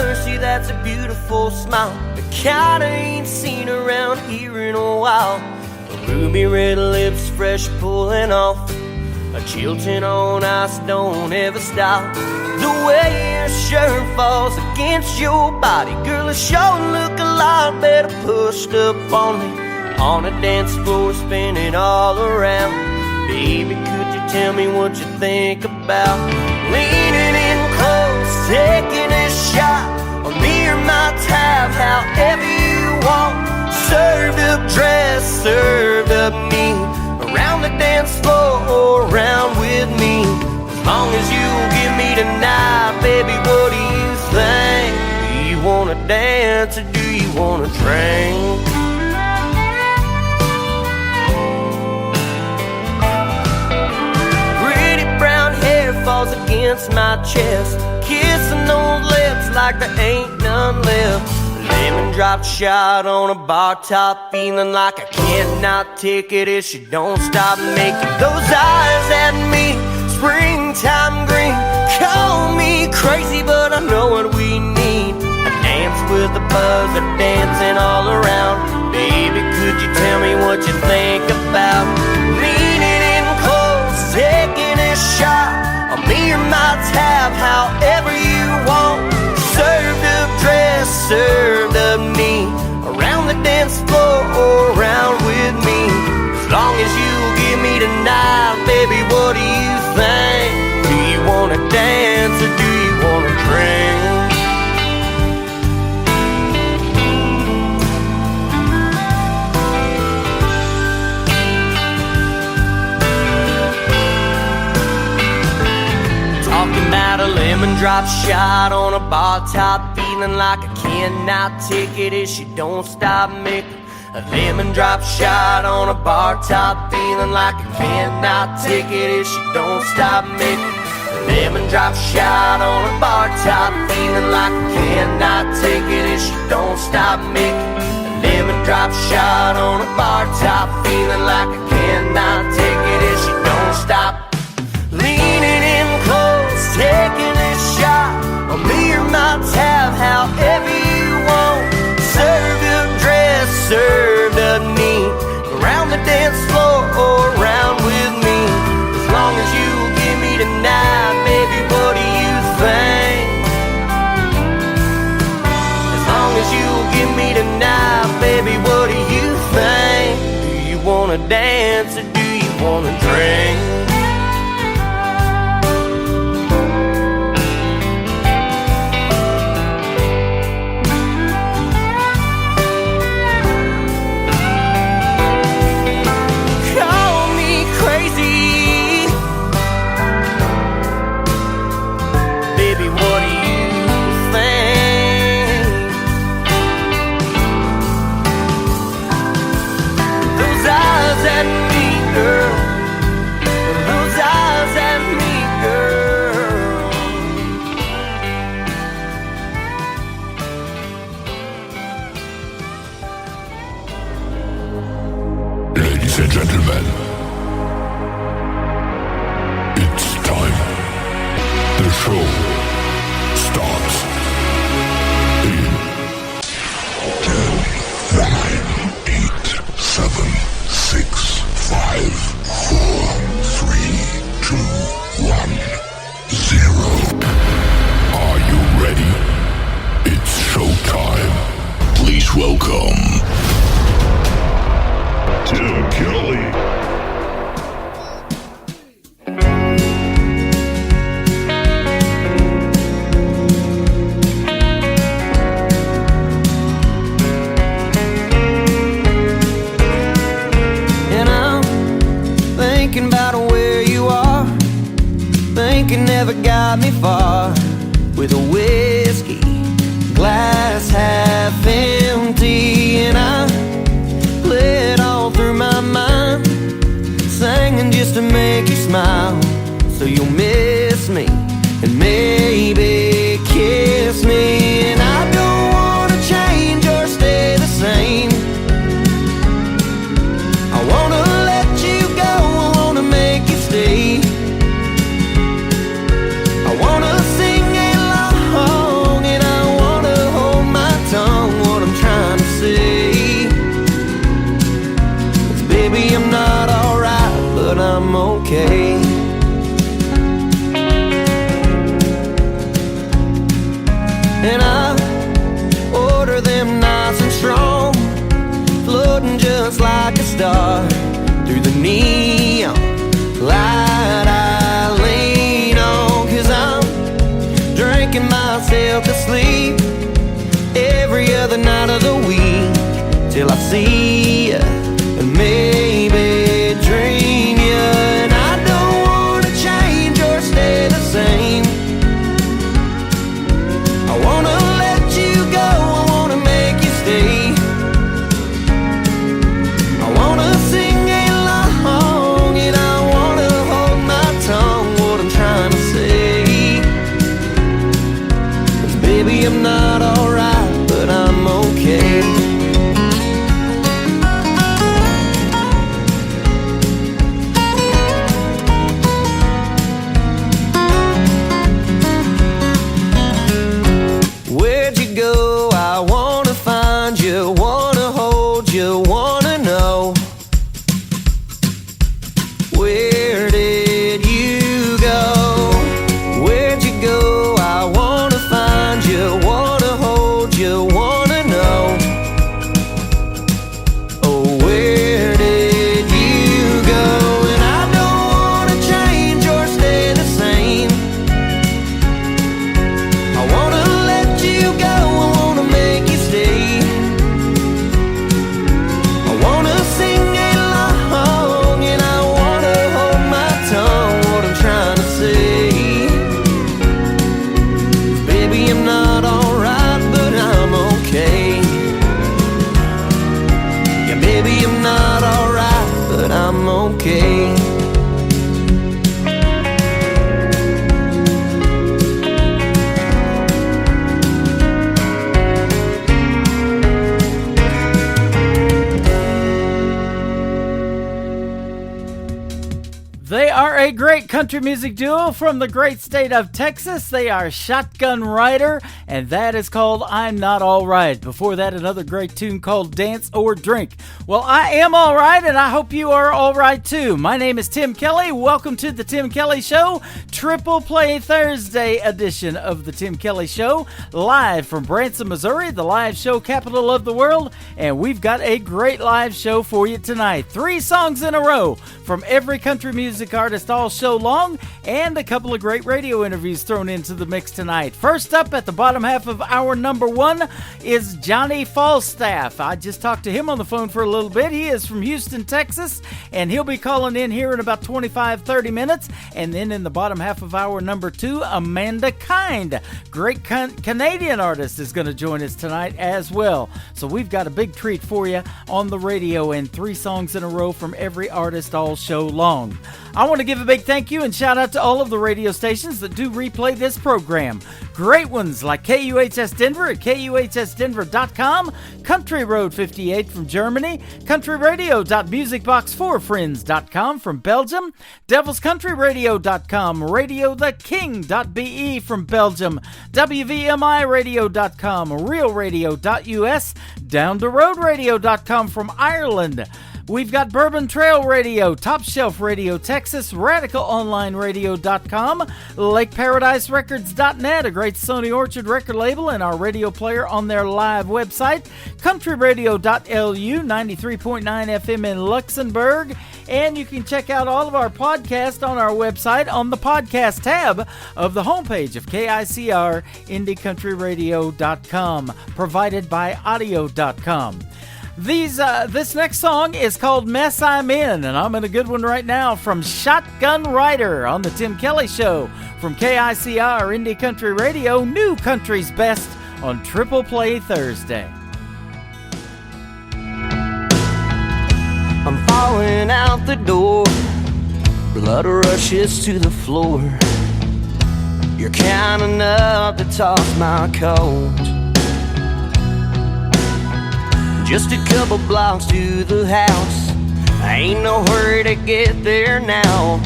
mercy, that's a beautiful smile. The kind I ain't seen around here in a while. Ruby red lips, fresh pulling off. A Chilton on ice, don't ever stop. The way your shirt falls against your body, girl, it sure look a lot better pushed up on me. On a dance floor, spinning all around. Baby, could you tell me what you think about leaning in close, taking a shot, or me or my tab, however you want. Served up dress, served up me, around the dance floor or around with me. As long as you give me tonight, baby, what do you think? Do you wanna dance or do you wanna drink? Pretty brown hair falls against my chest, kissing those lips like there ain't none left. Lemon drop shot on a bar top, feeling like I cannot take it if she don't stop making those eyes at me. Springtime green, call me crazy, but I know what we need. A dance with the buzz, a dancing all around. Baby, could you tell me what you think about leaning in close, taking a shot, or me or my tab, however you want. Served up dress, served up me, around the dance floor or around with me. As long as you give me tonight, baby, what do you think? Do you wanna dance or do you wanna drink? Talking about a lemon drop shot on a bar top, feeling like I cannot take it if she don't stop making. A lemon drop shot on a bar top, feeling like I cannot take it if she don't stop making. A lemon drop shot on a bar top, feeling like I cannot take it if she don't stop making. A lemon drop shot on a bar top, feeling like I cannot take it if she don't stop. Leaning in close, taking a shot, or me or my tab, however you want. Served up dress, served up me, around the dance floor or around with me. As long as you give me tonight, baby, what do you think? As long as you give me tonight, baby, what do you think? Do you wanna dance or do you wanna drink? Ladies and gentlemen, it's time. The show starts in 10, 9, 8, 7, 6, 5, 4, 3, 2, 1, 0. Are you ready? It's showtime. Please welcome Tim Kelly. And I'm thinking about where you are. Thinking never got me far. With a whiskey glass half empty, and I play it all through my mind, singing just to make you smile. So you'll miss me and maybe kiss me. And I don't wanna change or stay the same. I wanna let you go, I wanna make you stay. I wanna sing along and I wanna and I order them nice and strong, floating just like a star through the neon light I lean on. 'Cause I'm drinking myself to sleep every other night of the week till I see you and maybe dream you. And I don't wanna change or stay the same. I wanna let you go, I wanna make you stay. I wanna sing along and I wanna hold my tongue what I'm trying to say. 'Cause baby, I'm not alright, but I'm okay. Where'd you go? I wanna find you, wanna hold you, wanna know. Where did you go? Where'd you go? I wanna find you, wanna hold you, wanna know. Oh, where did you go? And I don't wanna change or stay the same. I wanna let you go, I wanna make you stay. I wanna sing along and I wanna hold my tongue what I'm trying to say. Baby, I'm not alright, but I'm okay. Yeah, baby, I'm not alright, but I'm okay. They are a great country music duo from the great state of Texas. They are Shotgun Rider, and that is called I'm Not Alright. Before that, another great tune called Dance or Drink. Well, I am alright, and I hope you are alright too. My name is Tim Kelly. Welcome to the Tim Kelly Show, Triple Play Thursday edition of the Tim Kelly Show, live from Branson, Missouri, the live show capital of the world, and we've got a great live show for you tonight. 3 songs in a row from every country music artist all show long, and a couple of great radio interviews thrown into the mix tonight. First up at the bottom half of hour number 1 is Johnny Falstaff. I just talked to him on the phone for a little bit. He is from Houston, Texas, and he'll be calling in here in about 25-30 minutes. And then in the bottom half of hour number 2, Amanda Kind, great Canadian artist, is going to join us tonight as well. So we've got a big treat for you on the radio, and 3 songs in a row from every artist all show long. I want to give a big thank you and shout out to all of the radio stations that do replay this program. Great ones like KUHS Denver at KUHSdenver.com, Country Road 58 from Germany, countryradio.musicbox4friends.com from Belgium, devilscountryradio.com, radiotheking.be from Belgium, WVMIradio.com, realradio.us, downtheroadradio.com from Ireland. We've got Bourbon Trail Radio, Top Shelf Radio Texas, RadicalOnlineRadio.com, LakeParadiseRecords.net, a great Sony Orchard record label, and our radio player on their live website, CountryRadio.lu, 93.9 FM in Luxembourg, and you can check out all of our podcasts on our website on the podcast tab of the homepage of KICR, IndieCountryRadio.com, provided by Audio.com. This next song is called Mess I'm In, and I'm in a good one right now from Shotgun Rider on the Tim Kelly Show from KICR Indie Country Radio, New Country's Best on Triple Play Thursday. I'm falling out the door, blood rushes to the floor. You're kind enough to toss my coat. Just a couple blocks to the house, I ain't no hurry to get there now.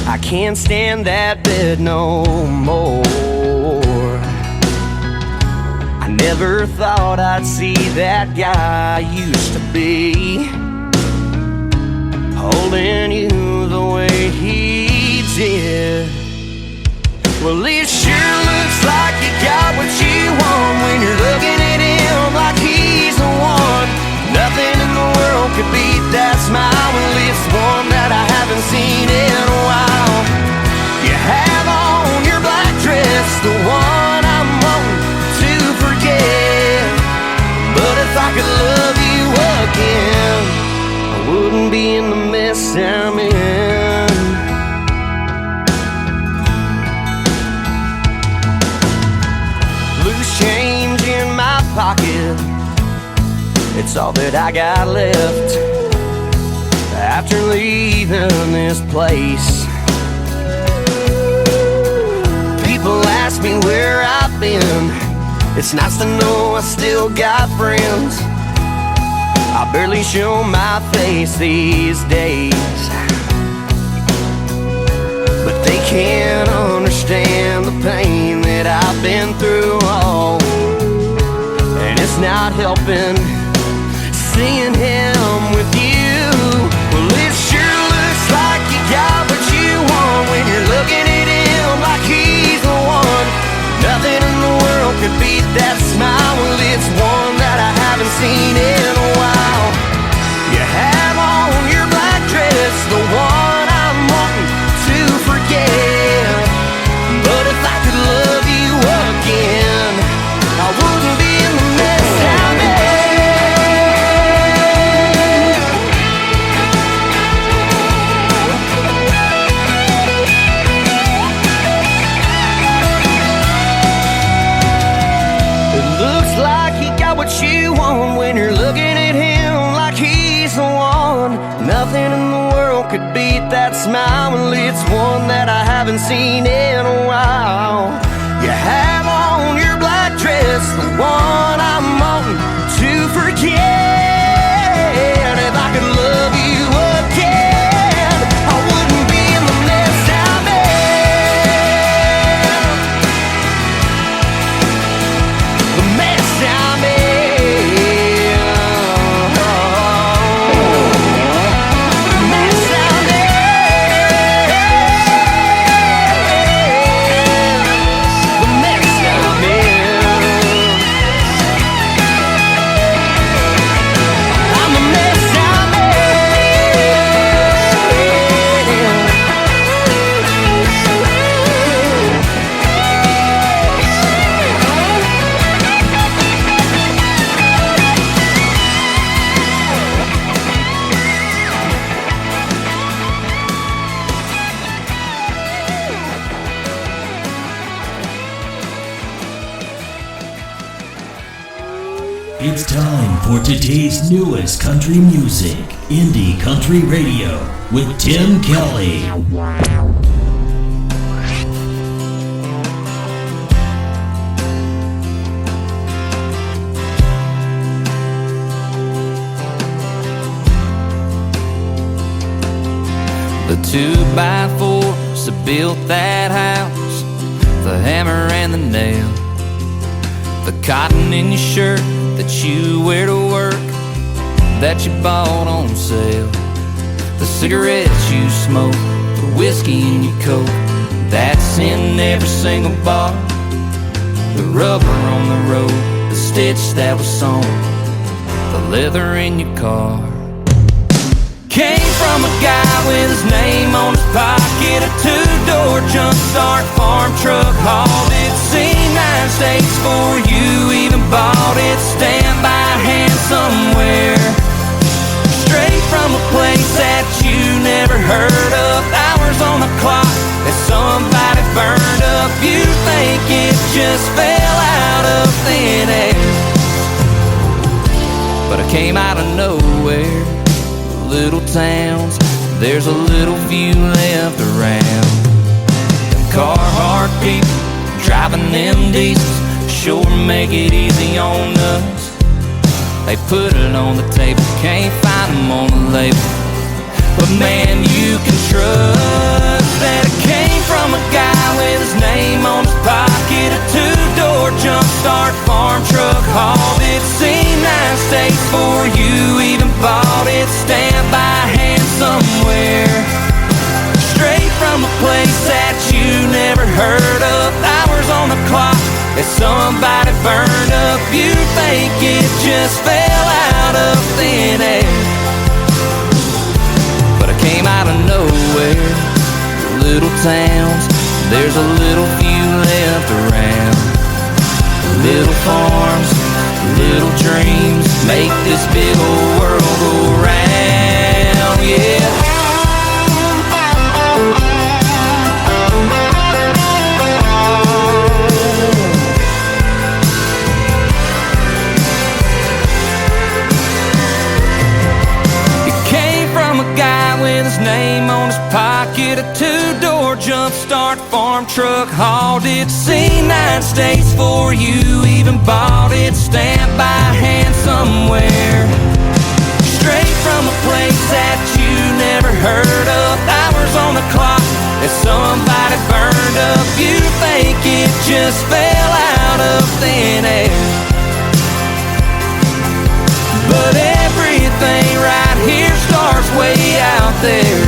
I can't stand that bed no more. I never thought I'd see that guy I used to be, holding you the way he did. Well, it sure looks like you got what you want when you're looking at him like he's the one. Nothing in the world could beat that smile. Well, it's one that I haven't seen in a while. You have on your black dress, the one I'm wanting to forget. But if I could love you again, I wouldn't be in the mess I'm in. Loose change in my pocket, it's all that I got left after leaving this place. People ask me where I've been. It's nice to know I still got friends. I barely show my face these days, but they can't understand the pain that I've been through. Oh, and it's not helping seeing him with you. Well, it sure looks like you got what you want when you're looking at him like he's the one. Nothing in the world could beat that smile. Well, it's one that I haven't seen in a while. You have on your black dress, the one I'm wanting to forget. But if I could love you again, I wouldn't be in the mess I'm in. You want when you're looking at him like he's the one. Nothing in the world could beat that smile. Well, it's one that I haven't seen in a while. You have on your black dress, the one I'm wanting to forget. If I could love you again, I wouldn't be in the mess I'm in. The mess I'm in. It's time for today's newest country music, Indie Country Radio, with Tim Kelly. The 2x4s that built that house, the hammer and the nail, the cotton in your shirt that you wear to work, that you bought on sale, the cigarettes you smoke, the whiskey in your coat, that's in every single bar, the rubber on the road, the stitch that was sewn, the leather in your car. Came from a guy with his name on his pocket, a two-door jump start farm truck, hauled it, seen 9 states for you, even bought it, stand by hand somewhere, straight from a place that you never heard of, hours on the clock that somebody burned up, you think it just fell out of thin air, but I came out of nowhere. Little towns, there's a little few left around. Them Carhartt people driving them diesels sure make it easy on us. They put it on the table, can't find them on the label, but man, you can trust that it came from a guy with his name on his pocket, a two-door jump start farm truck, hauled it, seen 9 states for you, even bought it, stand by hand somewhere, straight from a place that you never heard of. as somebody burned up. You think it just fell out of thin air, but I came out of nowhere. Little towns, there's a little few left around. Little farms, little dreams make this big old world go round, yeah. With his name on his pocket, a two-door jump start farm truck, hauled it, seen 9 states for you, even bought it, stamped by hand somewhere, straight from a place that you never heard of. Hours on the clock as somebody burned up. You think it just fell out of thin air, but everything right here starts way out there,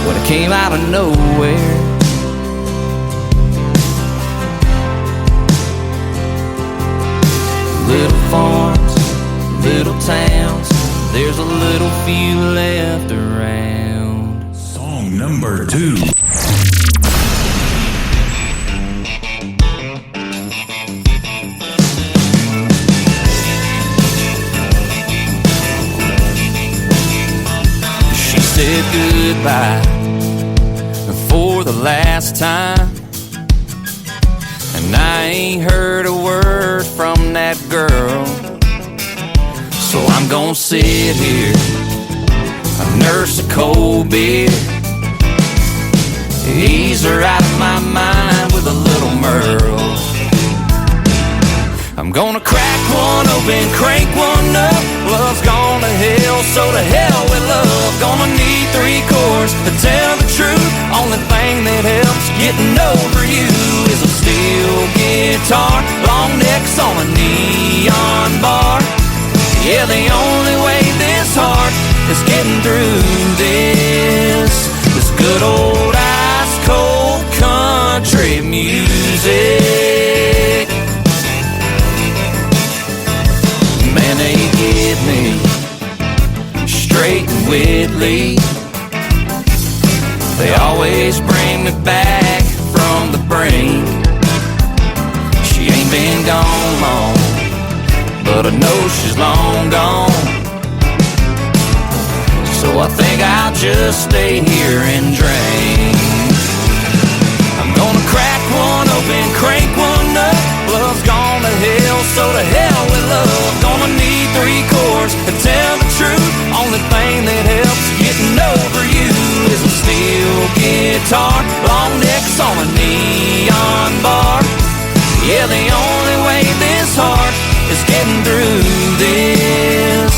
when it came out of nowhere. Little farms, little towns, there's a little few left around. Song number 2. Said goodbye for the last time, and I ain't heard a word from that girl. So I'm gonna sit here, I nurse a cold beer, ease her out of my mind with a little Merle. I'm gonna crack one open, crank one up. Love's gone to hell, so to hell with love. Gonna need 3 chords to tell the truth. Only thing that helps getting over you is a steel guitar, long necks on a neon bar. Yeah, the only way this heart is getting through this good old ice cold country music. Man, they get me straight and widely. They always bring me back from the brink. She ain't been gone long, but I know she's long gone. So I think I'll just stay here and drink. I'm gonna crack one open, crank one up. Love's gone to hell, so to hell with love. Gonna need 3 chords to tell the truth. Only thing that helps getting over you is a steel guitar, long necks on a neon bar. Yeah, the only way this heart is getting through this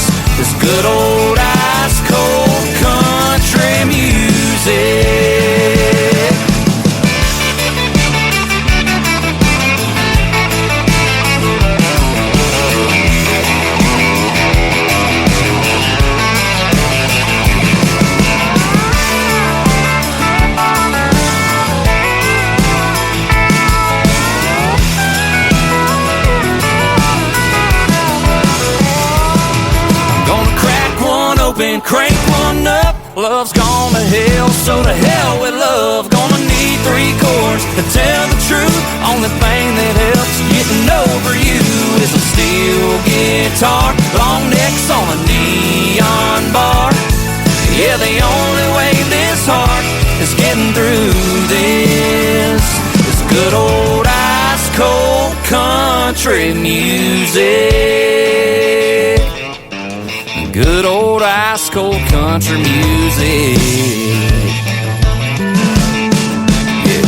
good old ice cold country music. Crank one up, love's gone to hell, so to hell with love. Gonna need 3 chords to tell the truth. Only thing that helps getting over you is a steel guitar, long necks on a neon bar. Yeah, the only way this heart is getting through this good old ice cold country music. Good old ice cold country music. Yeah.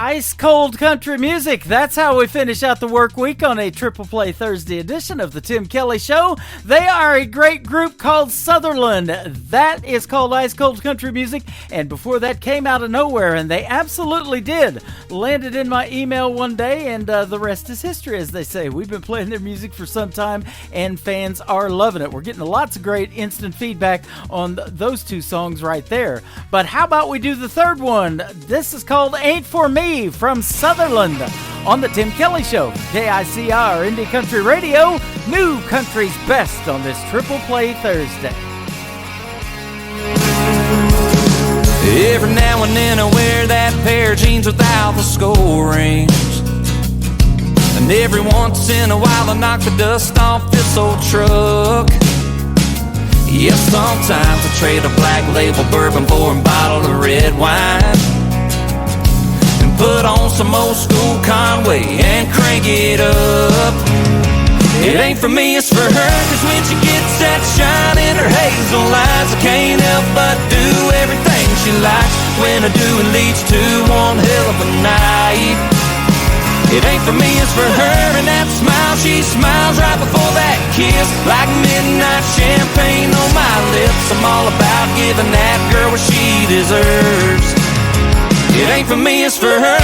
Ice cold country music. That's how we finish out the work week on a Triple Play Thursday edition of the Tim Kelly Show. They are a great group called Sutherland. That is called Ice Cold Country Music. And before that came out of nowhere, and they absolutely did. Landed in my email one day, and the rest is history, as they say. We've been playing their music for some time, and fans are loving it. We're getting lots of great instant feedback on those two songs right there. But how about we do the third one? This is called Ain't For Me from Sutherland on the Tim Kelly Show. KICR Indie Country Radio, new country's best on this Triple Play Thursday. Every now and then I wear that pair of jeans without the scoring. And every once in a while I knock the dust off this old truck. Yes, sometimes I trade a black label bourbon for a bottle of red wine. Put on some old school Conway and crank it up. It ain't for me, it's for her, cause when she gets that shine in her hazel eyes, I can't help but do everything she likes. When I do, it leads to one hell of a night. It ain't for me, it's for her, and that smile she smiles right before that kiss, like midnight champagne on my lips. I'm all about giving that girl what she deserves. It ain't for me, it's for her.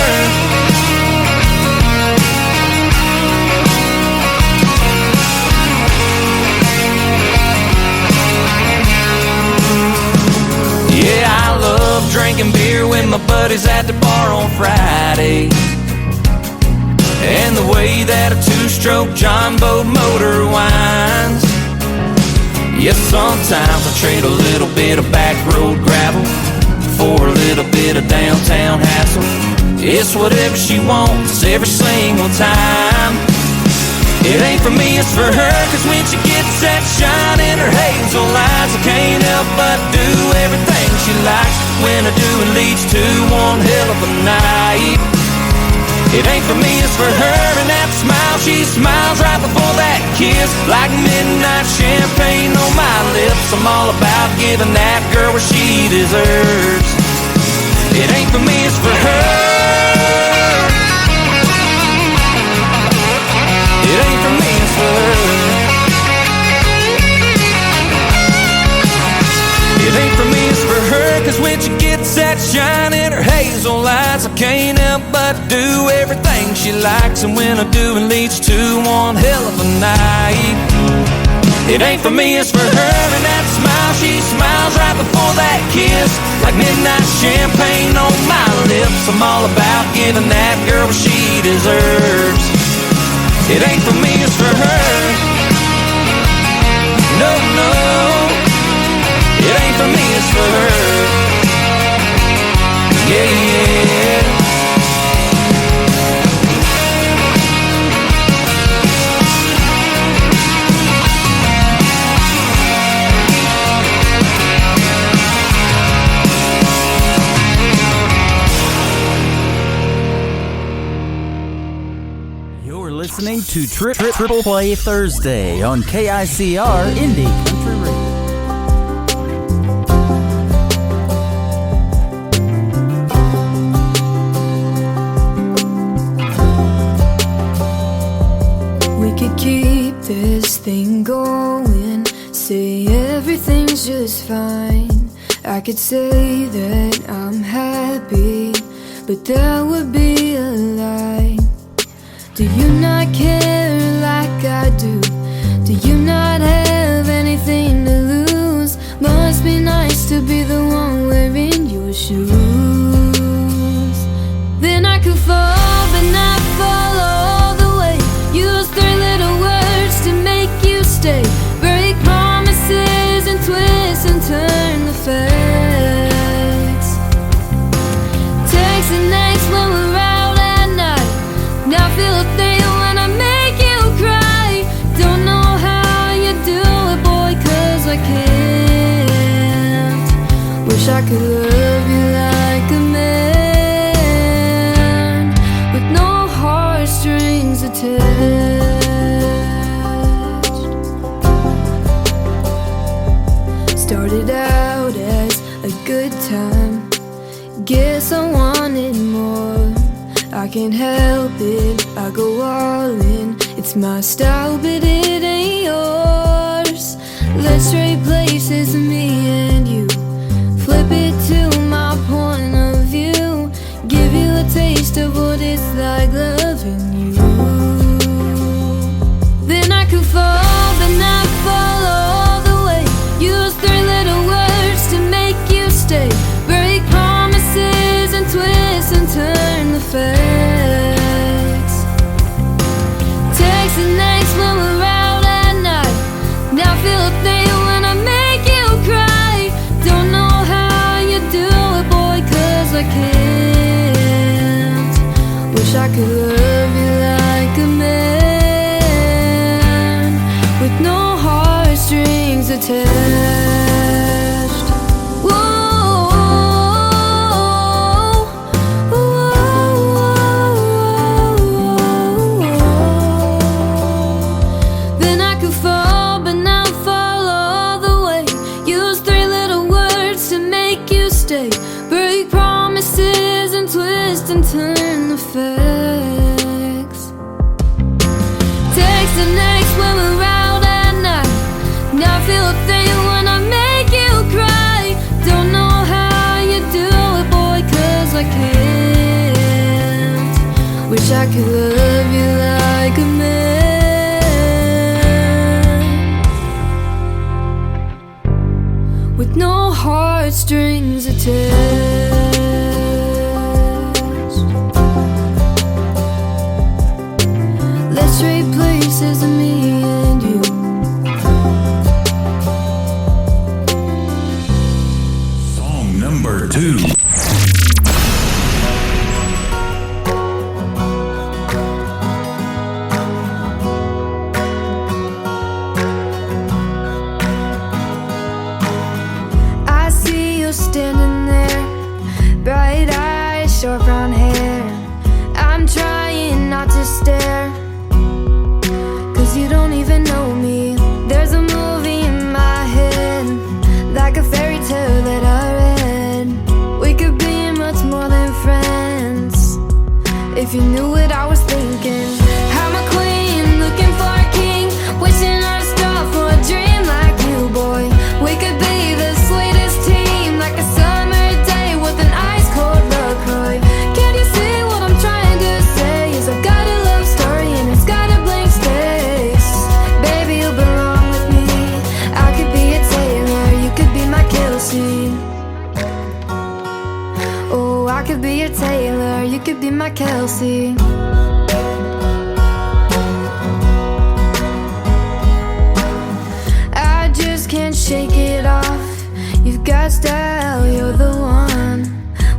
Yeah, I love drinking beer with my buddies at the bar on Friday. And the way that a two-stroke John boat motor winds. Yes, sometimes I trade a little bit of back road gravel for a little bit of downtown hassle. It's whatever she wants every single time. It ain't for me, it's for her, cause when she gets that shine in her hazel eyes, I can't help but do everything she likes. When I do, it leads to one hell of a night. It ain't for me, it's for her, and that smile she smiles right before that kiss, like midnight champagne on my lips. I'm all about giving that girl what she deserves. It ain't for me, it's for her. It ain't for me, it's for her. It ain't for me, it's for her, cause when she gets that shine in her hazel eyes, I can't help but do everything she likes. And when I do, it leads to one hell of a night. It ain't for me, it's for her, and that smile she smiles right before that kiss, like midnight champagne on my lips. I'm all about giving that girl what she deserves. It ain't for me, it's for her. No, no. It ain't for me, it's for her. Yeah, yeah. You're listening to Triple Play Thursday on KICR Indie Country Radio. Keep this thing going, say everything's just fine. I could say that I'm happy, but that would be a lie. Do you not care like I do? Do you not have anything to lose? Must be nice to be the one wearing your shoes. Then I could fall, but not fall all the way. Use 3 little words to make you stay. Break promises and twist and turn the facts. Text the nights when we're out at night. Now feel a thing when I make you cry. Don't know how you do it, boy, cause I can't. Wish I could love you like a man, with no heartstrings attached. Started out as a good time, guess I wanted more. I can't help it, I go all in. It's my style, but it ain't yours. Let's trade places, me and you. Flip it to my point of view. Give you a taste of what it's like loving you. Then I could fall, but not fall all the way. Use 3 little words to make you stay. Break promises and twist and turn the facts. Text the next when we're out at night. Now feel a thing when I make you cry. Don't know how you do it, boy, 'cause I can't. Wish I could love you like a man, with no heartstrings attached. Whoa, then I could fall, but not fall all the way. Use 3 little words to make you stay. Break promises and twist and turn the facts. Text the next when we're out at night. Now feel a thing when I make you cry. Don't know how you do it, boy, 'cause I can't. Wish I could love you like a man, with no heartstrings attached. Let's trade places, me and you. Song number 2. I see you standing there, bright eyes, short brown hair. I'm trying not to stare, 'cause you don't even know me. There's a movie in my head, like a fairy tale that I read. We could be much more than friends, if you knew what I was thinking. I'm a queen, looking for a king, wishing on a star for a dream like you, boy. We could be the sweetest team, like a summer day with an ice cold LaCroix. Can't you see what I'm trying to say? Is I've got a love story and it's got a blank space. Baby, you belong with me. I could be a Taylor, you could be my Kelsey. Oh, I could be a Taylor, you could be my Kelsey. I just can't shake it off. You've got style, you're the one.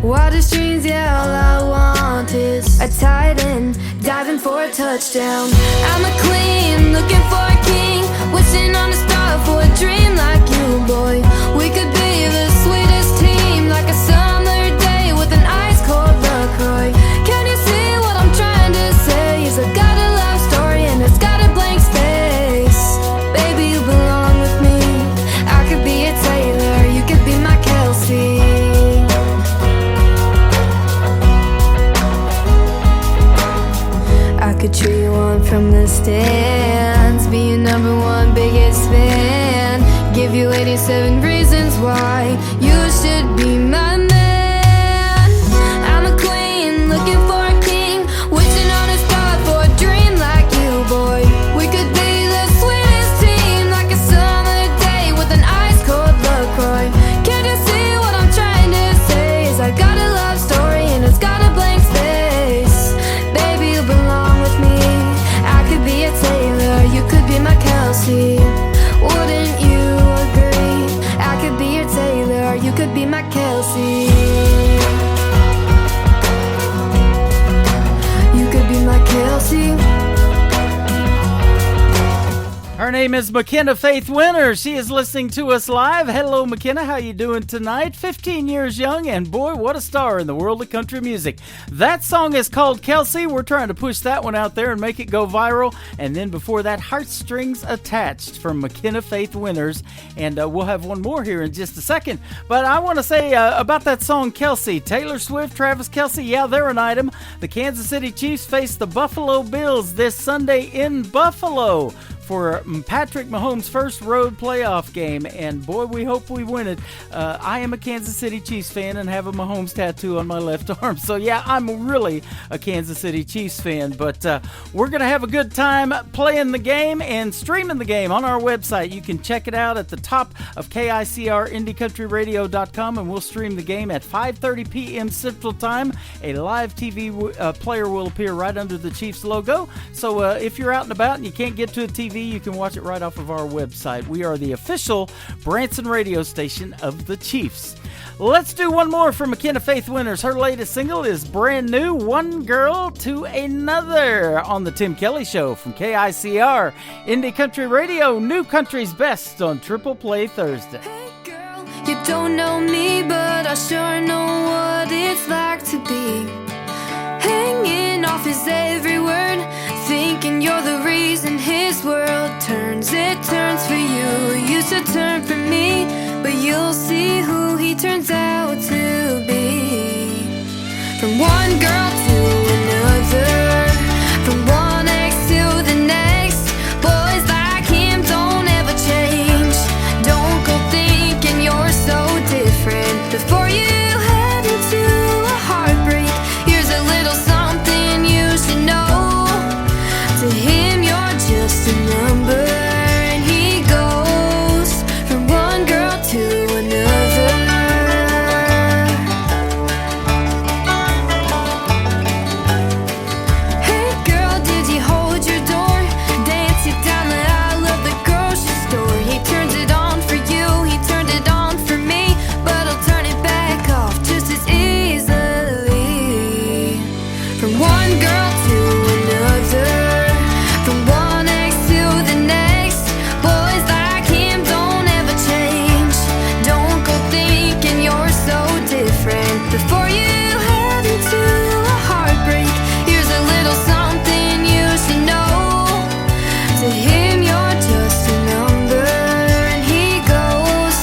Water streams, yeah, all I want is a tight end, diving for a touchdown. I'm a queen, looking for a king, wishing on a star for a dream like you, boy. We could be the sweetest team, like a summer day with an ice cold LaCroix. Can you see what I'm trying to say? Is I've got a love story and it's got a blank space. Baby, you belong with me. I could be a Taylor, you could be my Kelsey. I could cheer you on from the stands, be your #1 biggest fan, give you 87 reasons why you should be my man. I'm a queen, looking for a king, wishing on a star for a dream like you, boy. We could be the sweetest team, like a summer day with an ice cold LaCroix. Can't you see what I'm trying to say? Is I got a love story and it's got a blank space. Baby, you belong with me. I could be a Taylor, you could be my Kelsey. Wouldn't you agree? I could be your Taylor, you could be my Kelsey. name is McKenna Faith Winter. She is listening to us live. Hello, McKenna. How you doing tonight? 15 years young, and boy, what a star in the world of country music. That song is called Kelsey. We're trying to push that one out there and make it go viral. And then before that, Heartstrings Attached from McKenna Faith Winters. And we'll have one more here in just a second. But I want to say about that song, Kelsey. Taylor Swift, Travis Kelce, yeah, they're an item. The Kansas City Chiefs face the Buffalo Bills this Sunday in Buffalo for Patrick Mahomes' first road playoff game, and boy, we hope we win it. I am a Kansas City Chiefs fan and have a Mahomes tattoo on my left arm, so yeah, I'm really a Kansas City Chiefs fan, but we're going to have a good time playing the game and streaming the game on our website. You can check it out at the top of KICRIndieCountryRadio.com, and we'll stream the game at 5:30 p.m. Central Time. A live TV player will appear right under the Chiefs logo, so if you're out and about and you can't get to a TV, you can watch it right off of our website. We are the official Branson radio station of the Chiefs. Let's do one more from McKenna Faith Winters. Her latest single is brand new, One Girl to Another, on the Tim Kelly Show from KICR Indie Country Radio, New Country's Best on Triple Play Thursday. Hey girl, you don't know me, but I sure know what it's like to be hanging off his every word, thinking you're the reason his world turns. It turns for you, used to turn for me, but you'll see who he turns out to be. From one girl to another, from one ex to the next, boys like him don't ever change. Don't go thinking you're so different before you head into a heartbreak. Here's a little something you should know. To him you're just a number, and he goes from one girl to another. Hey girl, did he hold your door? Dance it down the aisle of the grocery store. He turns it on for you, he turned it on for me, but I'll turn it back off just as easily. From one girl to another, from one ex to the next, boys like him don't ever change. Don't go thinking you're so different before you head into a heartbreak. Here's a little something you should know. To him you're just a number, and he goes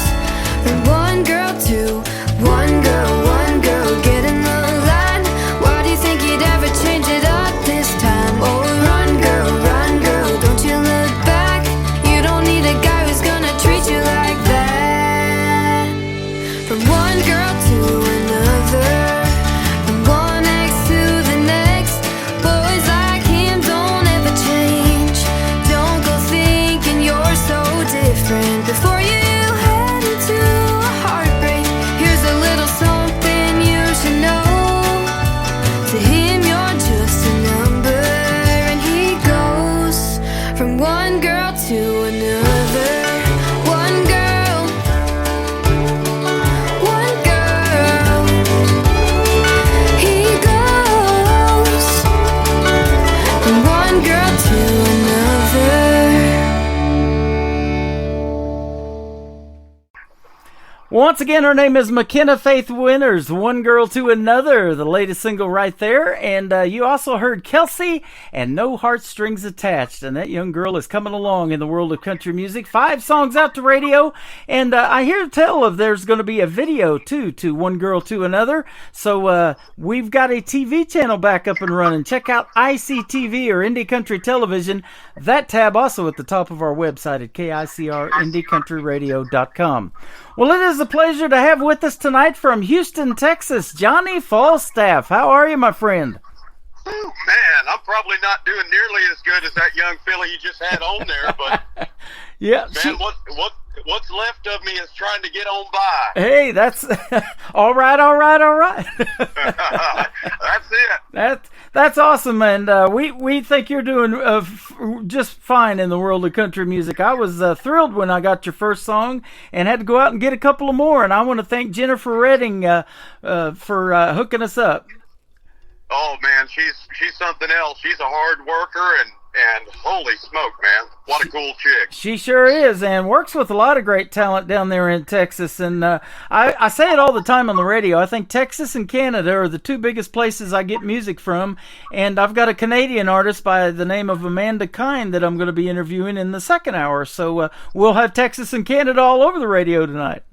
from one girl to one girl, get in the line. Why do you think he'd ever change it up this time? Oh, run girl, don't you look back. You don't need a guy who's gonna treat you like that. From one girl to another, from one ex to the next, boys like him don't ever change. Don't go thinking you're so different before you head into a heartbreak. Here's a little something you should know. To him you're just a number, and he goes from one girl to another. One girl, he goes from one girl to another. Once again, her name is McKenna Faith Winters, One Girl to Another, the latest single right there. And you also heard Kelsey and No Heartstrings Attached. And that young girl is coming along in the world of country music. 5 songs out to radio. And I hear tell of there's going to be a video, too, to One Girl to Another. So we've got a TV channel back up and running. Check out ICTV or Indie Country Television. That tab also at the top of our website at KICRIndieCountryRadio.com. Well, it is a pleasure to have with us tonight from Houston, Texas, Johnny Falstaff. How are you, my friend? Oh, man, I'm probably not doing nearly as good as that young filly you just had on there, but yeah, man, what's left of me is trying to get on by. Hey, that's all right. That's it. That's awesome, and we think you're doing just fine in the world of country music. I was thrilled when I got your first song and had to go out and get a couple of more, and I want to thank Jennifer Redding for hooking us up. Oh man, she's something else. She's a hard worker, And holy smoke, man, what a cool chick. She sure is, and works with a lot of great talent down there in Texas. And I say it all the time on the radio. I think Texas and Canada are the two biggest places I get music from. And I've got a Canadian artist by the name of Amanda Kine that I'm going to be interviewing in the second hour. So we'll have Texas and Canada all over the radio tonight.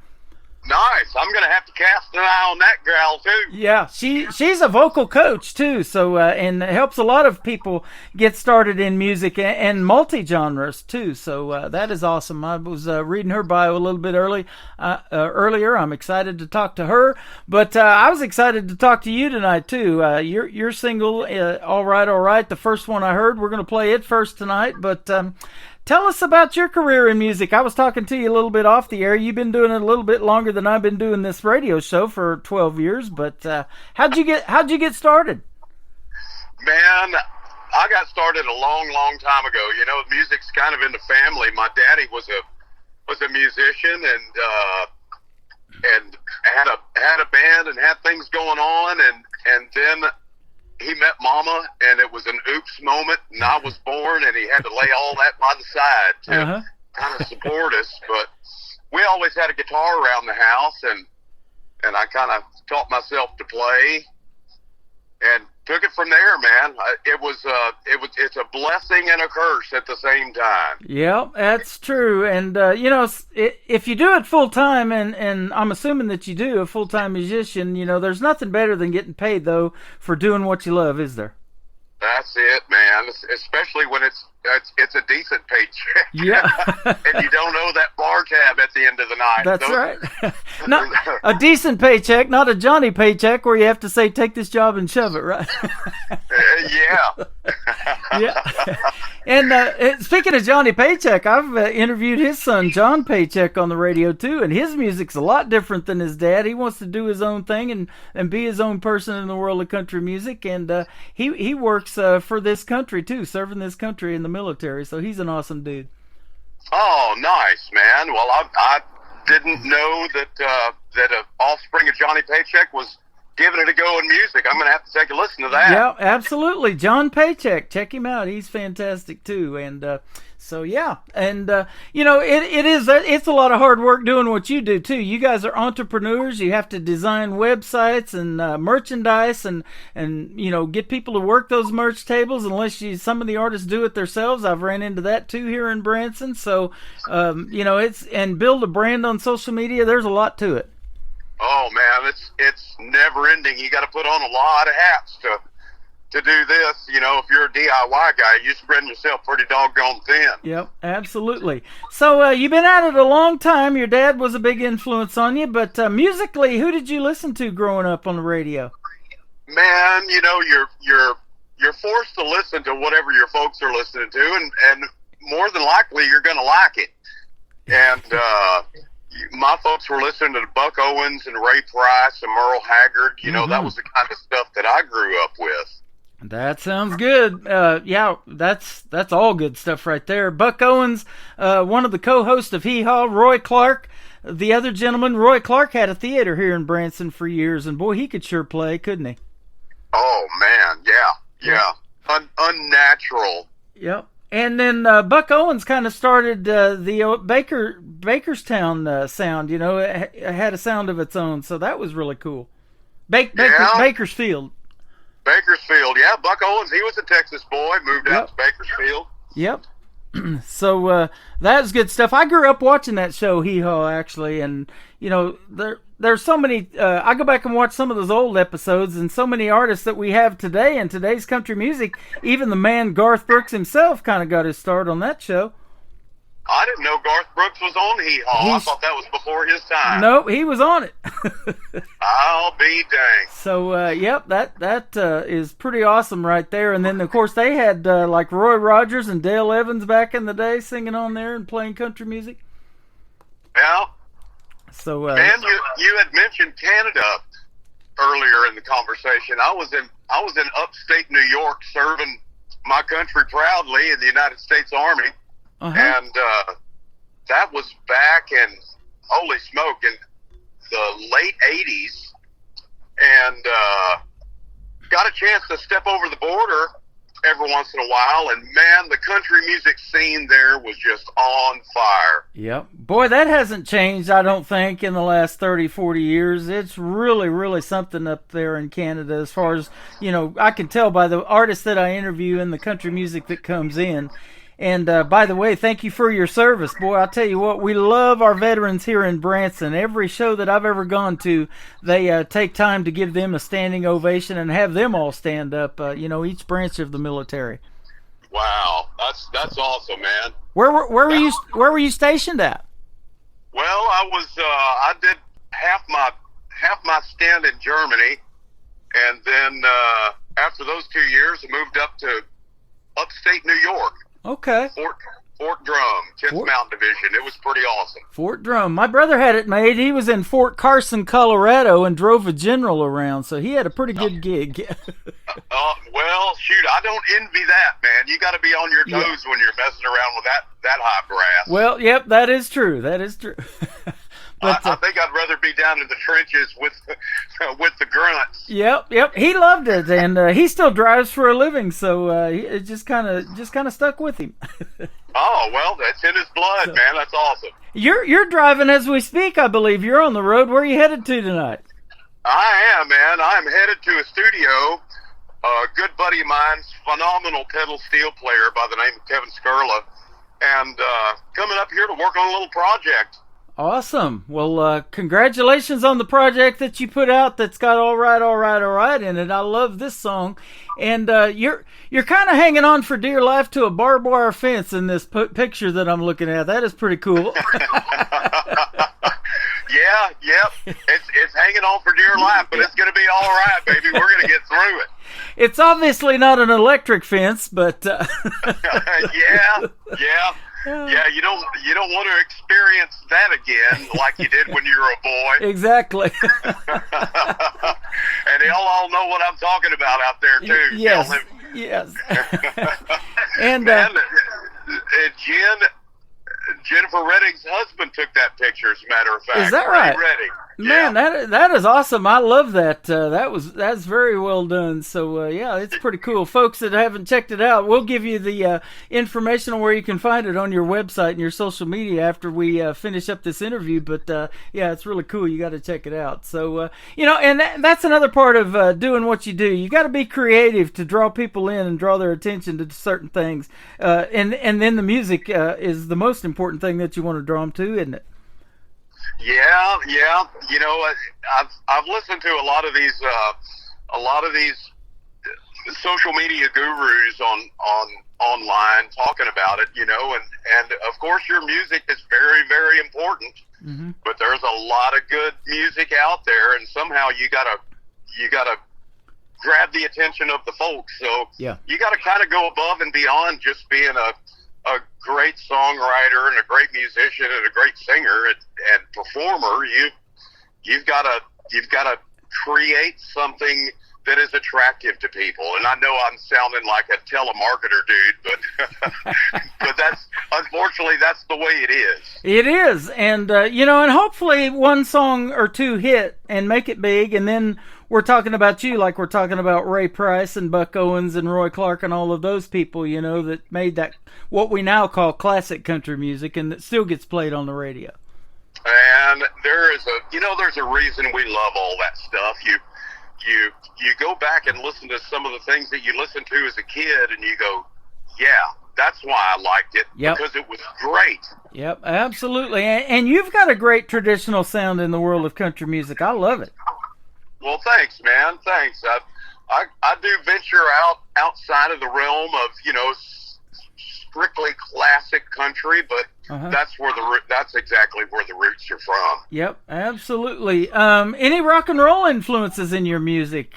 Nice. I'm going to have to cast an eye on that gal, too. Yeah, she's a vocal coach, too, so and helps a lot of people get started in music and multi-genres, too, so that is awesome. I was reading her bio a little bit earlier. I'm excited to talk to her, but I was excited to talk to you tonight, too. Your single, All Right, the first one I heard, we're going to play it first tonight, but tell us about your career in music. I was talking to you a little bit off the air. You've been doing it a little bit longer than I've been doing this radio show for 12 years. But how'd you get started? Man, I got started a long, long time ago. You know, music's kind of in the family. My daddy was a musician and had a band and had things going on, and then he met Mama, and it was an oops moment, and I was born, and he had to lay all that by the side to kind of support us. But we always had a guitar around the house, and I kind of taught myself to play, and took it from there, man. It's a blessing and a curse at the same time. Yeah, that's true. And you know, if you do it full time, and I'm assuming that you do, a full time musician, you know, there's nothing better than getting paid though for doing what you love, is there? That's it, man. Especially when it's a decent paycheck. Yeah. And you don't owe that bar tab at the end of the night. That's right. Not a decent paycheck, not a Johnny paycheck where you have to say, take this job and shove it, right? Yeah. Yeah. And speaking of Johnny Paycheck, I've interviewed his son, John Paycheck, on the radio too, and his music's a lot different than his dad. He wants to do his own thing and be his own person in the world of country music, and he works for this country too, serving this country in the military, so he's an awesome dude. Oh, nice, man. Well, I didn't know that an offspring of Johnny Paycheck was giving it a go in music. I'm going to have to take a listen to that. Yeah, absolutely. John Paycheck. Check him out. He's fantastic, too. And so, yeah. And, you know, it's a lot of hard work doing what you do, too. You guys are entrepreneurs. You have to design websites and merchandise and, you know, get people to work those merch tables unless some of the artists do it themselves. I've ran into that, too, here in Branson. So, you know, and build a brand on social media. There's a lot to it. Oh man, it's never ending. You got to put on a lot of hats to do this. You know, if you're a DIY guy, you spread yourself pretty doggone thin. Yep, absolutely. So you've been at it a long time. Your dad was a big influence on you, but musically, who did you listen to growing up on the radio? Man, you know, you're forced to listen to whatever your folks are listening to, and more than likely you're going to like it. And my folks were listening to Buck Owens and Ray Price and Merle Haggard. You know, that was the kind of stuff that I grew up with. That sounds good. Yeah, that's all good stuff right there. Buck Owens, one of the co-hosts of Hee Haw, Roy Clark, the other gentleman. Roy Clark had a theater here in Branson for years, and boy, he could sure play, couldn't he? Oh, man, yeah. Unnatural. Yep. And then Buck Owens kind of started the Bakerstown sound, you know. It had a sound of its own, so that was really cool. Bakersfield. Bakersfield, yeah. Buck Owens, he was a Texas boy, moved out to Bakersfield. Yep. So that's good stuff. I grew up watching that show, Hee Haw, actually, and, you know, there's so many, I go back and watch some of those old episodes, and so many artists that we have today in today's country music. Even the man Garth Brooks himself kind of got his start on that show. I didn't know Garth Brooks was on Hee Haw. I thought that was before his time. No, he was on it. I'll be dang. So, yep, that is pretty awesome right there. And then, of course, they had like Roy Rogers and Dale Evans back in the day singing on there and playing country music. Yeah. So, and you had mentioned Canada earlier in the conversation. I was in upstate New York serving my country proudly in the United States Army. And that was back in, holy smoke, in the late 80s, and got a chance to step over the border every once in a while, and man, the country music scene there was just on fire. Yep. Boy, that hasn't changed, I don't think, in the last 30, 40 years. It's really, really something up there in Canada as far as, you know, I can tell by the artists that I interview and the country music that comes in. And by the way, thank you for your service. Boy, I'll tell you what, we love our veterans here in Branson. Every show that I've ever gone to, they take time to give them a standing ovation and have them all stand up, you know, each branch of the military. Wow, that's awesome, man. Where were you stationed at? Well, I did half my stint in Germany, and then after those 2 years, I moved up to upstate New York. Okay. Fort Drum, 10th Mountain Division. It was pretty awesome. Fort Drum. My brother had it made. He was in Fort Carson, Colorado, and drove a general around, so he had a pretty good gig. Well, shoot, I don't envy that, man. You got to be on your toes when you're messing around with that high brass. Well, yep, that is true. That is true. But, I think I'd rather be down in the trenches with the grunts. Yep. He loved it, and he still drives for a living, so it just kind of stuck with him. Oh well, that's in his blood, man. That's awesome. You're driving as we speak, I believe. You're on the road. Where are you headed to tonight? I am, man. I'm headed to a studio. A good buddy of mine's phenomenal pedal steel player by the name of Kevin Skurla, and coming up here to work on a little project. Awesome. Well, congratulations on the project that you put out that's got All Right in it. I love this song. And you're kind of hanging on for dear life to a barbed wire fence in this picture that I'm looking at. That is pretty cool. Yep. It's hanging on for dear life, but it's going to be all right, baby. We're going to get through it. It's obviously not an electric fence, but... Yeah, you don't want to experience that again like you did when you were a boy. Exactly. And they'll all know what I'm talking about out there too. Yes. And Jennifer Redding's husband took that picture, as a matter of fact. Is that right? Redding. Man, that is awesome. I love that. That's very well done. So yeah, it's pretty cool. Folks that haven't checked it out, we'll give you the information on where you can find it on your website and your social media after we finish up this interview. But yeah, it's really cool. You got to check it out. So you know, and that's another part of doing what you do. You got to be creative to draw people in and draw their attention to certain things. And then the music is the most important thing that you want to draw them to, isn't it? Yeah. You know, I've listened to a lot of these social media gurus online talking about it. You know, and of course your music is very, very important. Mm-hmm. But there's a lot of good music out there, and somehow you gotta grab the attention of the folks. So you gotta kind of go above and beyond just being a great songwriter and a great musician and a great singer and performer. You've got to create something that is attractive to people. And I know I'm sounding like a telemarketer dude, but unfortunately that's the way it is. It is. And you know, and hopefully one song or two hit and make it big, and then we're talking about you like we're talking about Ray Price and Buck Owens and Roy Clark and all of those people, you know, that made that what we now call classic country music and that still gets played on the radio. And there's a reason we love all that stuff. You go back and listen to some of the things that you listened to as a kid and you go, yeah, that's why I liked it, because it was great. Yep, absolutely. And you've got a great traditional sound in the world of country music. I love it. Well, thanks, man. Thanks. I do venture outside of the realm of, you know, strictly classic country, but that's exactly where the roots are from. Yep, absolutely. Any rock and roll influences in your music?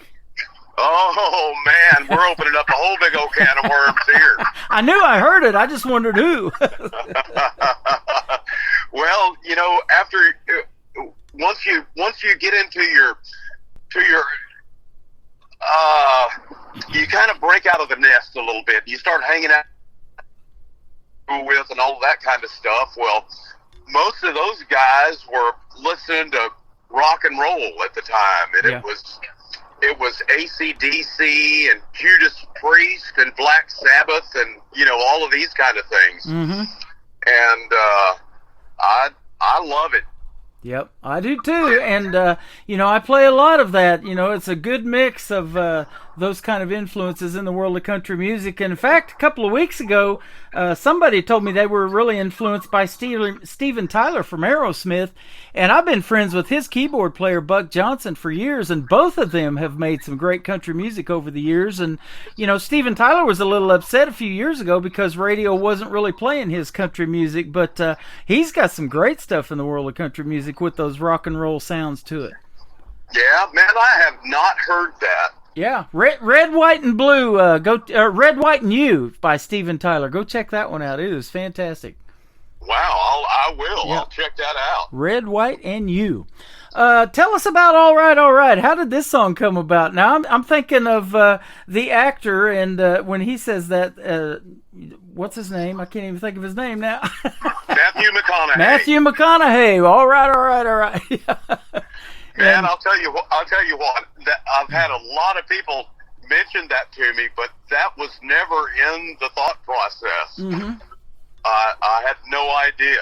Oh man, we're opening up a whole big old can of worms here. I knew I heard it. I just wondered who. Well, you know, after once you get into your you kind of break out of the nest a little bit. You start hanging out with and all that kind of stuff. Well, most of those guys were listening to rock and roll at the time, and it was AC/DC and Judas Priest and Black Sabbath and, you know, all of these kind of things. Mm-hmm. And I love it. Yep, I do too. And, you know, I play a lot of that. You know, it's a good mix of those kind of influences in the world of country music. And in fact, a couple of weeks ago, somebody told me they were really influenced by Steven Tyler from Aerosmith. And I've been friends with his keyboard player, Buck Johnson, for years. And both of them have made some great country music over the years. And, you know, Steven Tyler was a little upset a few years ago because radio wasn't really playing his country music. But he's got some great stuff in the world of country music with those rock and roll sounds to it. Yeah, man, I have not heard that. Yeah, Red, White, and Blue. Red, White, and You by Steven Tyler. Go check that one out. It is fantastic. Wow, I will. Yeah. I'll check that out. Red, White, and You. Tell us about All Right, All Right. How did this song come about? Now, I'm thinking of the actor, and when he says that, what's his name? I can't even think of his name now. Matthew McConaughey. Matthew McConaughey. All right, all right, all right. Man, I'll tell you what. That I've had a lot of people mention that to me, but that was never in the thought process. Mm-hmm. I had no idea,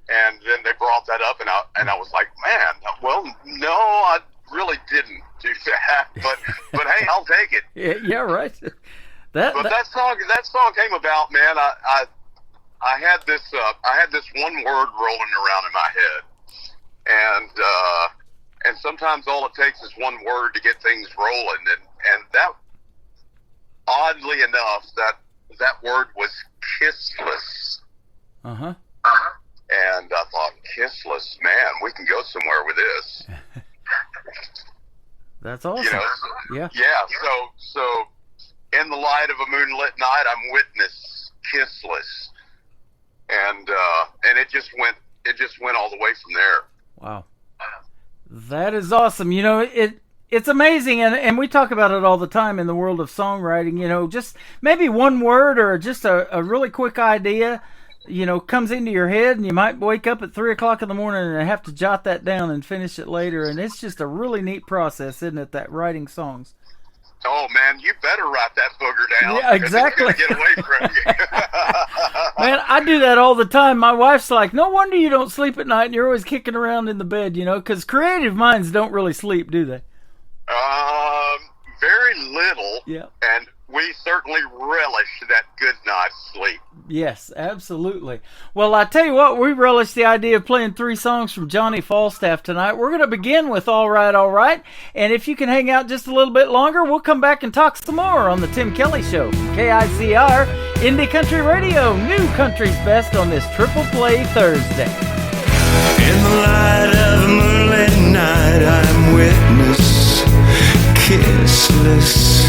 and then they brought that up, and I was like, man, well, no, I really didn't do that, but hey, I'll take it. Yeah, right. That song came about, man. I had this one word rolling around in my head, and sometimes all it takes is one word to get things rolling, and that, oddly enough, that word was kissless. Uh-huh. And I thought, kissless, man, we can go somewhere with this. That's awesome. You know, yeah. So in the light of a moonlit night, I'm witness kissless, and it just went all the way from there. Wow. That is awesome. You know, it's amazing, and we talk about it all the time in the world of songwriting. You know, just maybe one word or just a really quick idea, you know, comes into your head, and you might wake up at 3 o'clock in the morning and have to jot that down and finish it later. And it's just a really neat process, isn't it, that writing songs? Oh, man, you better write that booger down. Yeah, exactly. It's gonna get away from you. Man, I do that all the time. My wife's like, no wonder you don't sleep at night and you're always kicking around in the bed, you know, because creative minds don't really sleep, do they? Very little. Yeah. And we certainly relish that good night's sleep. Yes, absolutely. Well, I tell you what, we relish the idea of playing 3 songs from Johnny Falstaff tonight. We're going to begin with All Right, All Right. And if you can hang out just a little bit longer, we'll come back and talk some more on the Tim Kelly Show. KICR, Indie Country Radio, New Country's Best on this Triple Play Thursday. In the light of a moonlit night, I'm witness, kissless,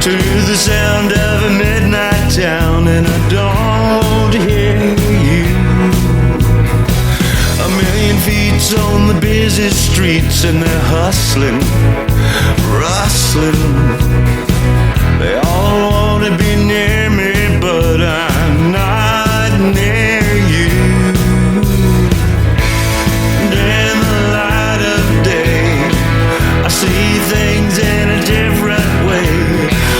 to the sound of a midnight town, and I don't hear you. A million feet on the busy streets, and they're hustling, rustling. They all want to be near me, but I'm not near you. And in the light of day, I see things in a different way.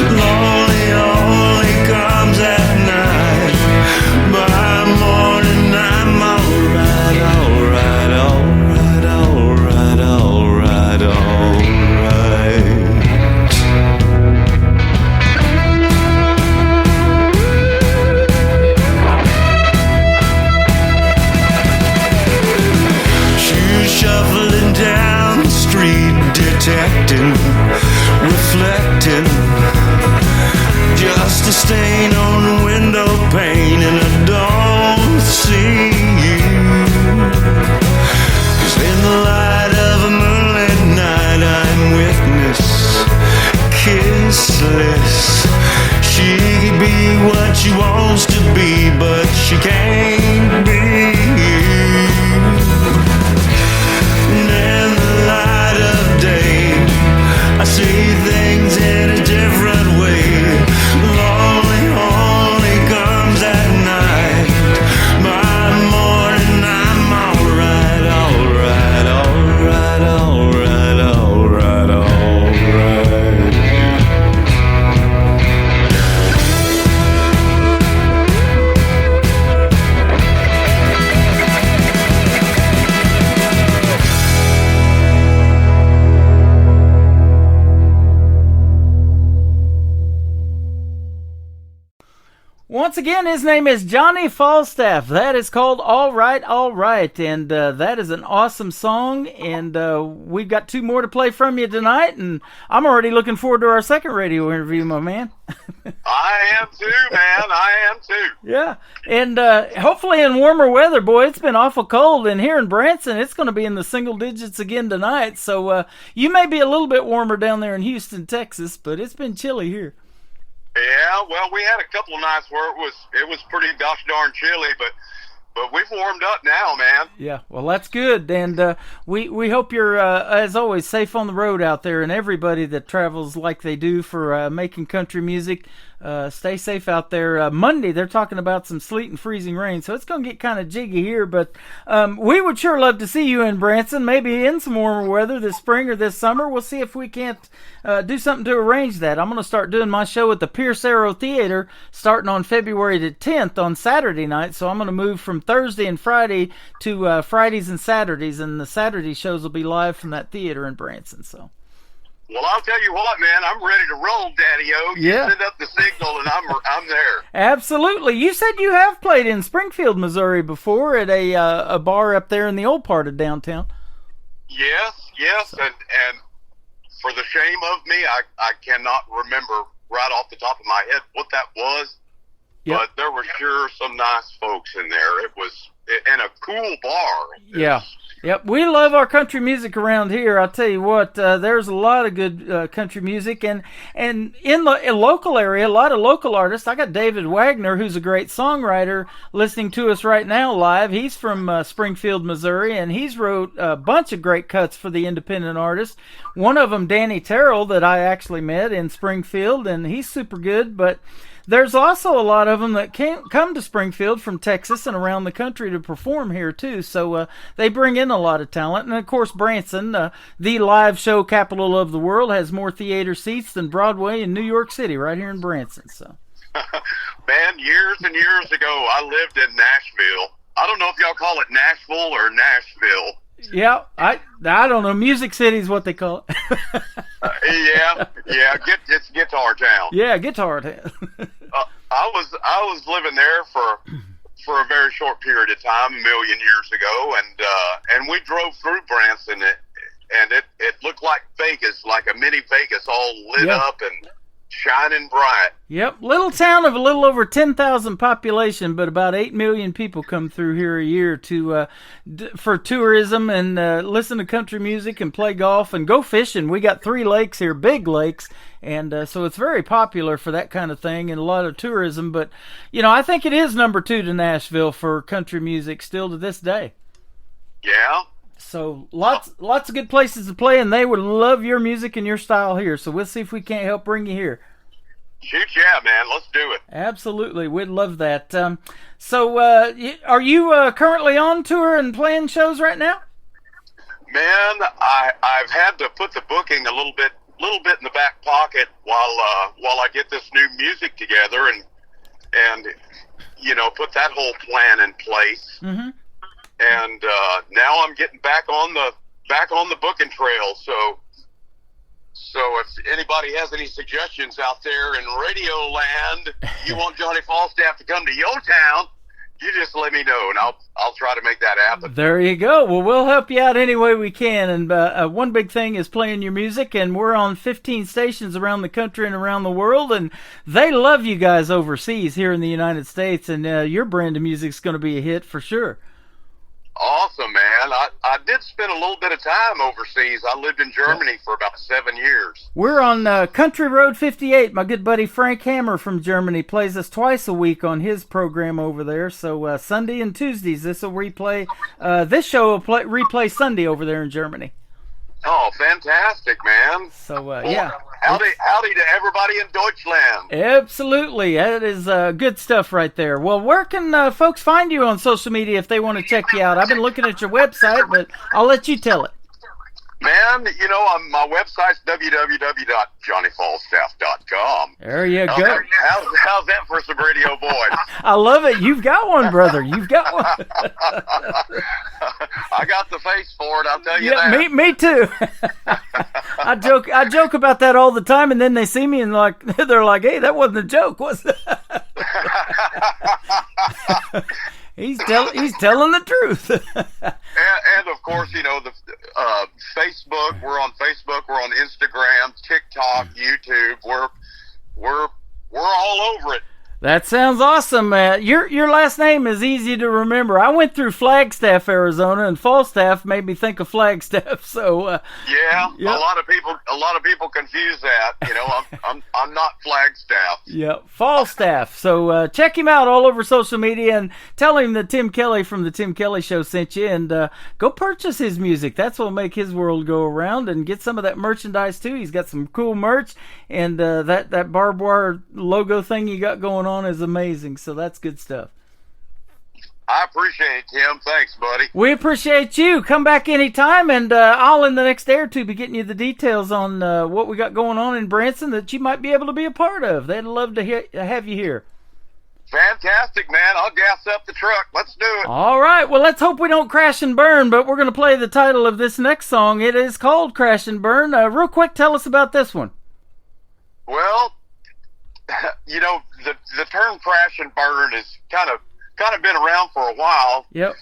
Lonely only comes at night. By morning I'm alright, alright, alright, alright, alright, alright. Once again, his name is Johnny Falstaff. That is called All Right, All Right. And that is an awesome song. And we've got 2 more to play from you tonight. And I'm already looking forward to our second radio interview, my man. I am too, man. I am too. Yeah. And hopefully in warmer weather, boy. It's been awful cold. And here in Branson, it's going to be in the single digits again tonight. So you may be a little bit warmer down there in Houston, Texas, but it's been chilly here. Yeah, well, we had a couple of nights where it was pretty gosh darn chilly, but we've warmed up now, man. Yeah, well, that's good, and we hope you're, as always, safe on the road out there, and everybody that travels like they do for making country music, stay safe out there. Monday, they're talking about some sleet and freezing rain, so it's going to get kind of jiggy here, but we would sure love to see you in Branson, maybe in some warmer weather this spring or this summer. We'll see if we can't do something to arrange that. I'm going to start doing my show at the Pierce Arrow Theater starting on February the 10th on Saturday night, so I'm going to move from Thursday and Friday to Fridays and Saturdays, and the Saturday shows will be live from that theater in Branson. So, well, I'll tell you what, man, I'm ready to roll, Daddy-O. You Yeah. send up the signal, and I'm there. absolutely. You said you have played in Springfield, Missouri before at a bar up there in the old part of downtown. Yes, and for the shame of me, I cannot remember right off the top of my head what that was. Yep. But there were sure some nice folks in there. It was in a cool bar. Yeah. Yep, we love our country music around here. I'll tell you what, there's a lot of good country music, and in the local area, a lot of local artists. I got David Wagner, who's a great songwriter, listening to us right now live. He's from Springfield, Missouri, and he's wrote a bunch of great cuts for the independent artists. One of them, Danny Terrell, that I actually met in Springfield, and he's super good, but there's also a lot of them that come to Springfield from Texas and around the country to perform here, too. So they bring in a lot of talent. And, of course, Branson, the live show capital of the world, has more theater seats than Broadway in New York City right here in Branson. So, Man, years and years ago, I lived in Nashville. I don't know if y'all call it Nashville or Nashville. yeah, I don't know. Music City is what they call it. Yeah, it's Guitar Town. Yeah, Guitar Town. I was living there for a very short period of time, a million years ago, and we drove through Branson, and it looked like Vegas, like a mini Vegas, all lit up and shining bright. Yep, little town of a little over 10,000 population, but about 8 million people come through here a year for tourism and listen to country music and play golf and go fishing. We got 3 lakes here, big lakes, and so it's very popular for that kind of thing and a lot of tourism. But, I think it is number 2 to Nashville for country music still to this day. Yeah. So lots of good places to play, and they would love your music and your style here. So we'll see if we can't help bring you here. Shoot, yeah, man. Let's do it. Absolutely. We'd love that. So are you currently on tour and playing shows right now? Man, I've had to put the booking a little bit in the back pocket while I get this new music together and put that whole plan in place. Mm-hmm. And now I'm getting back on the booking trail. So if anybody has any suggestions out there in Radio Land, you want Johnny Falstaff to come to your town, you just let me know, and I'll try to make that happen. There you go. Well, we'll help you out any way we can. And one big thing is playing your music, and we're on 15 stations around the country and around the world, and they love you guys overseas here in the United States, and your brand of music's going to be a hit for sure. Awesome, man. I did spend a little bit of time overseas. I lived in Germany for about 7 years. We're on Country Road 58. My good buddy Frank Hammer from Germany plays us twice a week on his program over there. So Sunday and Tuesdays, this will replay. This show will replay Sunday over there in Germany. Oh, fantastic, man. So, yeah. Howdy to everybody in Deutschland. Absolutely. That is good stuff right there. Well, where can folks find you on social media if they want to check you out? I've been looking at your website, but I'll let you tell it. Man, my website's www.johnnyfalstaff.com. There you go. How's that for some radio voice? I love it. You've got one, brother. You've got one. I got the face for it, I'll tell you that. Me too. I joke about that all the time, and then they see me and they're like, hey, that wasn't a joke, was it? He's telling the truth. and of course, you know, the Facebook. We're on Facebook. We're on Instagram, TikTok, YouTube. We're all over it. That sounds awesome, man. Your last name is easy to remember. I went through Flagstaff, Arizona, and Falstaff made me think of Flagstaff. So yeah, yep. a lot of people confuse that. You know, I'm not Flagstaff. Yeah, Falstaff. So check him out all over social media and tell him that Tim Kelly from the Tim Kelly Show sent you, and go purchase his music. That's what'll make his world go around, and get some of that merchandise too. He's got some cool merch, and that barbed wire logo thing you got going on is amazing. So that's good stuff. I appreciate it, Tim. Thanks, buddy. We appreciate you. Come back anytime, and I'll in the next day or two be getting you the details on what we got going on in Branson that you might be able to be a part of. They'd love to have you here. Fantastic, man. I'll gas up the truck. Let's do it. All right. Well, let's hope we don't crash and burn, but we're going to play the title of this next song. It is called Crash and Burn. Real quick, tell us about this one. Well, you know, the term crash and burn is kind of been around for a while. Yep.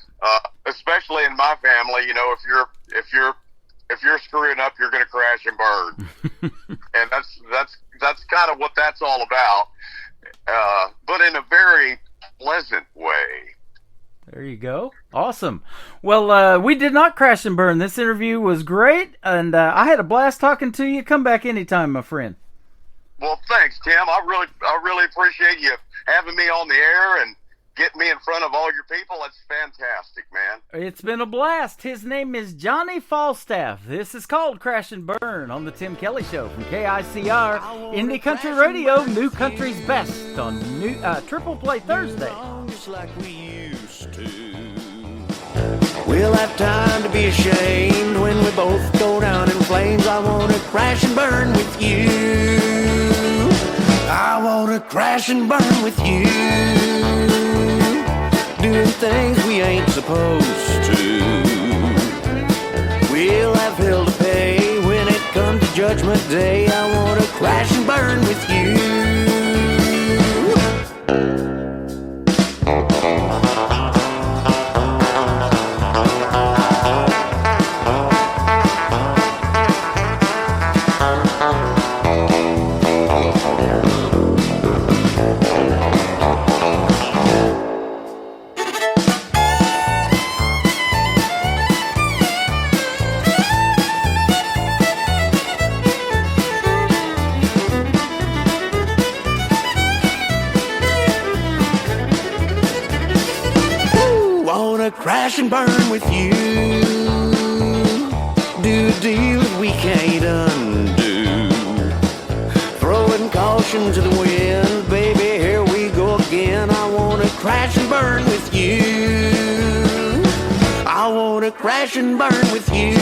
Especially in my family, you know, if you're screwing up, you're going to crash and burn, and that's kind of what that's all about. But in a very pleasant way. There you go. Awesome. Well, we did not crash and burn. This interview was great, and I had a blast talking to you. Come back anytime, my friend. Well, thanks, Tim. I really appreciate you having me on the air and getting me in front of all your people. That's fantastic, man. It's been a blast. His name is Johnny Falstaff. This is called Crash and Burn on the Tim Kelly Show from KICR, Indie Country Radio, New Country's Best on Triple Play Thursday. Just like we used to. We'll have time to be ashamed when we both go down in flames. I want to crash and burn with you. I want to crash and burn with you. Doing things we ain't supposed to. We'll have hell to pay when it comes to Judgment Day. I want to crash and burn with you. Crash and burn with you. Do a deal that we can't undo. Throwing caution to the wind, baby, here we go again. I wanna crash and burn with you. I wanna crash and burn with you.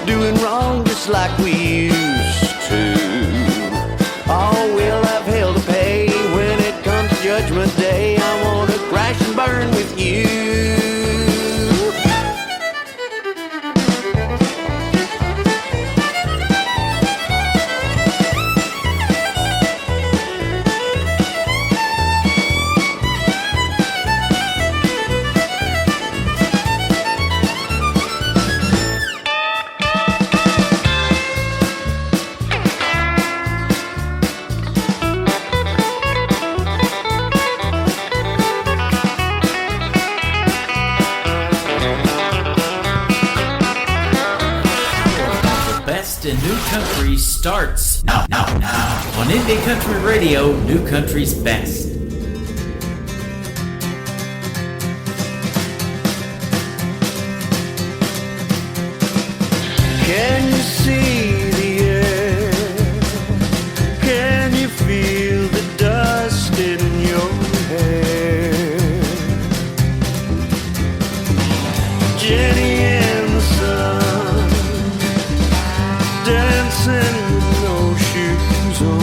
Doing wrong just like we used to. Oh, we'll have hell to pay when it comes to Judgment Day. I wanna crash and burn with you. Country starts now on Indie Country Radio, New Country's Best. Can you see the air? Can you feel the dust in your hair? Jenny in the sun, dancing with no shoes on.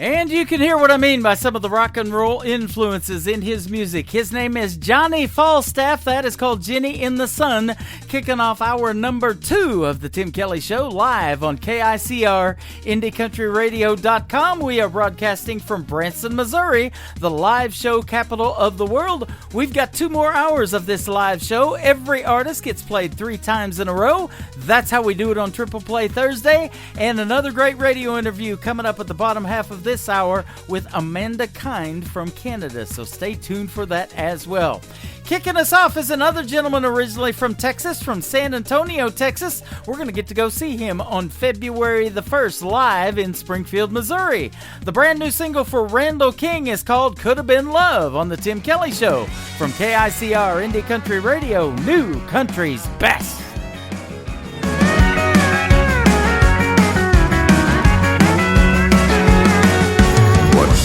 And you can hear what I mean by some of the rock and roll influences in his music. His name is Johnny Falstaff. That is called Jenny in the Sun, kicking off our number 2 of the Tim Kelly Show live on KICR, IndieCountryRadio.com. We are broadcasting from Branson, Missouri, the live show capital of the world. We've got 2 more hours of this live show. Every artist gets played 3 times in a row. That's how we do it on Triple Play Thursday. And another great radio interview coming up at the bottom half of this hour with Amanda Kind from Canada, so stay tuned for that as well. Kicking us off is another gentleman originally from Texas, from San Antonio, Texas. We're going to get to go see him on February the 1st live in Springfield, Missouri. The brand new single for Randall King is called Could Have Been Love on the Tim Kelly Show from KICR Indie Country Radio, New Country's Best.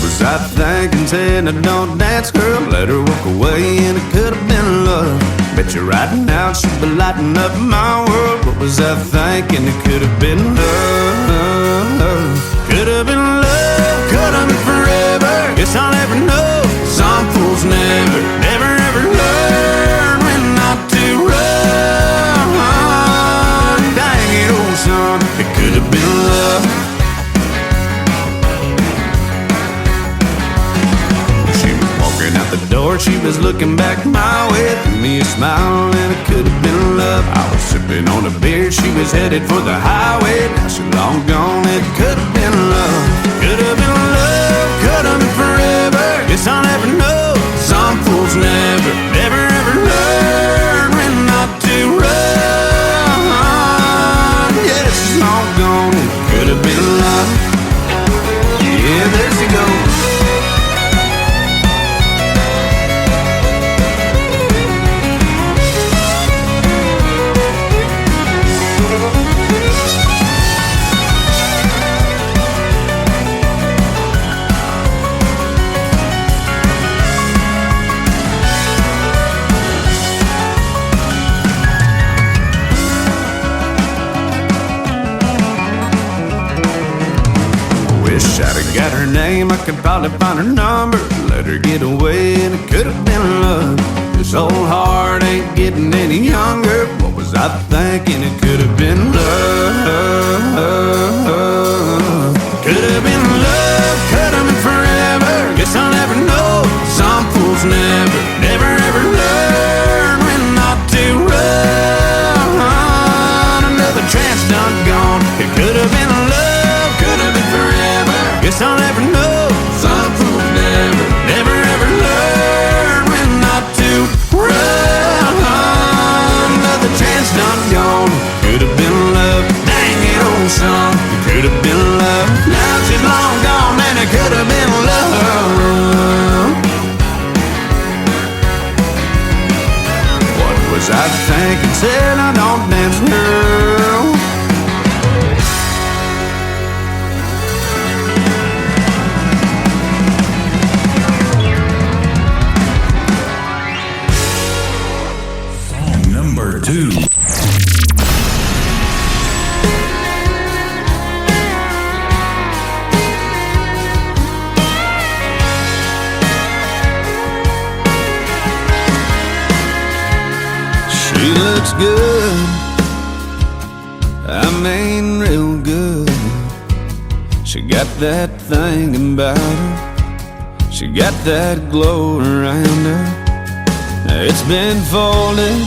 Was I thinking, saying I don't dance, girl? Let her walk away and it could have been love. Bet you right now she'd be lighting up my world. What was I thinking? It could have been love. Could have been love, could have been forever. Guess I'll never know. Some fools never, never ever learn when not to run. Dang it, old son, it could have been love. Out the door, she was looking back my way, threw me a smile, and it could have been love. I was sipping on a beer, she was headed for the highway. Now she's long gone, it could have been love. Could have been love, could have been forever. Guess I'll never know. Some fools never, never ever learn when not to run. Yeah, she's long gone, it could have been love. Yeah, there she goes. Got her name, I could probably find her number. Let her get away and it could have been love. This old heart ain't getting any younger. What was I thinking? It could have been love. Could have been love, could have been forever. Guess I'll never know. Some fools never, never ever learn when not to run. Another chance done gone. It could have been love, could have been forever. Guess I'll never know. Some fools never, never ever learn when not to run. Another chance done gone. Could have been love. Dang it, old son. It could have been love. Now she's long gone and it could have been love. What was I thinking? Said I don't dance, girl. Number 2. She looks good, I mean real good. She got that thing about her. She got that glow around her. It's been folded,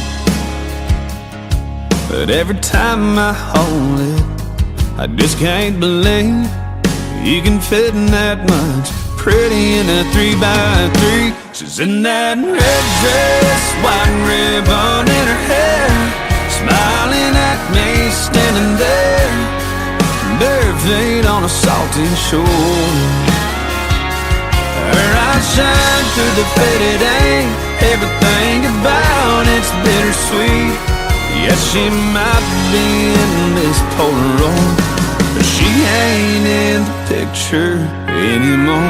but every time I hold it, I just can't believe you can fit in that much. Pretty in a 3x3. She's in that red dress, white ribbon in her hair, smiling at me, standing there, bare feet on a salty shore. Her eyes shine through the faded ink. Everything about it's bittersweet. Yes, she might be in this Polaroid, but she ain't in the picture anymore.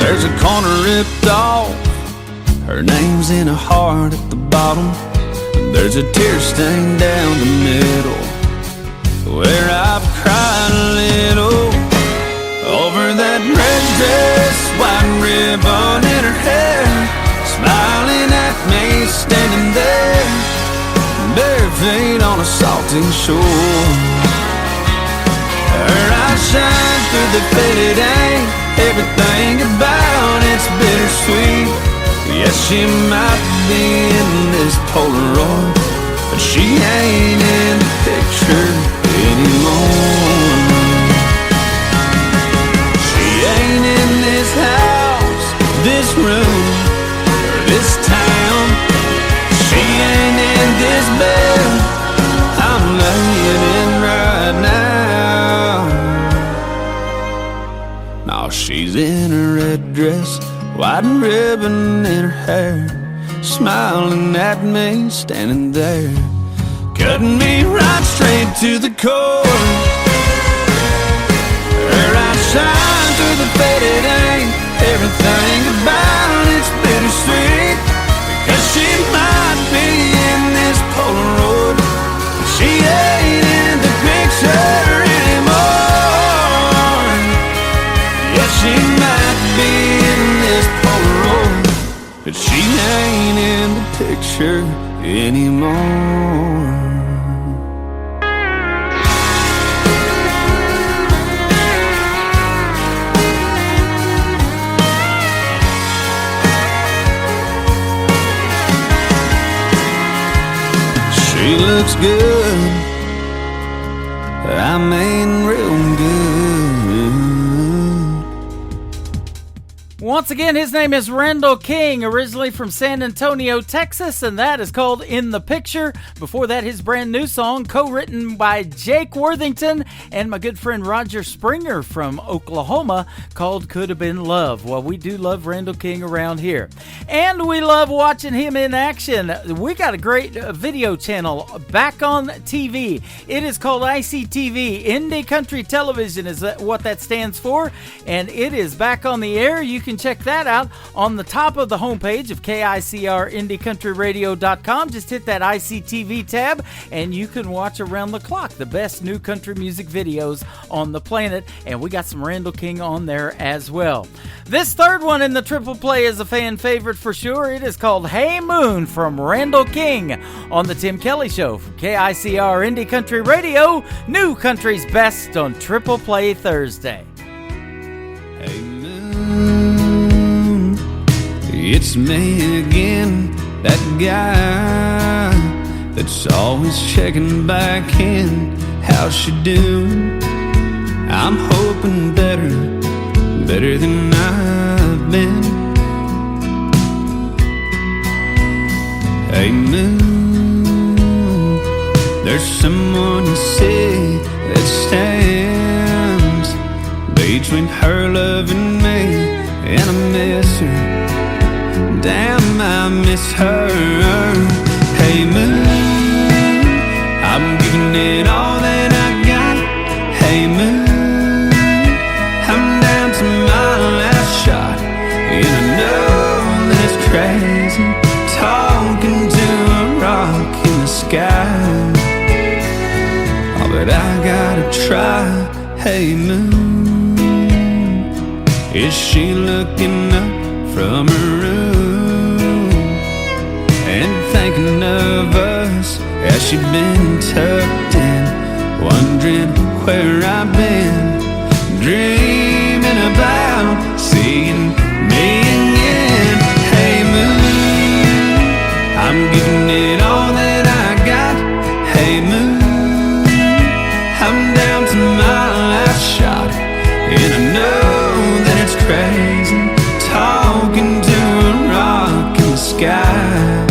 There's a corner ripped off, her name's in a heart at the bottom. There's a tear stain down the middle, where I've cried a little. Over that red dress, white ribbon in her hair, smiling at me, standing there, bare feet on a salty shore. Her eyes shine through the faded ink, everything about it's bittersweet. Yes, she might be in this Polaroid, but she ain't in the picture anymore. She ain't in this house, this room, or this town. She ain't in this bed I'm laying in right now. No, she's in a red dress, white ribbon in her hair, smiling at me, standing there, cutting me right straight to the core. Her eyes shine through the faded ink, everything about it's bittersweet. Because she might be in this Polaroid, but she ain't in the picture anymore. Yeah, she might be in this Polaroid, but she ain't in the picture anymore. She looks good, I mean real good. Once again, his name is Randall King, originally from San Antonio, Texas, and that is called In the Picture. Before that, his brand new song, co-written by Jake Worthington and my good friend Roger Springer from Oklahoma, called Could Have Been Love. Well, we do love Randall King around here. And we love watching him in action. We got a great video channel back on TV. It is called ICTV. Indie Country Television is what that stands for, and it is back on the air. You can check that out on the top of the homepage of KICRIndieCountryRadio.com. Just hit that ICTV tab, and you can watch around the clock the best new country music videos on the planet, and we got some Randall King on there as well. This third one in the triple play is a fan favorite for sure. It is called Hey Moon from Randall King on the Tim Kelly Show from KICR Indie Country Radio, New Country's Best on Triple Play Thursday. Hey moon, it's me again, that guy that's always checking back in. How's she doing? I'm hoping better than I've been. Hey moon, there's someone you see that stands between her love and me, and I miss her. Damn, I miss her. Hey moon, I'm giving it all that I got. Hey moon, I'm down to my last shot, and I know that it's crazy talking to a rock in the sky. Oh, but I gotta try. Hey moon, is she looking up from her room and thinking of us? Has she been tucked in, wondering where I've been, dreaming about seeing me again? Hey moon, I'm giving it all that I got. Hey moon, I'm down to my last shot, and I know that it's crazy talking to a rock in the sky,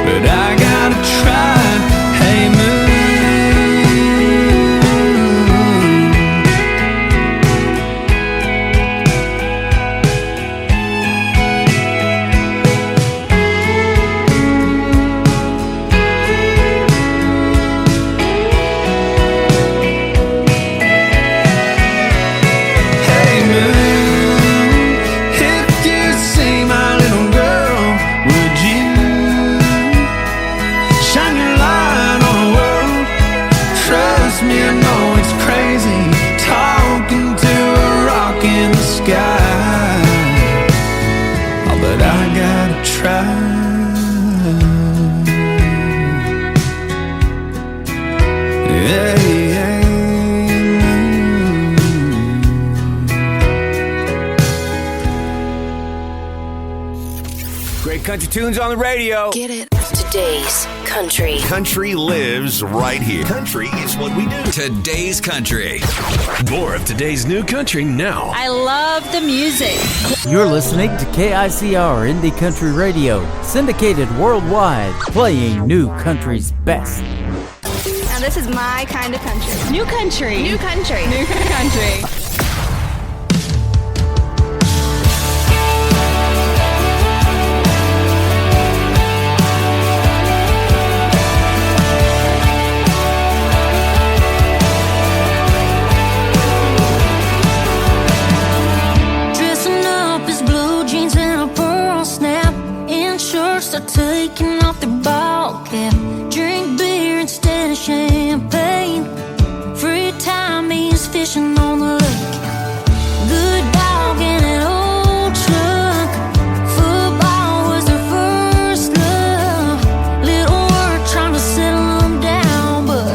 but I gotta try. Hey moon, country tunes on the radio. Get it. Today's country. Country lives right here. Country is what we do. Today's country. More of today's new country now. I love the music. You're listening to KICR Indie Country Radio, syndicated worldwide, playing new country's best. Now this is my kind of country. New country. New country. New country. Taking off the ball cap, drink beer instead of champagne. Free time means fishing on the lake. Good dog in an old truck. Football was their first love. Little work trying to settle them down, but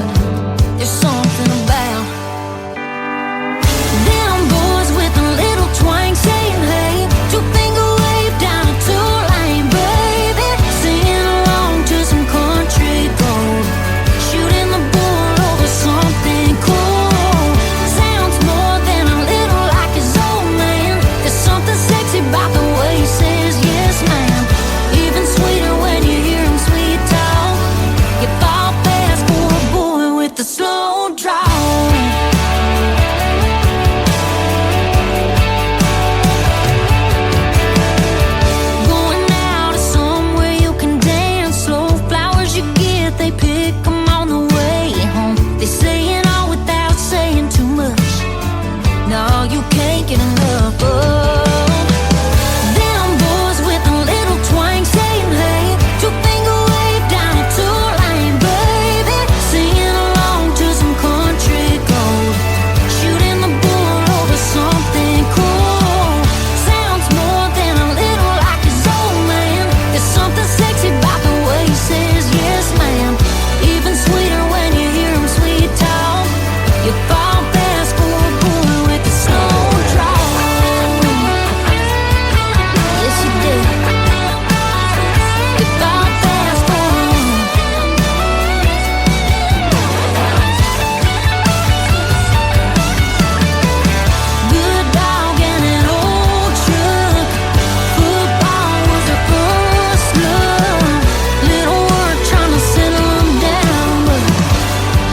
there's something about them boys with a little twang saying hey, two-finger wave down a two-lane, baby. Singing along to some country gold, shooting the bull over something cool. Sounds more than a little like his old man. There's something sexy about the way he says yes, ma'am. Even sweeter when you hear him sweet talk. You fall fast for a boy with a slow draw. Going out to somewhere you can dance slow. Flowers you get, they pick 'em on the way home. They say it all without saying too much. No, you can't get enough of them boys with a little twang saying hey, two-finger wave down a two-lane, baby. Singing along to some country gold, shooting the bull over something cool. Sounds more than a little like his old man. There's something sexy about the way he says yes, ma'am. Even sweeter when you hear him sweet talk. You fall fast for a boy with a slow draw. Yes, you do. You fall fast for him. Good dog in an old truck. Football was their first love. Little work trying to settle them down, but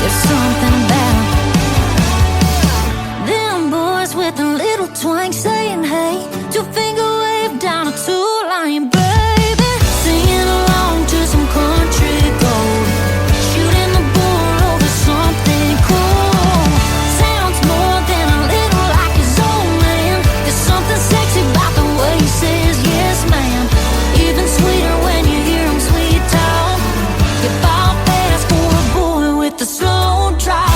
there's something about them boys with a little twang saying hey, two-finger wave down a two-line, baby. Singing along to some country gold, shooting the bull over something cool. Sounds more than a little like his old man. There's something sexy about the way he says yes, ma'am. Even sweeter when you hear him sweet talk. You fall fast for a boy with a slow draw.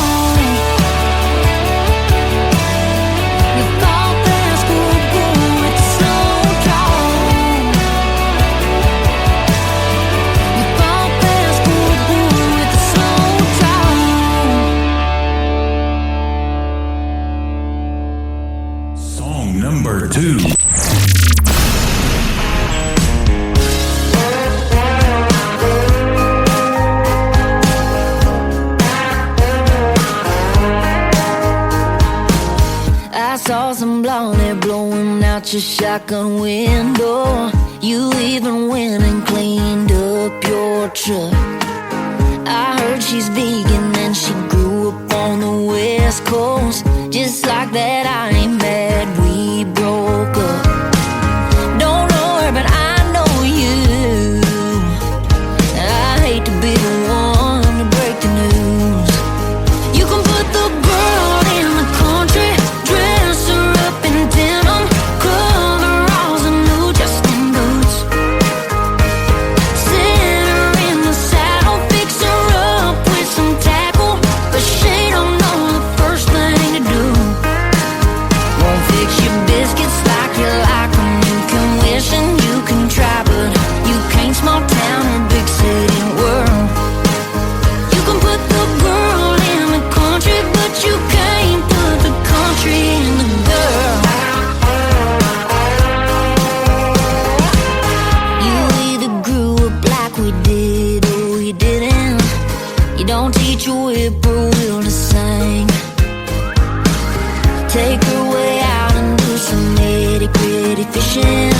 You fall fast for a boy with a slow draw. You fall fast for a boy with a slow draw. Song number 2. I saw some blonde hair blowing out your shotgun window. You even went and cleaned up your truck. I heard she's vegan and she grew up on the West Coast. Just like that, I ain't mad we broke up. Don't know her, but I know you. I hate to be the one to break the news. You can put the girl in the country, dress her up in denim, coveralls and new Justin boots. Sit her in the saddle, fix her up with some tackle, but she don't know the first thing to do. take her way out and do some nitty gritty fishing,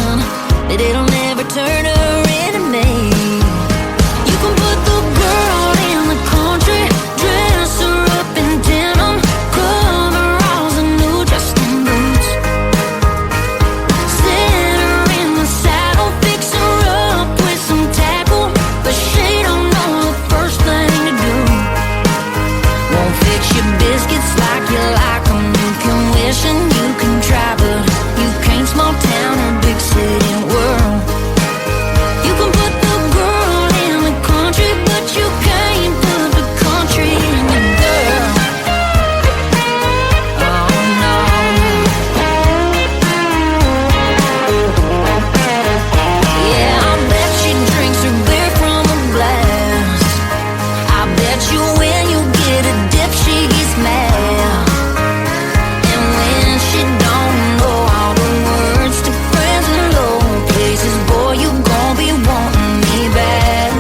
but it'll never turn her into me. You can put the girl in the country, dress her up in denim, coveralls and new Justin boots. Sit her in the saddle, fix her up with some tackle, but she don't know the first thing to do. Won't fix your biscuits like you like 'em. You can wish and you can try, but you can't small town or big city world. You can put the girl in the country, but you can't put the country in the girl. Oh no. Yeah, I bet she drinks her beer from a glass. I bet you when you get a dip she gets mad. And when she don't know all the words to friends in low places, boy, you gon' be wanting me back.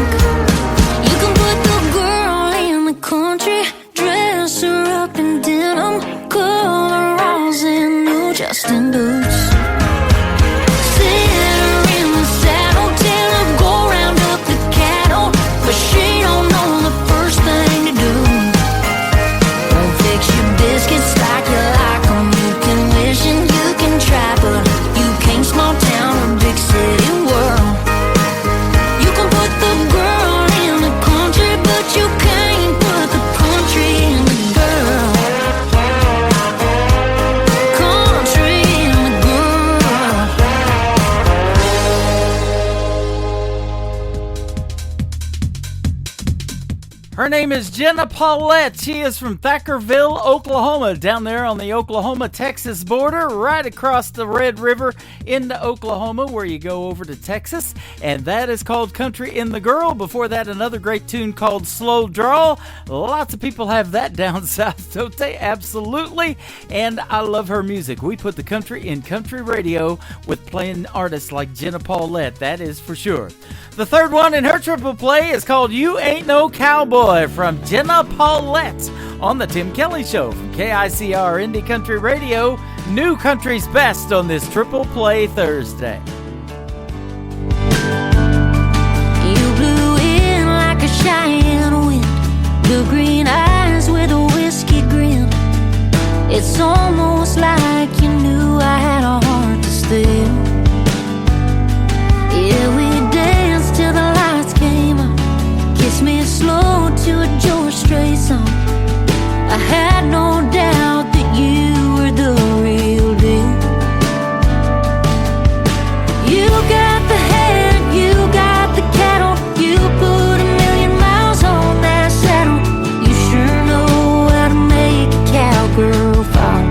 You can put the girl in the country, dress her up in denim, coveralls and new Justin boots. Sit her in the saddle, tell her go round up the cattle, but she don't know the first thing to do. Won't fix your biscuits like you like 'em. You can wish and you can try, but you can't small town or big city world. You can put the girl in the country, but you can't put the country in the girl. Country in the girl. Her name is Jenna Paulette. She is from Thackerville, Oklahoma, down there on the Oklahoma-Texas border, right across the Red River into Oklahoma, where you go over to Texas. And that is called Country in the Girl. Before that, another great tune called Slow Draw. Lots of people have that down south, don't they? Absolutely. And I love her music. We put the country in country radio with playing artists like Jenna Paulette. That is for sure. The third one in her triple play is called You Ain't No Cowboy from Jenna Paulette on the Tim Kelly Show from KICR Indie Country Radio. New country's best on this triple play Thursday. You blew in like a Cheyenne wind, blue green eyes with a whiskey grin. It's almost like you knew I had a heart to steal. Yeah, we danced till the lights came on, kissed me slow to a George Strait song. I had no doubt that you were the real deal. You got the head, you got the cattle, you put 1,000,000 miles on that saddle. You sure know how to make a cowgirl fall.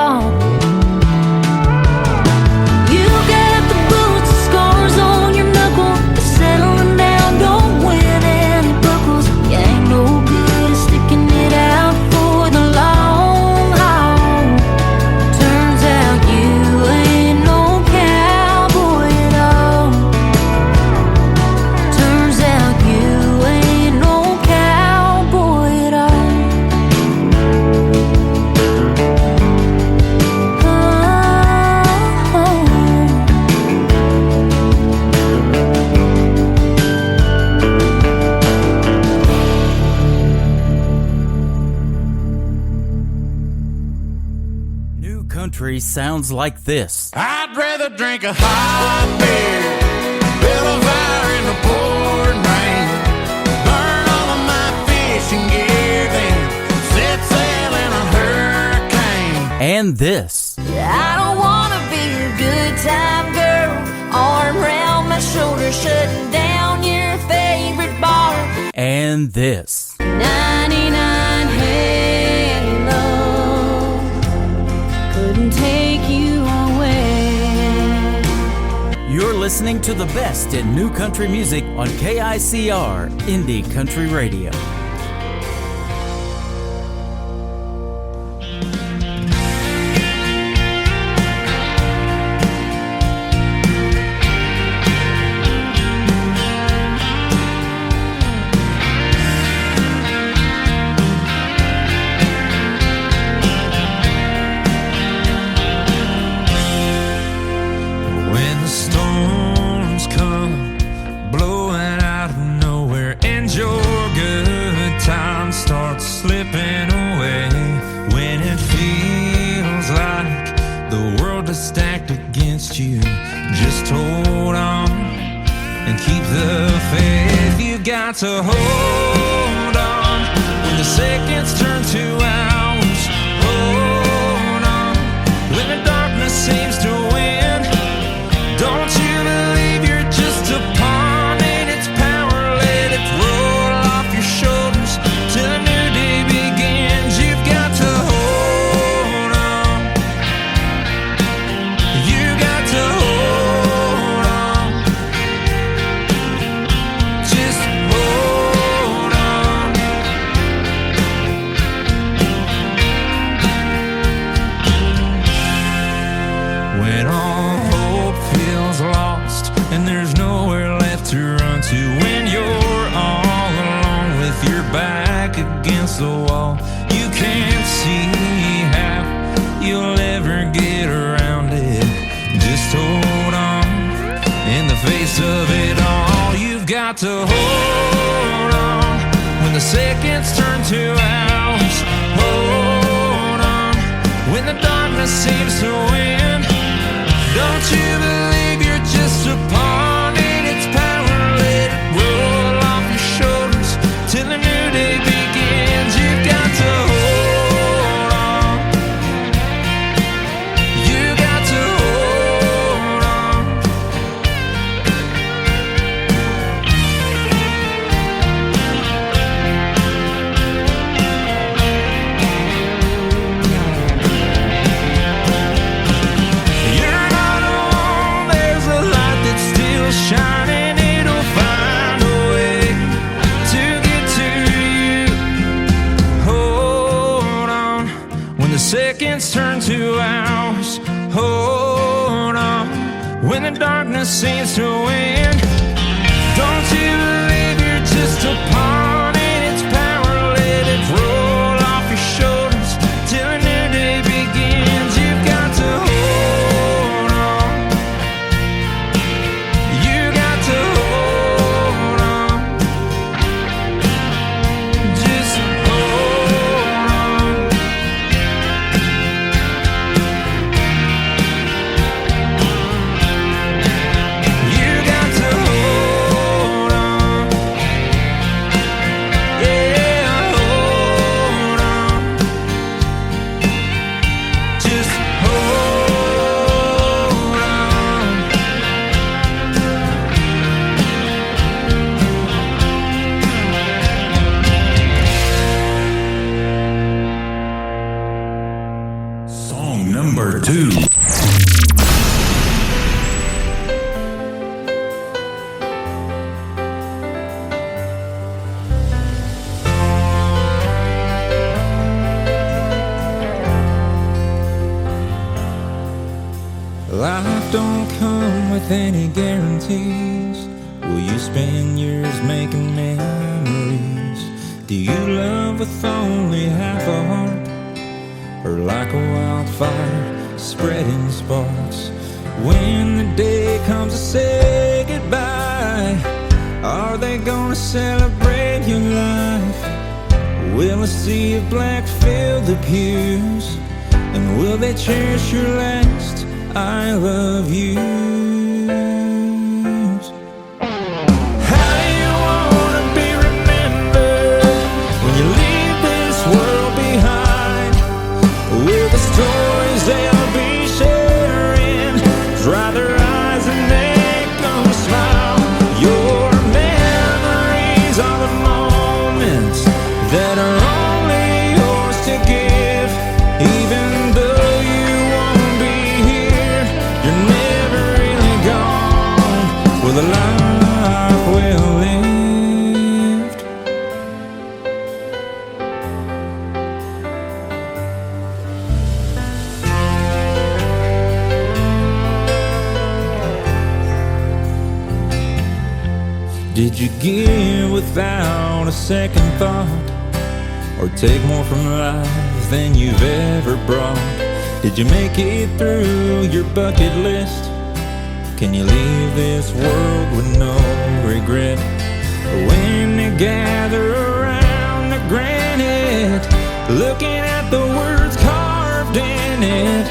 fall. You got the boots, scars on your knuckles, settling down, don't win any buckles. You ain't no good at sticking it out for the long haul. Turns out you ain't no cowboy at all. Turns out you ain't no cowboy at all. New country sounds like this. I'd rather drink a hot beer, build a fire in the pouring rain, burn all of my fishing gear, then set sail in a hurricane. And this. I don't wanna be a good time girl, arm around my shoulder, shutting down your favorite bar. And this. 99 Halo couldn't take you away. You're listening to the best in new country music on KICR Indie Country Radio. When the storms come blowing out of nowhere and your good time starts slipping away, when it feels like the world is stacked against you, just hold on and keep the faith. You got to hold on when the seconds turn to hours. Hold on when the darkness seems to win. Don't you believe you're just a pawn in its power? Let it roll off your shoulders till a new day begins. You've got to hold on. You got to hold on. Just hold on. When all hope feels lost and there's nowhere left to run to, when you're all alone with your back against the wall, you can't see how you'll ever get around it. Just hold on in the face of it all. You've got to hold on when the seconds turn to hours. Hold on when the darkness seems to win. Don't you believe you're just a pawn in its power? Let it roll off your shoulders till a new day begins. You've got to hold on. You got to hold on. You're not alone. There's a light that's still shining. It'll find a way to get to you. Hold on when the seconds turn to hours. Hold on when the darkness seems to win. Don't you believe you're just a pawn in its power? Let it roll off your shoulders till a new day begins. You've got to hold on. You got to hold on. Just hold on. You got to number 2. Life don't come with any guarantees. Will you spend years making memories? Do you love with only half a heart? Or like a wildfire spreading sparks? When the day comes to say goodbye, are they gonna celebrate your life? Will a sea of black fill the pews? And will they cherish your last I love you? How do you wanna be remembered when you leave this world behind? Will the stories they'll be sharing dry their eyes and make them smile? Your memories are the moments that are only yours to give. Even though you won't be here, you're never really gone with a life well lived. Did you give without a second thought? Or take more from life than you've ever brought? Did you make it through your bucket list? Can you leave this world with no regret? When they gather around the granite, looking at the words carved in it,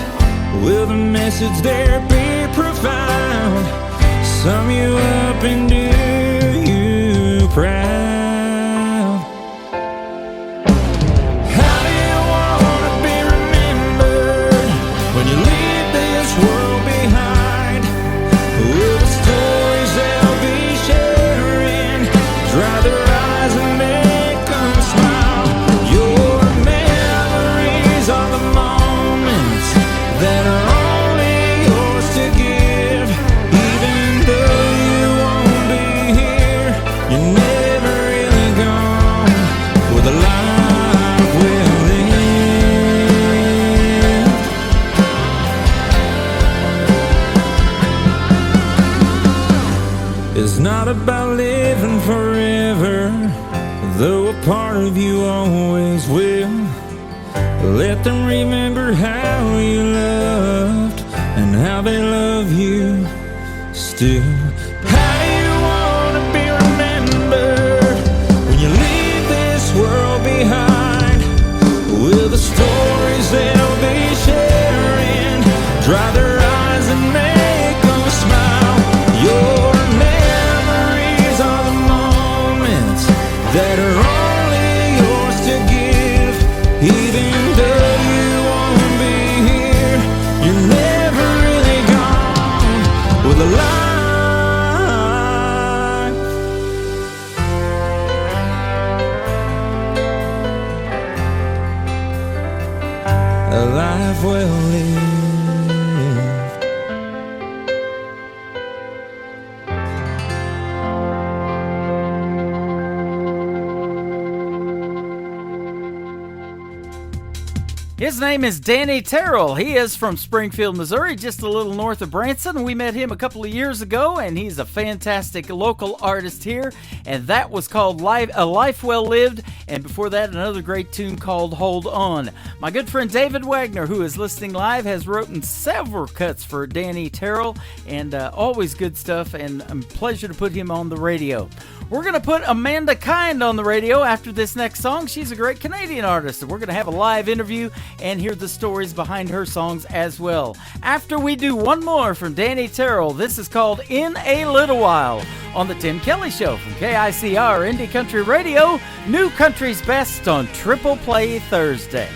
will the message there be profound? Sum you up and do you proud? It's not about living forever, though a part of you always will. Let them remember how you loved and how they love you still. How do you want to be remembered when you leave this world behind? Will the stories they'll be sharing dry their eyes and make them smile? Your that are only yours to give. Even though you won't be here, you're never really gone with a life well lived. His name is Danny Terrell. He is from Springfield, Missouri, just a little north of Branson. We met him a couple of years ago, and he's a fantastic local artist here. And that was called A Life Well Lived. And before that, another great tune called Hold On. My good friend David Wagner, who is listening live, has written several cuts for Danny Terrell, and always good stuff, and a pleasure to put him on the radio. We're going to put Amanda Kind on the radio after this next song. She's a great Canadian artist, and we're going to have a live interview and hear the stories behind her songs as well. After we do one more from Danny Terrell, this is called In a Little While on the Tim Kelly Show from KICR Indie Country Radio, New Country's Best on Triple Play Thursday.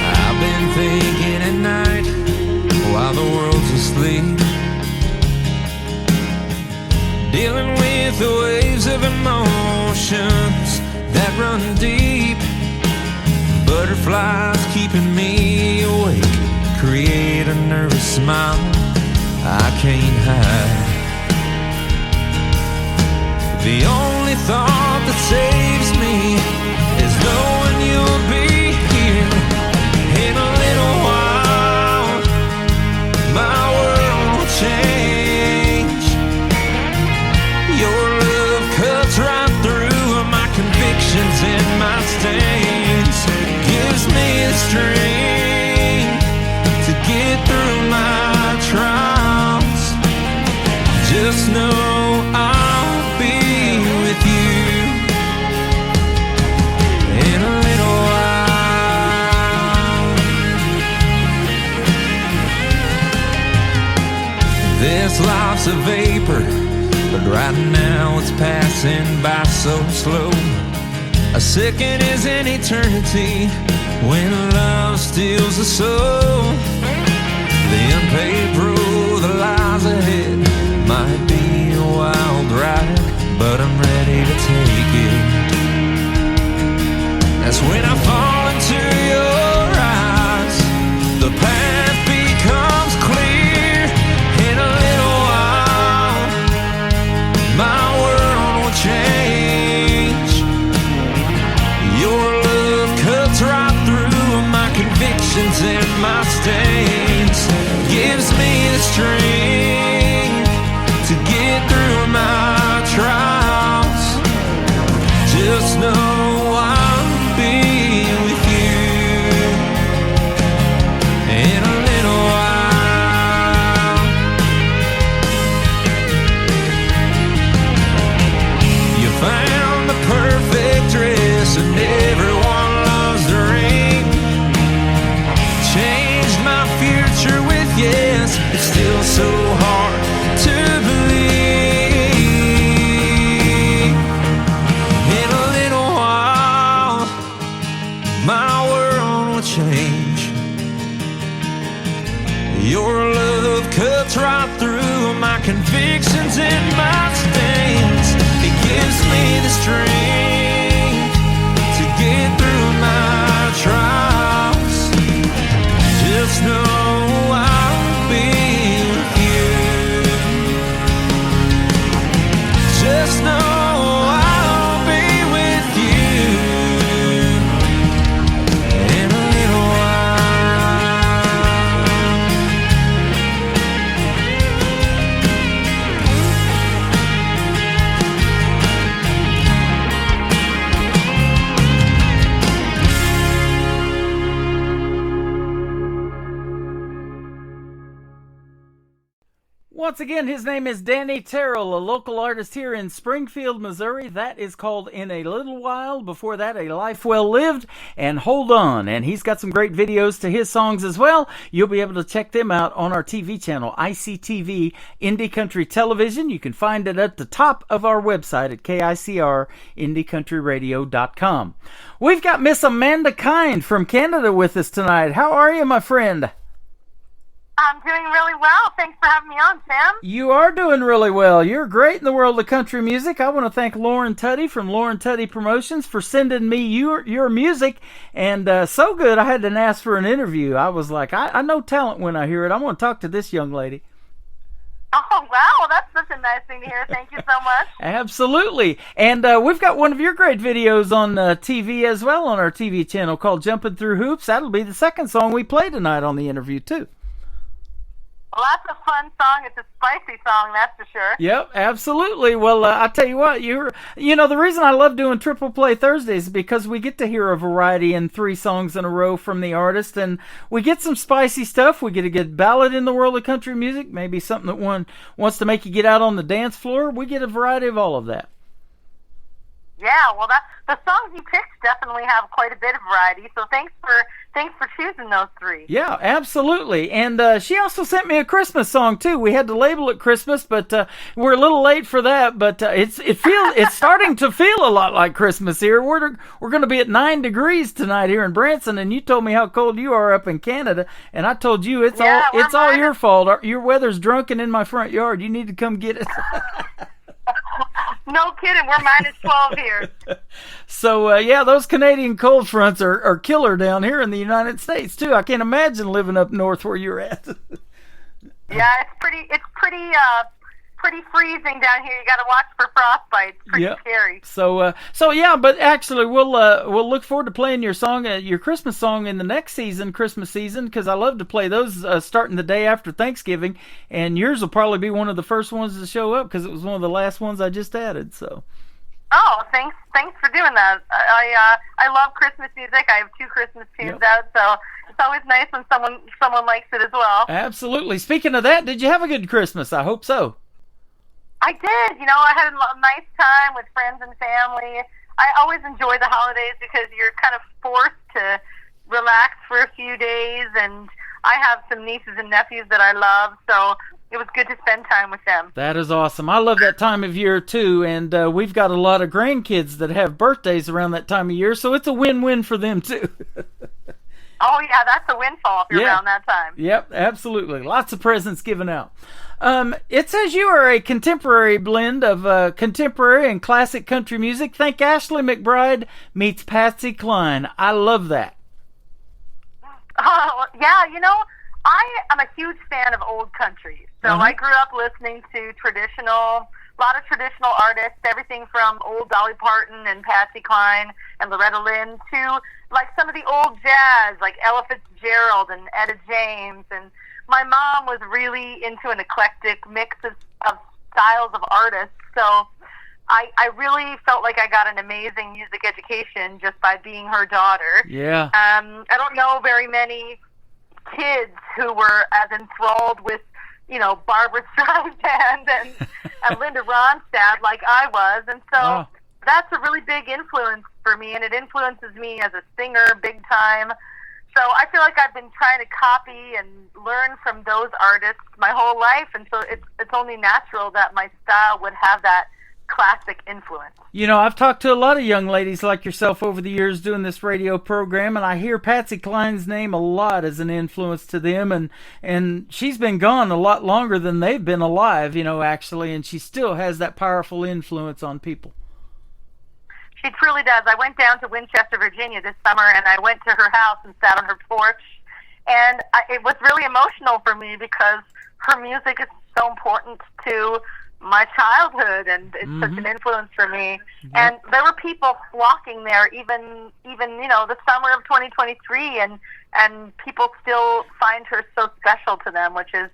I've been thinking at night while the world's asleep, dealing with the waves of emotions that run deep. butterflies keeping me awake, create a nervous smile I can't hide. The only thought that saves me is knowing you'll be here in a little while. My world will change. Your love cuts right through my convictions and my stains. Gives me the strength to get through my trials. Just know I'll be with you in a little while. This life's a vapor, but right now it's passing by so slow. A second is an eternity when love steals the soul. The unpaved road that lies ahead might be a wild ride, but I'm ready to take it. That's when I fall into your eyes. The path becomes clear in a little while. My world will change. Your love cuts right through my convictions and my stains. Gives me the strength to get through my trials. Just know I'll be with you in a little while. You found the perfect dress and everyone loves the ring. Changed my future with yes. It's still so hard to believe. In a little while, my world will change. Your love cuts right through my convictions and my stains. It gives me the strength to get through my trials. Just know I'll be with you. Just know I'll be with you in a little while. Once again, his name is Danny Terrell, a local artist here in Springfield, Missouri. That is called In a Little While. Before that, A Life Well Lived and Hold On. And he's got some great videos to his songs as well. You'll be able to check them out on our TV channel, ICTV Indie Country Television. You can find it at the top of our website at KICRIndieCountryRadio.com. We've got Miss Amanda Kind from Canada with us tonight. How are you, my friend? I'm doing really well. Thanks for having me on, Sam. You are doing really well. You're great in the world of country music. I want to thank Lauren Tuddy from Lauren Tuddy Promotions for sending me your music. And so good, I had to ask for an interview. I was like, I know talent when I hear it. I want to talk to this young lady. Oh, wow. That's such a nice thing to hear. Thank you so much. Absolutely. And we've got one of your great videos on TV as well on our TV channel called Jumping Through Hoops. That'll be the second song we play tonight on the interview, too. Well, that's a fun song. It's a spicy song, that's for sure. Yep, absolutely. Well, I tell you what, the reason I love doing Triple Play Thursdays is because we get to hear a variety in 3 songs in a row from the artist, and we get some spicy stuff. We get a good ballad in the world of country music, maybe something that one wants to make you get out on the dance floor. We get a variety of all of that. Yeah, well, the songs you picked definitely have quite a bit of variety, so thanks for choosing those 3. Yeah, absolutely. And she also sent me a Christmas song, too. We had to label it Christmas, but we're a little late for that, but it's starting to feel a lot like Christmas here. We're going to be at 9 degrees tonight here in Branson, and you told me how cold you are up in Canada, and I told you it's all your fault. Your weather's drunken in my front yard. You need to come get it. No kidding, we're minus 12 here. So, yeah, those Canadian cold fronts are killer down here in the United States, too. I can't imagine living up north where you're at. Yeah, it's pretty freezing down here. You got to watch for frostbite. It's pretty scary. So yeah, but actually, we'll look forward to playing your song, your Christmas song, in the next season, Christmas season, because I love to play those starting the day after Thanksgiving, and yours will probably be one of the first ones to show up because it was one of the last ones I just added. So. Oh, thanks for doing that. I love Christmas music. I have 2 Christmas tunes out, so it's always nice when someone likes it as well. Absolutely. Speaking of that, did you have a good Christmas? I hope so. I did. I had a nice time with friends and family. I always enjoy the holidays because you're kind of forced to relax for a few days, and I have some nieces and nephews that I love, so it was good to spend time with them. That is awesome. I love that time of year, too, and we've got a lot of grandkids that have birthdays around that time of year, so it's a win-win for them, too. Oh, yeah, that's a windfall if you're around that time. Yep, absolutely. Lots of presents given out. It says you are a contemporary blend of contemporary and classic country music. Think Ashley McBryde meets Patsy Cline. I love that. Yeah, I am a huge fan of old country. So I grew up listening to a lot of traditional artists, everything from old Dolly Parton and Patsy Cline and Loretta Lynn to like some of the old jazz, like Ella Fitzgerald and Etta James. And my mom was really into an eclectic mix of styles of artists. So I really felt like I got an amazing music education just by being her daughter. Yeah. I don't know very many kids who were as enthralled with, Barbra Streisand and Linda Ronstadt like I was. And so that's a really big influence for me, and it influences me as a singer big time. So I feel like I've been trying to copy and learn from those artists my whole life, and so it's only natural that my style would have that classic influence. I've talked to a lot of young ladies like yourself over the years doing this radio program, and I hear Patsy Cline's name a lot as an influence to them, and she's been gone a lot longer than they've been alive, actually, and she still has that powerful influence on people. She truly does. I went down to Winchester, Virginia this summer, and I went to her house and sat on her porch, and it was really emotional for me because her music is so important to my childhood, and it's such an influence for me. And there were people flocking there, even the summer of 2023, and people still find her so special to them, which is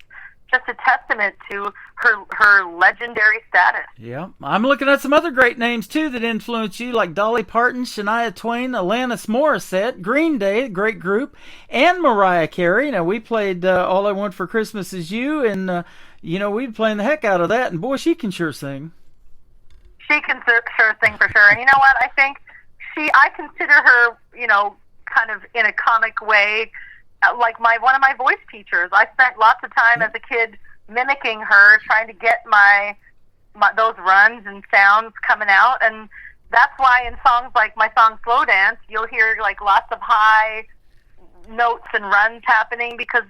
just a testament to her legendary status. Yeah, I'm looking at some other great names too that influence you, like Dolly Parton, Shania Twain, Alanis Morissette, Green Day, great group, and Mariah Carey. Now, we played All I Want for Christmas Is You, and we've been playing the heck out of that, and boy, she can sure sing. She can sure sing for sure. And you know what? I think I consider her, kind of in a comic way, like one of my voice teachers. I spent lots of time as a kid mimicking her, trying to get my those runs and sounds coming out, and that's why in songs like my song Slow Dance, you'll hear like lots of high notes and runs happening, because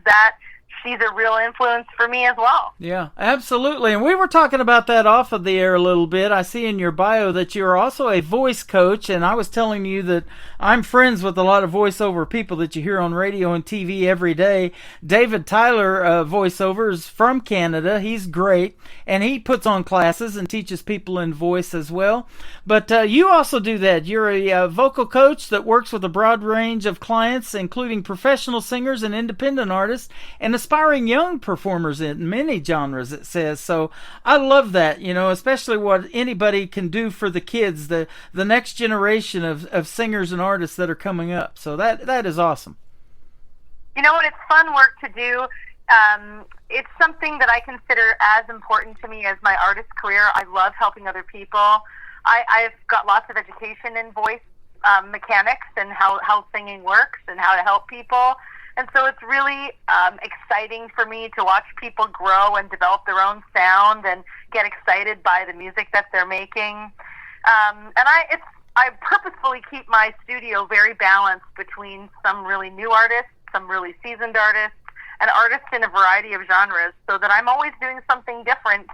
she's a real influence for me as well. Yeah, absolutely. And we were talking about that off of the air a little bit. I see in your bio that you're also a voice coach, and I was telling you that I'm friends with a lot of voiceover people that you hear on radio and TV every day. David Tyler, voiceover, is from Canada. He's great, and he puts on classes and teaches people in voice as well. But you also do that. You're a vocal coach that works with a broad range of clients, including professional singers and independent artists, and aspiring young performers in many genres, it says. So I love that, especially what anybody can do for the kids, the next generation of singers and artists that are coming up. So that is awesome. You know what? It's fun work to do. It's something that I consider as important to me as my artist career. I love helping other people. I've got lots of education in voice mechanics and how singing works and how to help people. And so it's really exciting for me to watch people grow and develop their own sound and get excited by the music that they're making. And I purposefully keep my studio very balanced between some really new artists, some really seasoned artists, and artists in a variety of genres, so that I'm always doing something different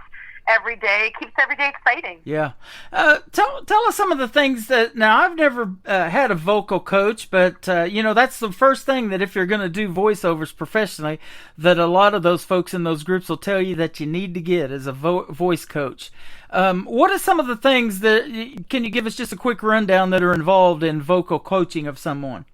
every day. It keeps every day exciting. Yeah. Tell us some of the things that, now I've never had a vocal coach, but that's the first thing that if you're going to do voiceovers professionally, that a lot of those folks in those groups will tell you that you need to get as a voice coach. What are some of the things that, can you give us just a quick rundown that are involved in vocal coaching of someone?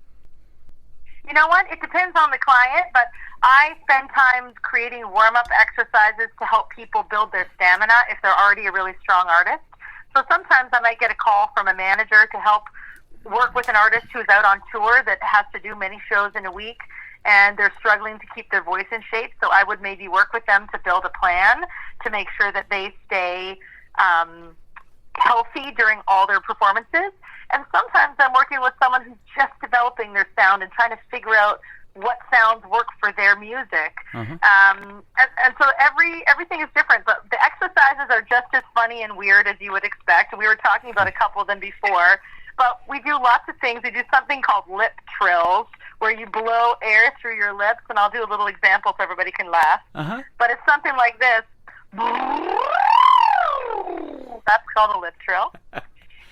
You know what? It depends on the client, but I spend time creating warm-up exercises to help people build their stamina if they're already a really strong artist. So sometimes I might get a call from a manager to help work with an artist who's out on tour that has to do many shows in a week, and they're struggling to keep their voice in shape. So I would maybe work with them to build a plan to make sure that they stay healthy during all their performances. And sometimes I'm working with someone who's just developing their sound and trying to figure out what sounds work for their music. Mm-hmm. And so everything is different, but the exercises are just as funny and weird as you would expect. We were talking about a couple of them before, but we do lots of things. We do something called lip trills, where you blow air through your lips, and I'll do a little example so everybody can laugh. Uh-huh. But it's something like this. That's called a lip trill.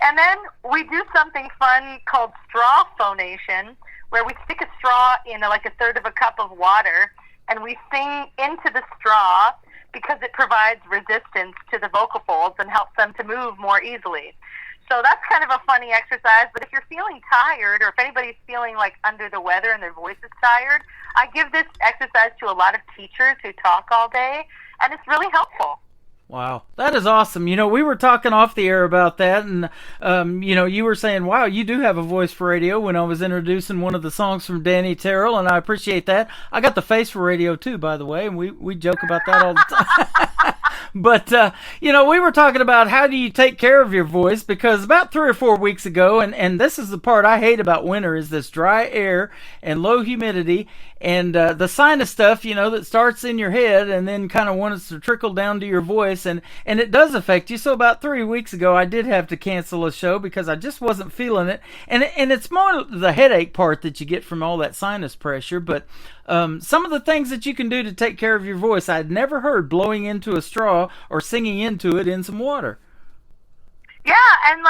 And then we do something fun called straw phonation, where we stick a straw in like a third of a cup of water, and we sing into the straw because it provides resistance to the vocal folds and helps them to move more easily. So that's kind of a funny exercise, but if you're feeling tired, or if anybody's feeling like under the weather and their voice is tired, I give this exercise to a lot of teachers who talk all day, and it's really helpful. Wow, that is awesome. We were talking off the air about that, and, you were saying, wow, you do have a voice for radio when I was introducing one of the songs from Danny Terrell, and I appreciate that. I got the face for radio, too, by the way, and we joke about that all the time. But, we were talking about how do you take care of your voice, because about 3 or 4 weeks ago, and this is the part I hate about winter, is this dry air and low humidity, and the sinus stuff, that starts in your head and then kind of wants to trickle down to your voice, and it does affect you. So about 3 weeks ago, I did have to cancel a show because I just wasn't feeling it, and it's more the headache part that you get from all that sinus pressure, but some of the things that you can do to take care of your voice, I'd never heard blowing into a straw or singing into it in some water. Yeah, and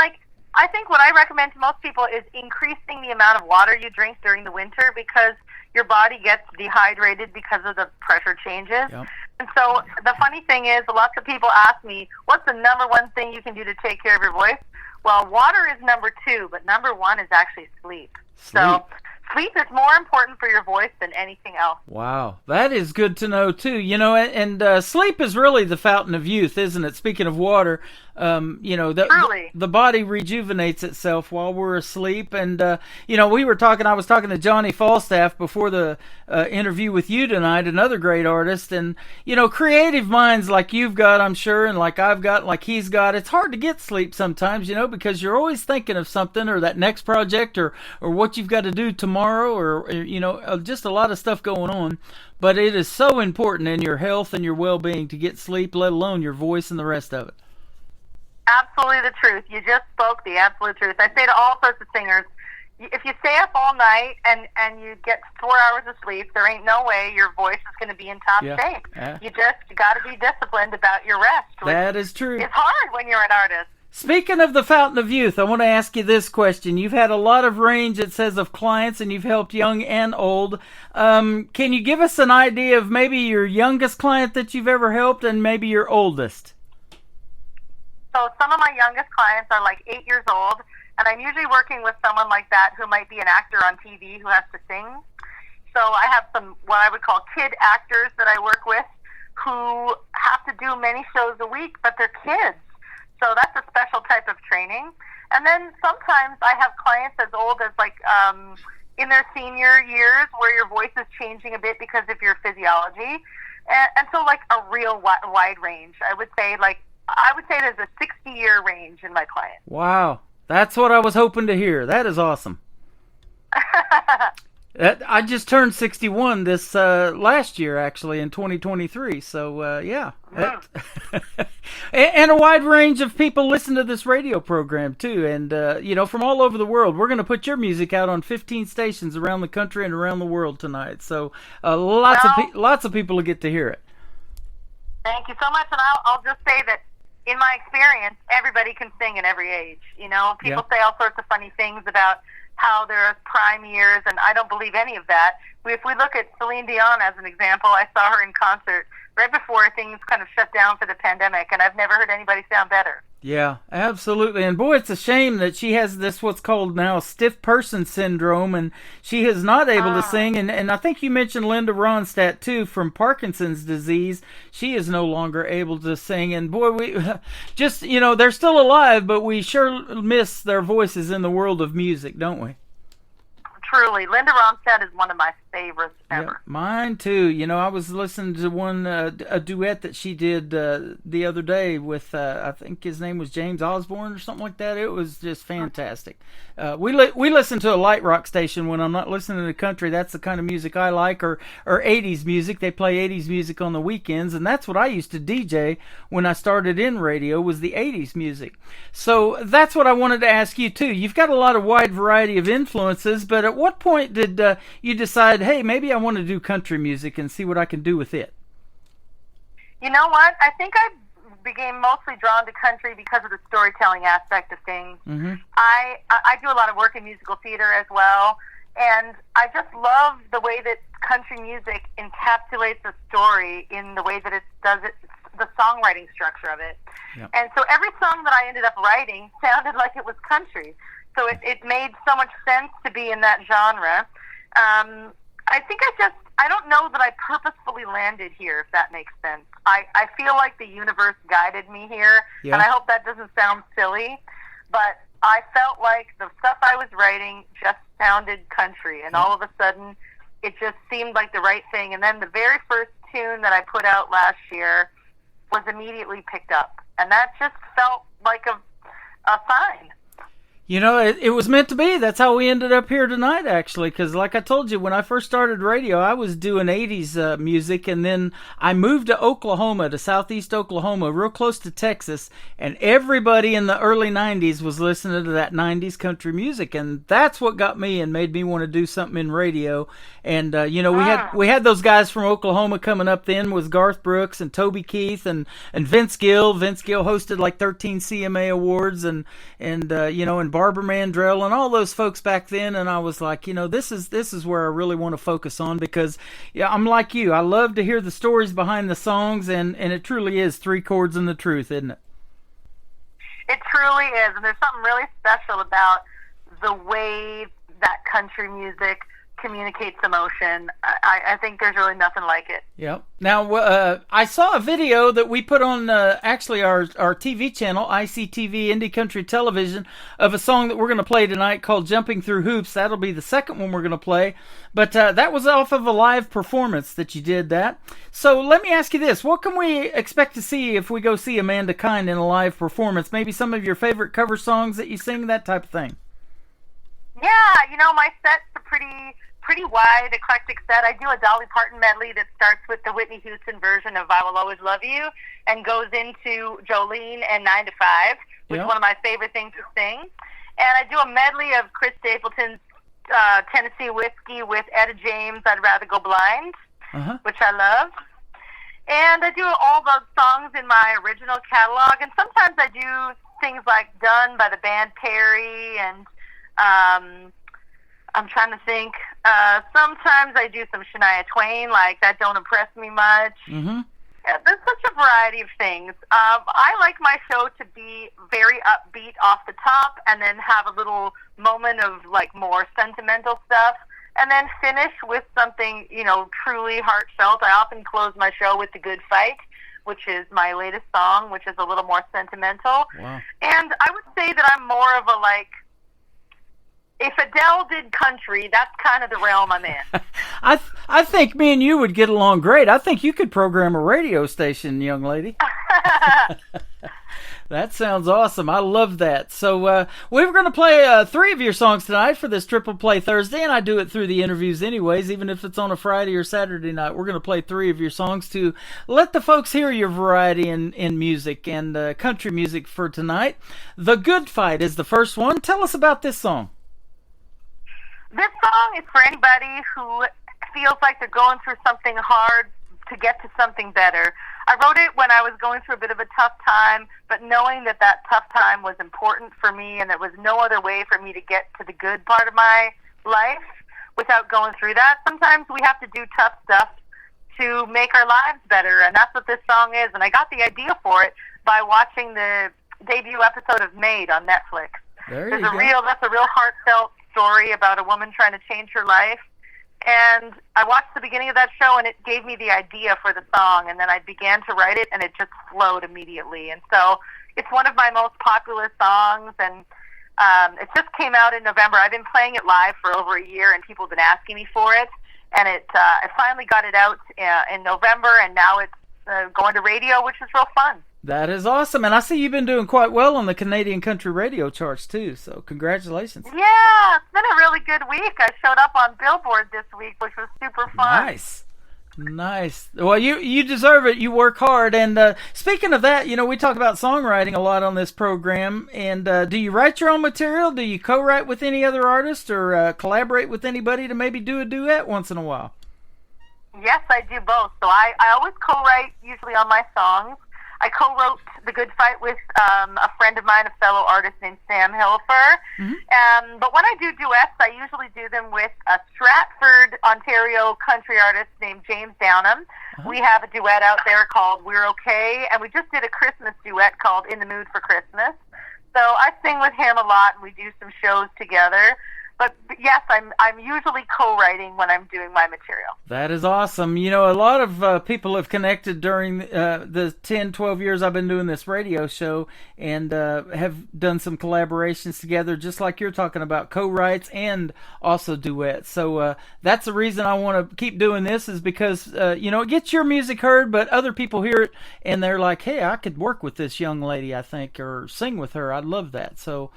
I think what I recommend to most people is increasing the amount of water you drink during the winter, because your body gets dehydrated because of the pressure changes. Yep. And so the funny thing is, lots of people ask me, what's the number one thing you can do to take care of your voice? Well, water is number 2, but number 1 is actually sleep. So sleep is more important for your voice than anything else. Wow, that is good to know too. And sleep is really the fountain of youth, isn't it? Speaking of water, the body rejuvenates itself while we're asleep. And I was talking to Johnny Falstaff before the interview with you tonight, another great artist. And creative minds like you've got, I'm sure, and like I've got, like he's got. It's hard to get sleep sometimes, because you're always thinking of something, or that next project, or what you've got to do tomorrow, or just a lot of stuff going on. But it is so important in your health and your well-being to get sleep, let alone your voice and the rest of it. Absolutely the truth. You just spoke the absolute truth. I say to all sorts of singers, if you stay up all night and you get 4 hours of sleep, there ain't no way your voice is going to be in top shape. You just got to be disciplined about your rest. That is true. It's hard when you're an artist. Speaking of the fountain of youth, I want to ask you this question. You've had a lot of range, it says, of clients, and you've helped young and old. Can you give us an idea of maybe your youngest client that you've ever helped and maybe your oldest? So some of my youngest clients are like 8 years old, and I'm usually working with someone like that who might be an actor on TV who has to sing. So I have some what I would call kid actors that I work with who have to do many shows a week, but they're kids. So that's a special type of training. And then sometimes I have clients as old as in their senior years, where your voice is changing a bit because of your physiology. And so a real wide range. I would say there's a 60-year range in my clients. Wow. That's what I was hoping to hear. That is awesome. I just turned 61 this last year, actually, in 2023. So, yeah. And a wide range of people listen to this radio program, too. And, from all over the world. We're going to put your music out on 15 stations around the country and around the world tonight. So, lots of people will get to hear it. Thank you so much. And I'll just say that in my experience, everybody can sing at every age. You know, people say all sorts of funny things about how there are prime years, and I don't believe any of that. If we look at Celine Dion as an example, I saw her in concert right before things kind of shut down for the pandemic, and I've never heard anybody sound better. Yeah, absolutely. And boy, it's a shame that she has this what's called now stiff person syndrome, and she is not able to sing. And I think you mentioned Linda Ronstadt, too, from Parkinson's disease. She is no longer able to sing. And boy, we just, you know, they're still alive, but we sure miss their voices in the world of music, don't we? Truly. Linda Ronstadt is one of my favorites ever. Yeah, mine too. You know, I was listening to one a duet that she did the other day with I think his name was James Osborne or something like that. It was just fantastic. We listen to a light rock station when I'm not listening to country. That's the kind of music I like, or 80s music. They play 80s music on the weekends, and that's what I used to DJ when I started in radio, was the 80s music. So that's what I wanted to ask you too. You've got a lot of wide variety of influences, but at what point did you decide, hey, maybe I want to do country music and see what I can do with it? You know what? I think I became mostly drawn to country because of the storytelling aspect of things. Mm-hmm. I do a lot of work in musical theater as well, and I just love the way that country music encapsulates a story in the way that it does it, the songwriting structure of it. Yep. And so every song that I ended up writing sounded like it was country. So it made so much sense to be in that genre. I think I don't know that I purposefully landed here, if that makes sense. I feel like the universe guided me here, and I hope that doesn't sound silly, but I felt like the stuff I was writing just sounded country, and all of a sudden it just seemed like the right thing. And then the very first tune that I put out last year was immediately picked up, and that just felt like a sign. You know, it was meant to be. That's how we ended up here tonight, actually, because like I told you, when I first started radio, I was doing 80s music, and then I moved to Oklahoma, to southeast Oklahoma, real close to Texas, and everybody in the early 90s was listening to that 90s country music, and that's what got me and made me want to do something in radio. And, you know, we had those guys from Oklahoma coming up then, was Garth Brooks and Toby Keith and Vince Gill. Vince Gill hosted like 13 CMA awards, and you know, and Barbara Mandrell and all those folks back then, and I was like, you know, this is where I really want to focus on, because I'm like you. I love to hear the stories behind the songs, and it truly is 3 chords and the truth, isn't it? It truly is, and there's something really special about the way that country music communicates emotion. I think there's really nothing like it. Yep. Now, I saw a video that we put on actually our TV channel, ICTV Indie Country Television, of a song that we're going to play tonight called Jumping Through Hoops. That'll be the second one we're going to play. But that was off of a live performance that you did that. So let me ask you this. What can we expect to see if we go see Amanda Kind in a live performance? Maybe some of your favorite cover songs that you sing, that type of thing. Yeah, you know, my set's a pretty wide, eclectic set. I do a Dolly Parton medley that starts with the Whitney Houston version of I Will Always Love You and goes into Jolene and 9 to 5, which is one of my favorite things to sing. And I do a medley of Chris Stapleton's Tennessee Whiskey with Etta James' I'd Rather Go Blind, which I love. And I do all those songs in my original catalog, and sometimes I do things like Done by the band Perry, and I'm trying to think. Sometimes I do some Shania Twain, like That Don't Impress Me Much. Mm-hmm. Yeah, there's such a variety of things. I like my show to be very upbeat off the top, and then have a little moment of like more sentimental stuff, and then finish with something, you know, truly heartfelt. I often close my show with The Good Fight, which is my latest song, which is a little more sentimental. Wow. And I would say that I'm more of a like, if Adele did country, that's kind of the realm I'm in. I think me and you would get along great. I think you could program a radio station, young lady. That sounds awesome. I love that. So we were going to play 3 of your songs tonight for this Triple Play Thursday, and I do it through the interviews anyways, even if it's on a Friday or Saturday night. We're going to play 3 of your songs to let the folks hear your variety in music and country music for tonight. The Good Fight is the first one. Tell us about this song. This song is for anybody who feels like they're going through something hard to get to something better. I wrote it when I was going through a bit of a tough time, but knowing that that tough time was important for me and there was no other way for me to get to the good part of my life without going through that. Sometimes we have to do tough stuff to make our lives better, and that's what this song is. And I got the idea for it by watching the debut episode of Made on Netflix. That's a real heartfelt story about a woman trying to change her life. And I watched the beginning of that show, and it gave me the idea for the song, and then I began to write it, and it just flowed immediately. And so it's one of my most popular songs, and it just came out in November. I've been playing it live for over a year, and people have been asking me for it. And I finally got it out in November, and now it's going to radio, which is real fun. That is awesome. And I see you've been doing quite well on the Canadian country radio charts, too. So congratulations. Yeah, it's been a really good week. I showed up on Billboard this week, which was super fun. Nice. Well, you deserve it. You work hard. And speaking of that, we talk about songwriting a lot on this program. And do you write your own material? Do you co-write with any other artist or collaborate with anybody to maybe do a duet once in a while? Yes, I do both. So I always co-write usually on my songs. I co-wrote The Good Fight with a friend of mine, a fellow artist named Sam Hilfer. Mm-hmm. But when I do duets, I usually do them with a Stratford, Ontario country artist named James Downham. Uh-huh. We have a duet out there called We're Okay, and we just did a Christmas duet called In the Mood for Christmas. So I sing with him a lot, and we do some shows together. But yes, I'm usually co-writing when I'm doing my material. That is awesome. A lot of people have connected during the 10, 12 years I've been doing this radio show and have done some collaborations together, just like you're talking about, co-writes and also duets. So that's the reason I want to keep doing this is because, it gets your music heard, but other people hear it and they're like, hey, I could work with this young lady, I think, or sing with her. I'd love that. So,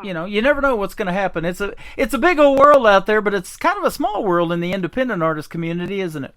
you never know what's going to happen. It's a big old world out there, but it's kind of a small world in the independent artist community, isn't it?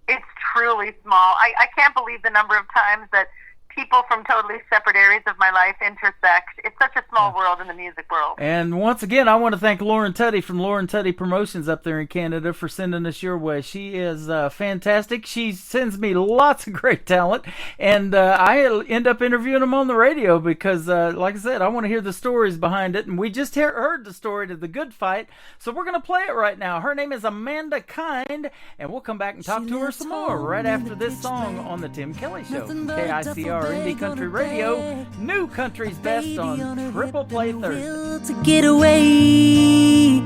It's truly small. I can't believe the number of times that people from totally separate areas of my life intersect. It's such a small world in the music world. And once again, I want to thank Lauren Tutty from Lauren Tutty Promotions up there in Canada for sending us your way. She is fantastic. She sends me lots of great talent, and I end up interviewing them on the radio because, like I said, I want to hear the stories behind it, and we just heard the story to The Good Fight, so we're going to play it right now. Her name is Amanda Kind, and we'll come back and talk to her some more right after this song on The Tim Kelly Show. KICR Indie Country Radio, New Country's Best on Triple Play Thursday. To get away,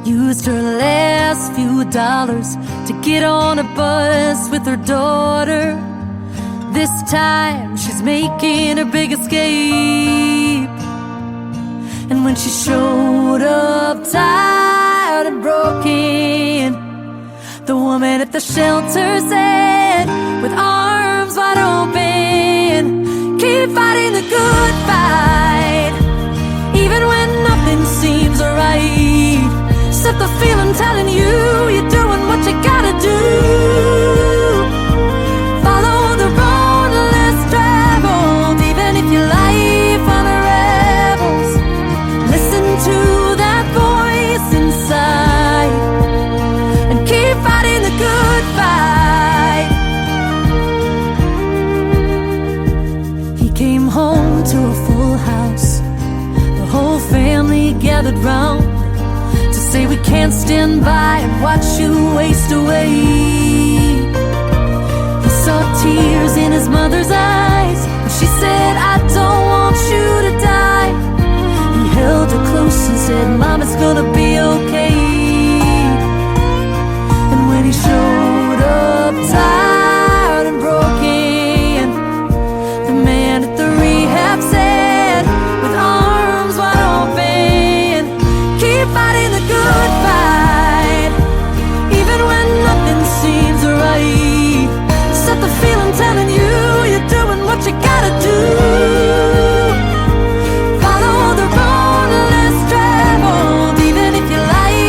used her last few dollars to get on a bus with her daughter. This time she's making her big escape. And when she showed up tired and broken, the woman at the shelter said, with arms wide open, keep fighting the good fight, even when nothing seems right. Set the feeling telling you you're doing what you gotta do. Follow the road less traveled, even if your life unravels. Listen to that voice inside and keep fighting the good fight. He came home to a full house, the whole family gathered round to say we can't stand by and watch you waste away. He saw tears in his mother's eyes and she said, I don't want you to die. He held her close and said, Mom, it's gonna be okay. And when he showed up tired and broken, the man at the rehab said, with arms wide open, keep fighting the good fight, even when nothing seems right. Set the feeling telling you you're doing what you gotta do. Follow the road less traveled, even if your life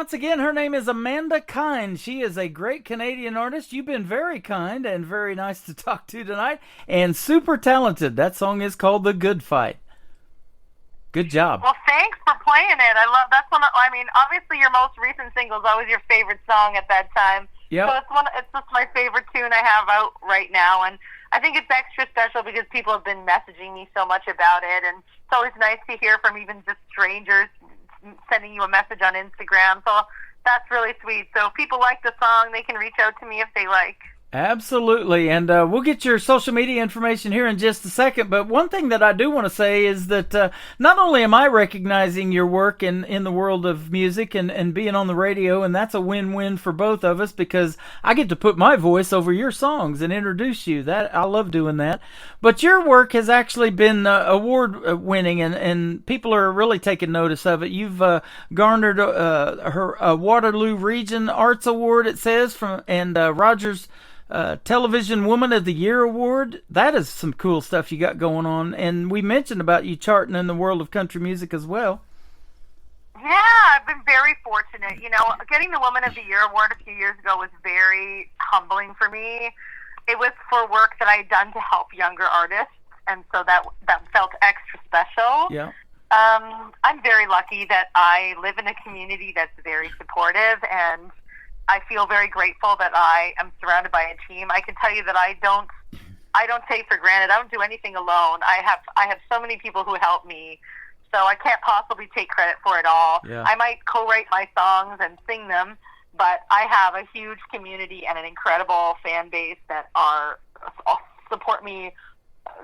once again, her name is Amanda Kind. She is a great Canadian artist. You've been very kind and very nice to talk to tonight, and super talented. That song is called The Good Fight. Good job. Well, thanks for playing it. I love that's one. I mean, obviously, your most recent single is always your favorite song at that time. Yeah. So it's just my favorite tune I have out right now, and I think it's extra special because people have been messaging me so much about it, and it's always nice to hear from even just strangers sending you a message on Instagram. So that's really sweet. So if people like the song, they can reach out to me if they like. Absolutely, and we'll get your social media information here in just a second, but one thing that I do want to say is that not only am I recognizing your work in the world of music and being on the radio, and that's a win-win for both of us because I get to put my voice over your songs and introduce you. That I love doing that, but your work has actually been award-winning, and people are really taking notice of it. You've garnered a Waterloo Region Arts Award, it says, and Rogers Television Woman of the Year Award. That is some cool stuff you got going on, and we mentioned about you charting in the world of country music as well. Yeah, I've been very fortunate. You know, getting the Woman of the Year Award a few years ago was very humbling for me. It was for work that I had done to help younger artists, and so that felt extra special. Yeah. I'm very lucky that I live in a community that's very supportive, and I feel very grateful that I am surrounded by a team. I can tell you that I don't take for granted. I don't do anything alone. I have so many people who help me, so I can't possibly take credit for it all. Yeah. I might co-write my songs and sing them, but I have a huge community and an incredible fan base that support me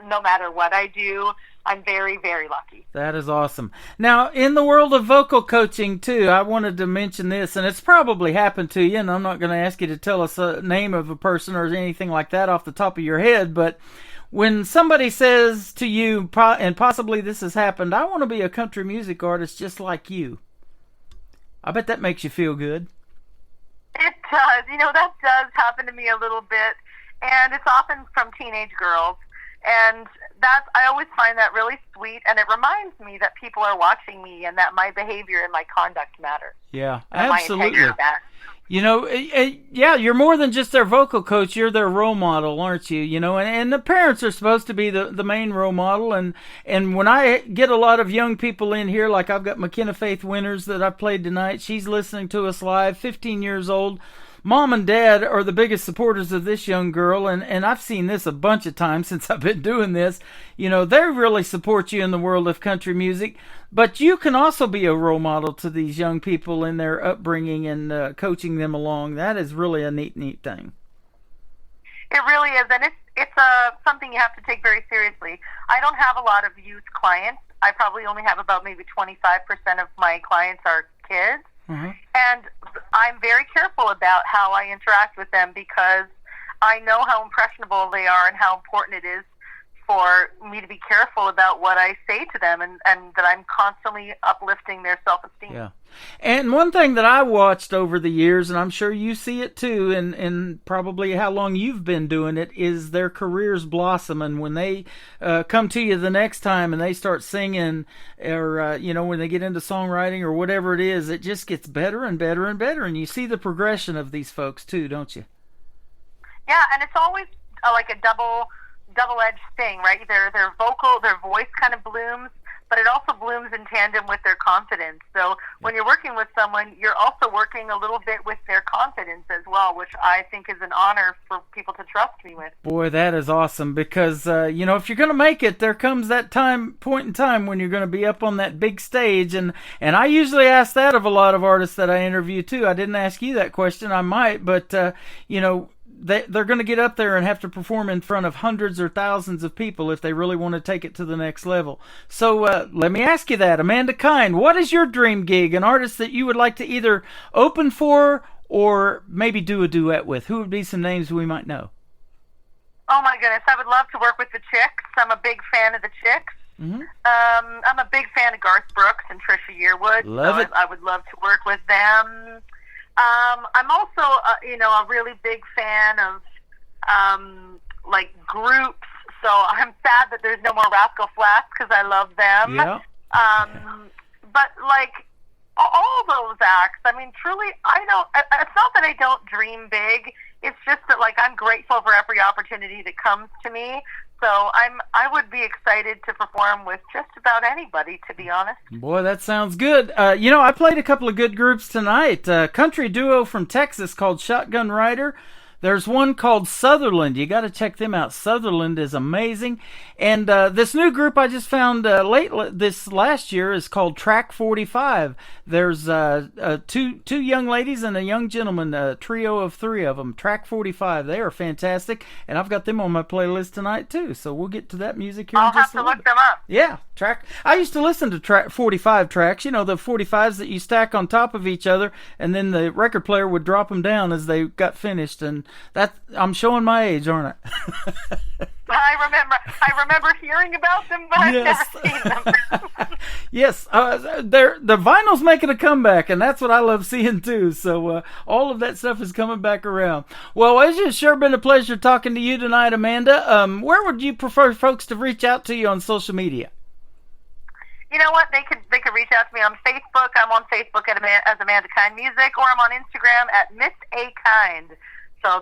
no matter what I do. I'm very, very lucky. That is awesome. Now, in the world of vocal coaching, too, I wanted to mention this, and it's probably happened to you, and I'm not going to ask you to tell us a name of a person or anything like that off the top of your head, but when somebody says to you, and possibly this has happened, I want to be a country music artist just like you, I bet that makes you feel good. It does. You know, that does happen to me a little bit, and it's often from teenage girls. And I always find that really sweet, and it reminds me that people are watching me and that my behavior and my conduct matter. Yeah, and absolutely. My integrity matters. You know, yeah, you're more than just their vocal coach. You're their role model, aren't you? You know, and the parents are supposed to be the main role model. And when I get a lot of young people in here, like I've got McKenna Faith Winters that I played tonight. She's listening to us live, 15 years old. Mom and Dad are the biggest supporters of this young girl, and I've seen this a bunch of times since I've been doing this. You know, they really support you in the world of country music, but you can also be a role model to these young people in their upbringing and coaching them along. That is really a neat thing. It really is, and it's something you have to take very seriously. I don't have a lot of youth clients. I probably only have about maybe 25% of my clients are kids. Mm-hmm. And I'm very careful about how I interact with them because I know how impressionable they are and how important it is for me to be careful about what I say to them and that I'm constantly uplifting their self-esteem. Yeah. And one thing that I watched over the years, and I'm sure you see it too, and probably how long you've been doing it, is their careers blossom. And when they come to you the next time and they start singing, or, you know, when they get into songwriting or whatever it is, it just gets better and better and better. And you see the progression of these folks too, don't you? Yeah, and it's always like a double-edged thing, right? Their voice kind of blooms, but it also blooms in tandem with their confidence. So when you're working with someone, you're also working a little bit with their confidence as well, which I think is an honor for people to trust me with. Boy, that is awesome because, you know, if you're going to make it, there comes that point in time when you're going to be up on that big stage. And I usually ask that of a lot of artists that I interview too. I didn't ask you that question. I might, but, you know, they're going to get up there and have to perform in front of hundreds or thousands of people if they really want to take it to the next level. So let me ask you that. Amanda Kind, what is your dream gig, an artist that you would like to either open for or maybe do a duet with? Who would be some names we might know? Oh, my goodness. I would love to work with the Chicks. I'm a big fan of the Chicks. Mm-hmm. I'm a big fan of Garth Brooks and Trisha Yearwood. Love it. I would love to work with them. I'm also, you know, a really big fan of, like, groups. So I'm sad that there's no more Rascal Flatts because I love them. Yeah. But, like, all those acts. I mean, truly, it's not that I don't dream big. It's just that, like, I'm grateful for every opportunity that comes to me. So I would be excited to perform with just about anybody, to be honest. Boy, that sounds good. I played a couple of good groups tonight. Country duo from Texas called Shotgun Rider. There's one called Sutherland. You got to check them out. Sutherland is amazing. And this new group I just found this last year is called Track 45. There's two young ladies and a young gentleman, a trio of three of them. Track 45. They are fantastic. And I've got them on my playlist tonight, too. So we'll get to that music here in just a little bit. I'll have to look them up. Yeah, track. I used to listen to track 45 tracks. You know, the 45s that you stack on top of each other, and then the record player would drop them down as they got finished. And that, I'm showing my age, aren't I? I remember hearing about them, but I've never seen them. Yes, the vinyl's making a comeback, and that's what I love seeing too. So all of that stuff is coming back around. Well, it's just sure been a pleasure talking to you tonight, Amanda. Where would you prefer folks to reach out to you on social media? You know what? They could reach out to me on Facebook. I'm on Facebook as Amanda Kind Music, or I'm on Instagram at Miss A Kind. So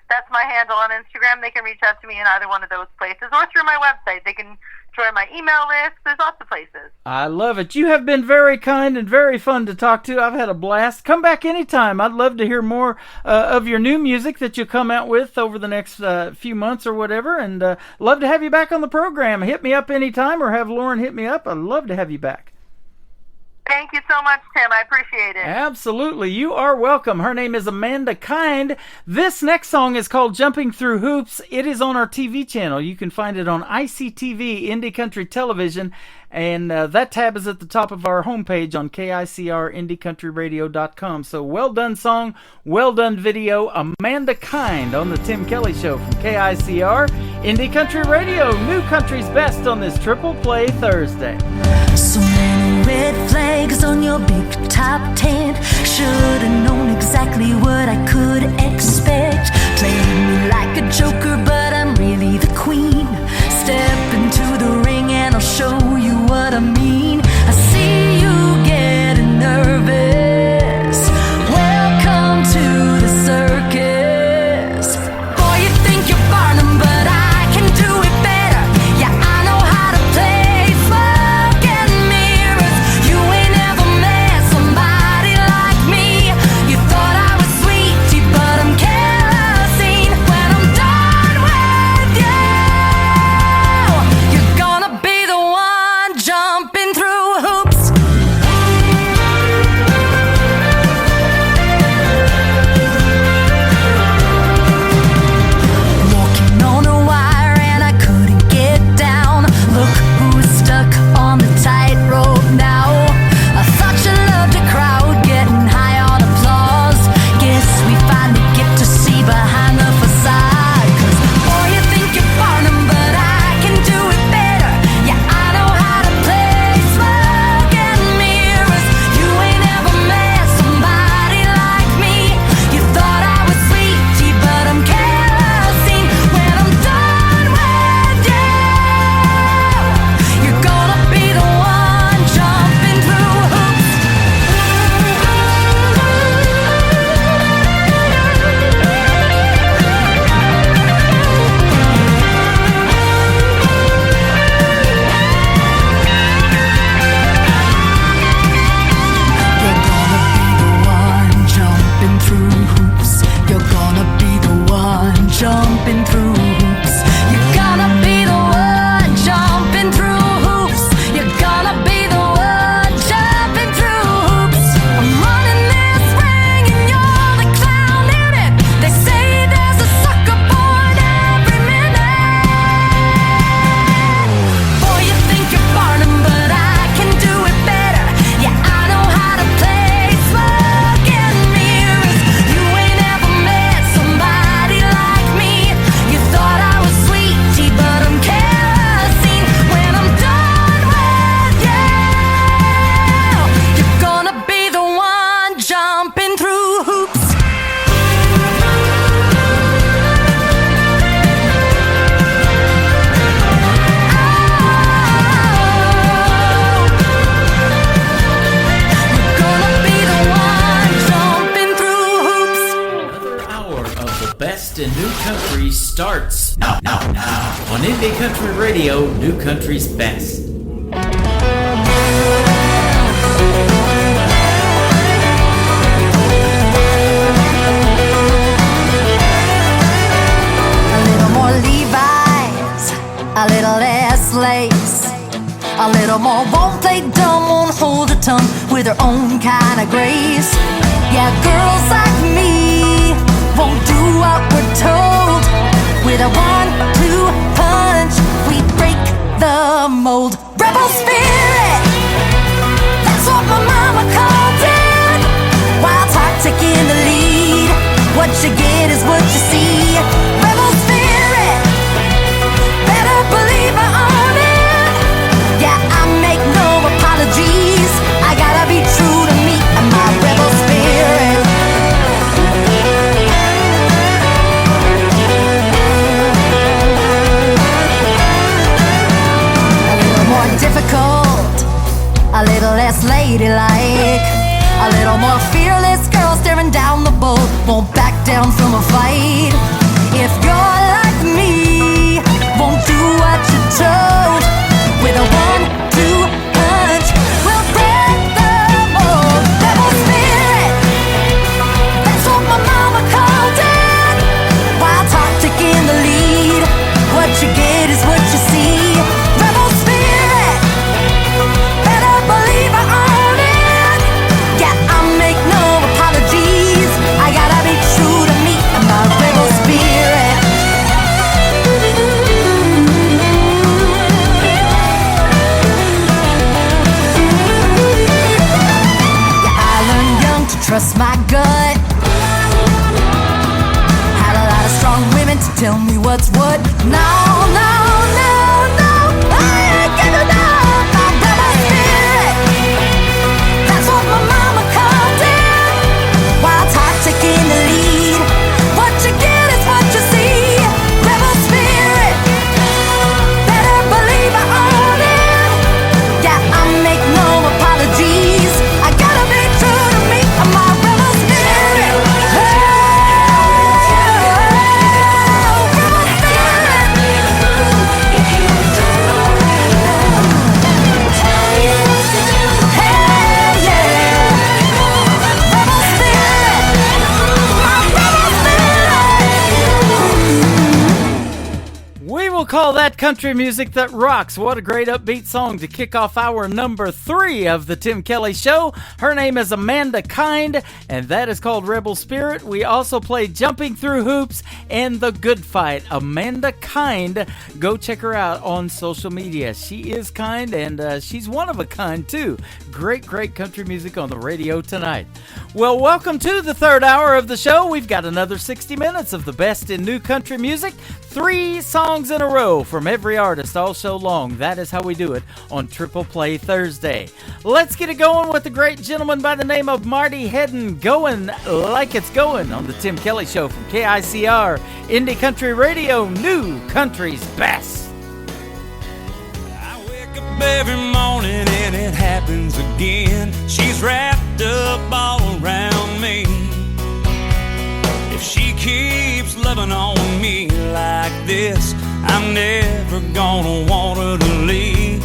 that's my handle on Instagram. They can reach out to me in either one of those places, or through my website. They can join my email list. There's lots of places. I love it. You have been very kind and very fun to talk to. I've had a blast. Come back anytime. I'd love to hear more of your new music that you come out with over the next few months or whatever, and love to have you back on the program. Hit me up anytime, or have Lauren hit me up. I'd love to have you back. Thank you so much, Tim. I appreciate it. Absolutely. You are welcome. Her name is Amanda Kind. This next song is called Jumping Through Hoops. It is on our TV channel. You can find it on ICTV, Indie Country Television, and that tab is at the top of our homepage on KICRIndieCountryRadio.com. So well done song, well done video. Amanda Kind on the Tim Kelly Show from KICR, Indie Country Radio, New Country's Best on this Triple Play Thursday. So many red flags on your big top tent. Should've known exactly what I could expect. Playing me like a joker, but I'm really the queen. Step into the ring and I'll show you what I mean. I see you getting nervous. Welcome to the circus. Boy, you think you're Barnum, but I can do it better. Yeah, I know how to play smoke and mirrors. You ain't ever met somebody like me. You thought I was sweetie, but best in new country starts now. On Indie Country Radio, New Country's Best. A little more Levi's, a little less lace. A little more won't play dumb, won't hold her tongue with her own kind of grace. Yeah, girls like me won't do what we're told. With a 1-2 punch, we break the mold. Rebel spirit, that's what my mama called it. Wild heart taking the lead. What you get is what you see. Rebel spirit, better believe I own it. Yeah, I make no apologies. I gotta be true to me and my rebel spirit. A little more difficult, a little less ladylike, a little more fearless girl staring down the bowl, won't back down from a fight. If you're like me, won't do what you're told. With a 1-2 punch, we'll break the mold. Rebel spirit, that's what my mama called it. Wild heart taking the lead. What you get is what you see. Rebel spirit, better believe I own it. Yeah, I make no apologies. I gotta be true to me and my rebel spirit. Trust my gut. Had a lot of strong women to tell me what's what. No, no, no, no, I ain't giving up my rebel spirit. That's what my mama called it. Wild heart taking the lead. What you get is what you see. Rebel spirit, better believe I own it. Yeah, I make no apologies. I gotta be true to me. My rebel spirit. Oh, rebel spirit. Hey, yeah. Rebel spirit. My rebel spirit. We will call that country music that rocks. What a great upbeat song to kick off our number 3 of the Tim Kelly Show. Her name is Amanda Kind, and that is called Rebel Spirit. We also played Jumping Through Hoops and The Good Fight. Amanda Kind, go check her out on social media. She is kind, and she's one of a kind, too. Great country music on the radio tonight. Well, welcome to the third hour of the show. We've got another 60 minutes of the best in new country music. 3 songs in a row from every artist all show long. That is how we do it on Triple Play Thursday. Let's get it going with the great gentleman by the name of Marty Hedden, Going Like It's Going on the Tim Kelly Show from KICR, Indie Country Radio, New Country's Best. I wake up every morning and it happens again. She's wrapped up all around me. If she keeps loving on me like this, I'm never gonna want her to leave.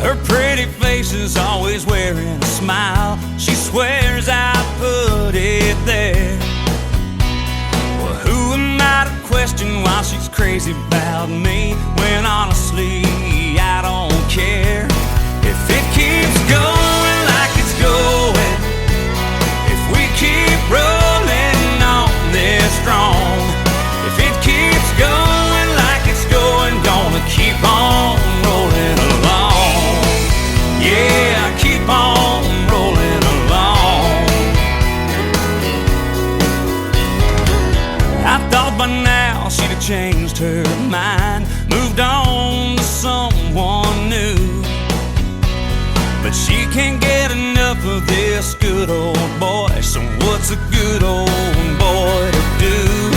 Her pretty face is always wearing a smile. She swears I put it there. Well, who am I to question why she's crazy about me, when honestly I don't care. If it keeps going like it's going, if we keep rolling on this strong, if it keeps going like it's going, gonna keep on rolling along. Yeah, keep on rolling along. I thought by now she'd have changed her mind, moved on to someone new. But she can't get enough of this good old boy. So what's a good old boy to do?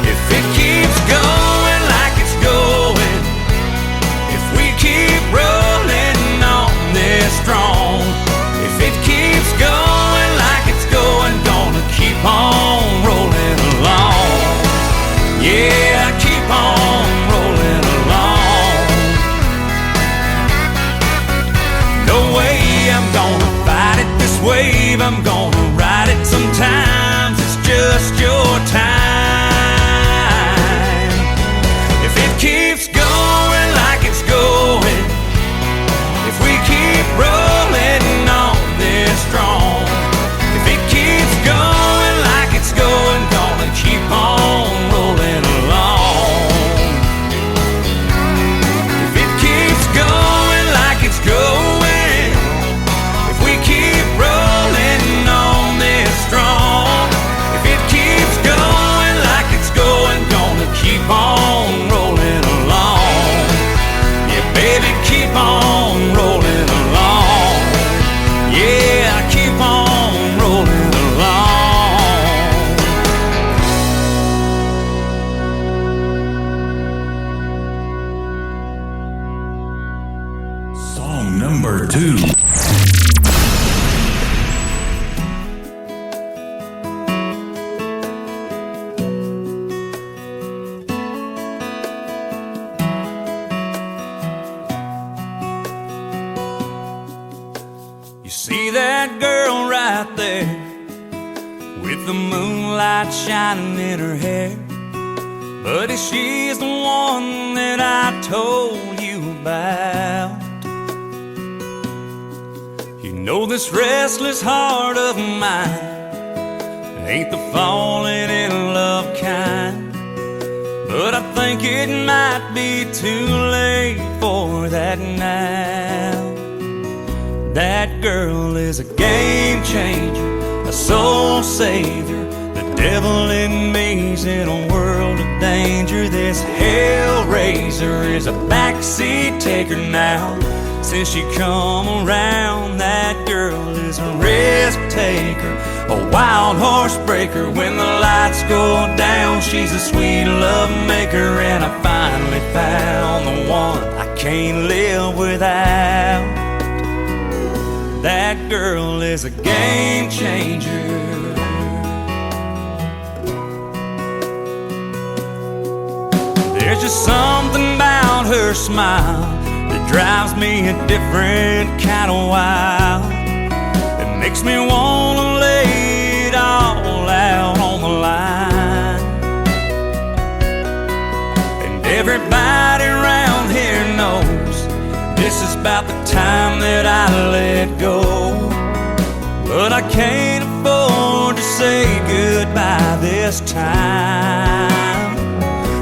If it keeps going like it's going, if we keep rolling on this strong, if it keeps going like it's going, gonna keep on rolling with the moonlight shining in her hair. Buddy, she's the one that I told you about. You know this restless heart of mine ain't the falling in love kind, but I think it might be too late for that now. That girl is a game changer, a soul savior. The devil in me's in a world of danger. This hellraiser is a backseat taker now. Since she come around, that girl is a risk taker, a wild horse breaker. When the lights go down, she's a sweet love maker. And I finally found the one I can't live without. That girl is a game changer. There's just something about her smile that drives me a different kind of wild. It makes me wanna lay it all out on the line. And everybody around here knows this is about the time that I let go. But I can't afford to say goodbye this time.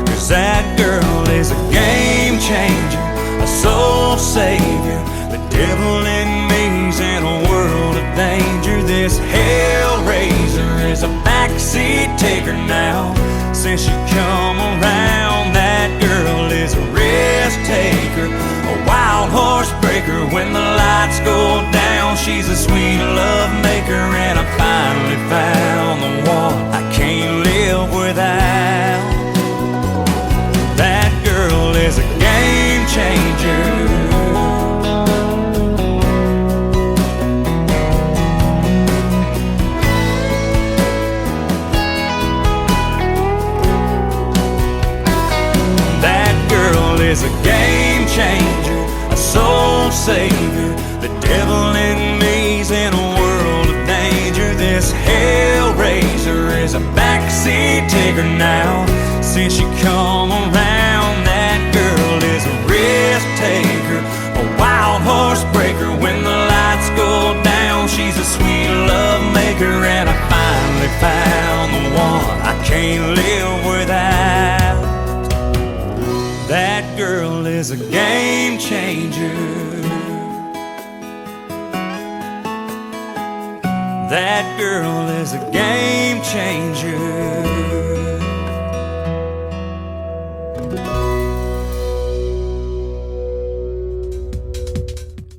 'Cause that girl is a game changer, a soul savior. The devil in me's in a world of danger. This hellraiser is a backseat taker now. Since she come around, that girl is a risk taker, a wild horse breaker. When the lights go down, she's a sweet love maker. And I finally found the one I can't live without. That girl is a game changer. That girl is a game changer, a soul savior. The devil in me's in a world of danger. This hellraiser is a backseat taker now. Since she come around, that girl is a risk taker, a wild horse breaker. When the lights go down, she's a sweet love maker. And I finally found the one I can't live without. That girl is a game changer. That girl is a game changer.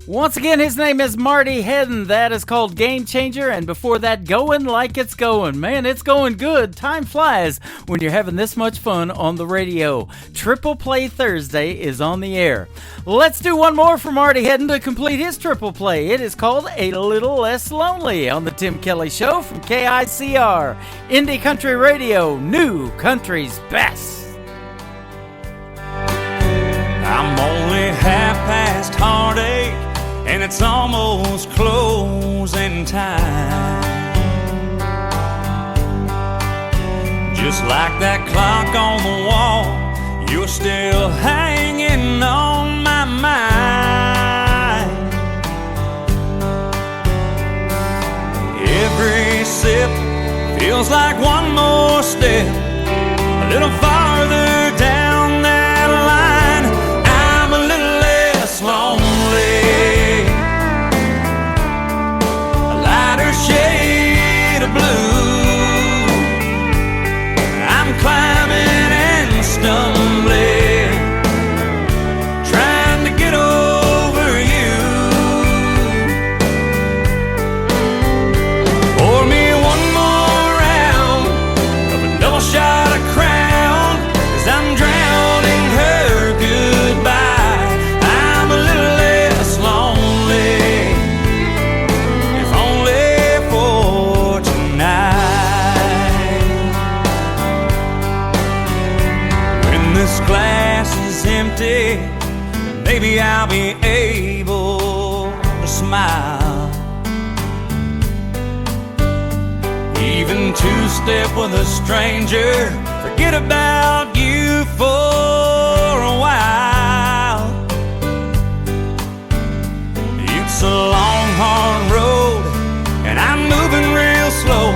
Once again, his name is Marty Hedden. That is called Game Changer. And before that, Going Like It's Going. Man, it's going good. Time flies when you're having this much fun on the radio. Triple Play Thursday is on the air. Let's do one more for Marty Hedden to complete his triple play. It is called A Little Less Lonely on the Tim Kelly Show from KICR. Indie Country Radio, New Country's Best. I'm only half past heartache, and it's almost closing time. Just like that clock on the wall, you're still hanging on my mind. Every sip feels like one more step, a little farther down that line. I'm a little less lonely, a lighter shade of blue. I'm climbing and stumbling, trying to get over you. Pour me one more round of a double shot of Crown, 'cause I'm drowning her goodbye. I'm a little less lonely, if only for tonight. When this glass is empty, maybe I'll be able to smile. Even two-step with a stranger, forget about you for a while. It's a long, hard road, and I'm moving real slow,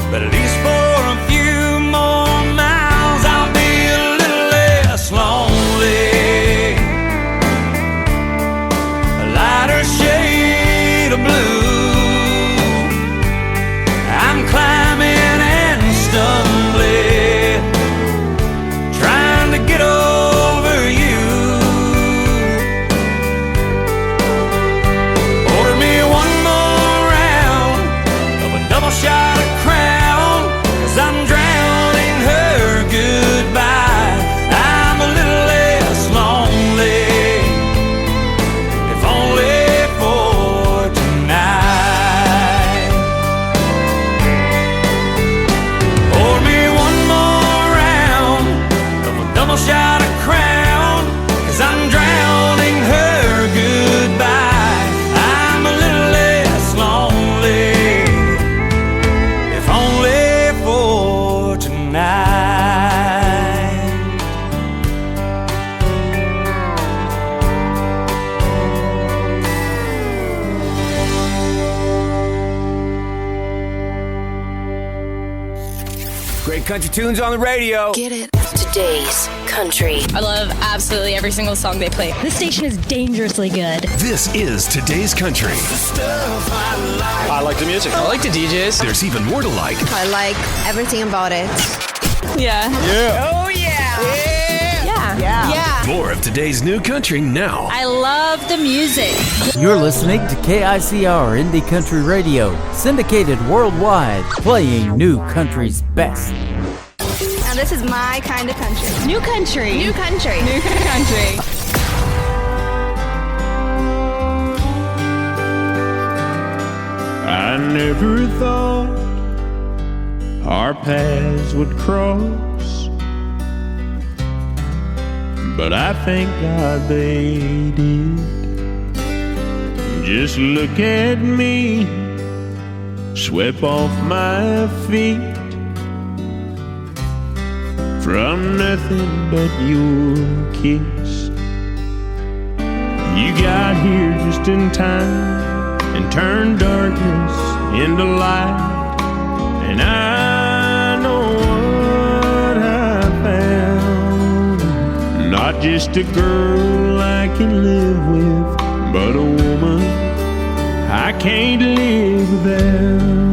but at least for a few more miles I'll be a little less lonely. A lighter shade of blue, I'm climbing and stumbling, trying to get over you. Order me one more round of a double shot of Crown, 'cause I'm drowning her goodbye. I'm a little less lonely, if only for tonight. Pour me one more round of a double shot of Crown, 'cause I'm drowning her goodbye. I'm a little less lonely, if only for tonight. Great country tunes on the radio. Get it? Today's country. I love absolutely every single song they play. This station is dangerously good. This is Today's Country. I like the music. I like the DJs. There's even more to like. I like everything about it. Yeah. Yeah. Oh, yeah. Yeah. More of today's new country now. I love the music. You're listening to KICR Indie Country Radio, syndicated worldwide, playing new country's best. Now this is my kind of country. New country. New country. New country. I never thought our paths would cross, but I thank God they did. Just look at me, swept off my feet, from nothing but your kiss. You got here just in time and turned darkness into light, and I know what I found. Not just a girl I can live with, but a woman I can't live without.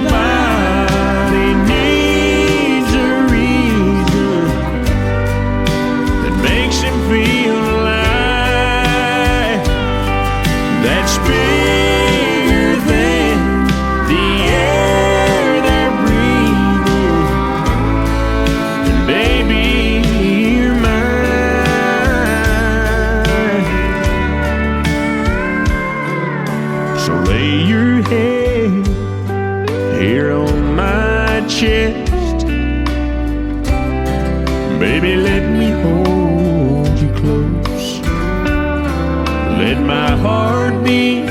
Everybody needs a reason that makes him feel alive, that's bigger than the air they're breathing. And baby, you're mine. So lay your head here on my chest, baby, let me hold you close. Let my heartbeat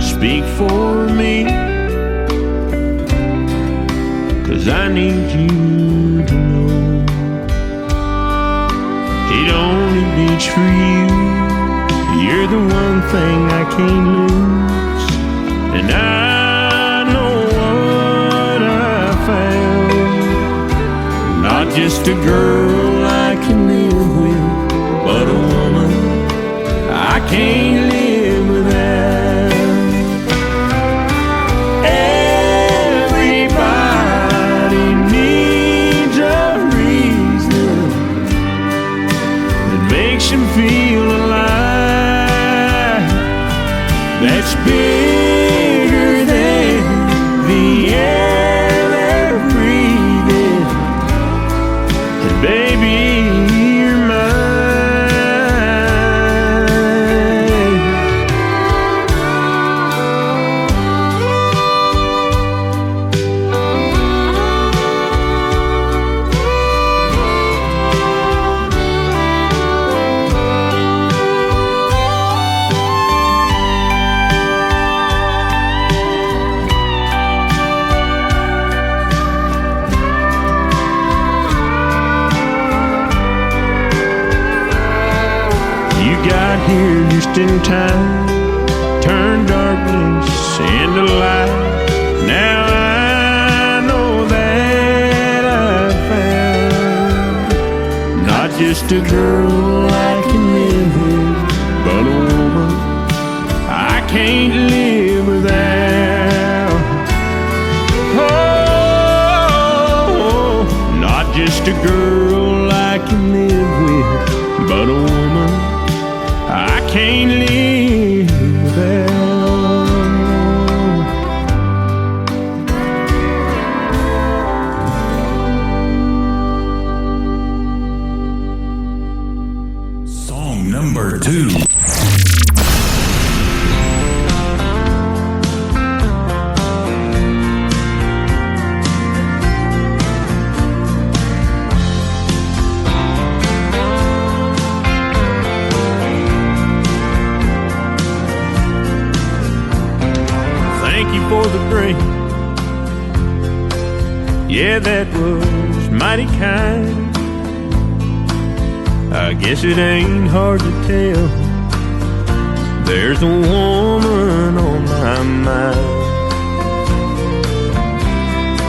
speak for me, 'cause I need you to know it only beats for you. You're the one thing I can't lose, and I know what I found. Not just a girl I can live with, but a woman I can't live without. Everybody needs a reason that makes him feel alive, that's just in time. Turn darkness into light. Now I know that I've found not just a girl I can live with, but a woman I can't live without. Oh, not just a girl I can live with, but a woman I can't live without. Song number 2. For the drink, yeah, that was mighty kind. I guess it ain't hard to tell, there's a woman on my mind.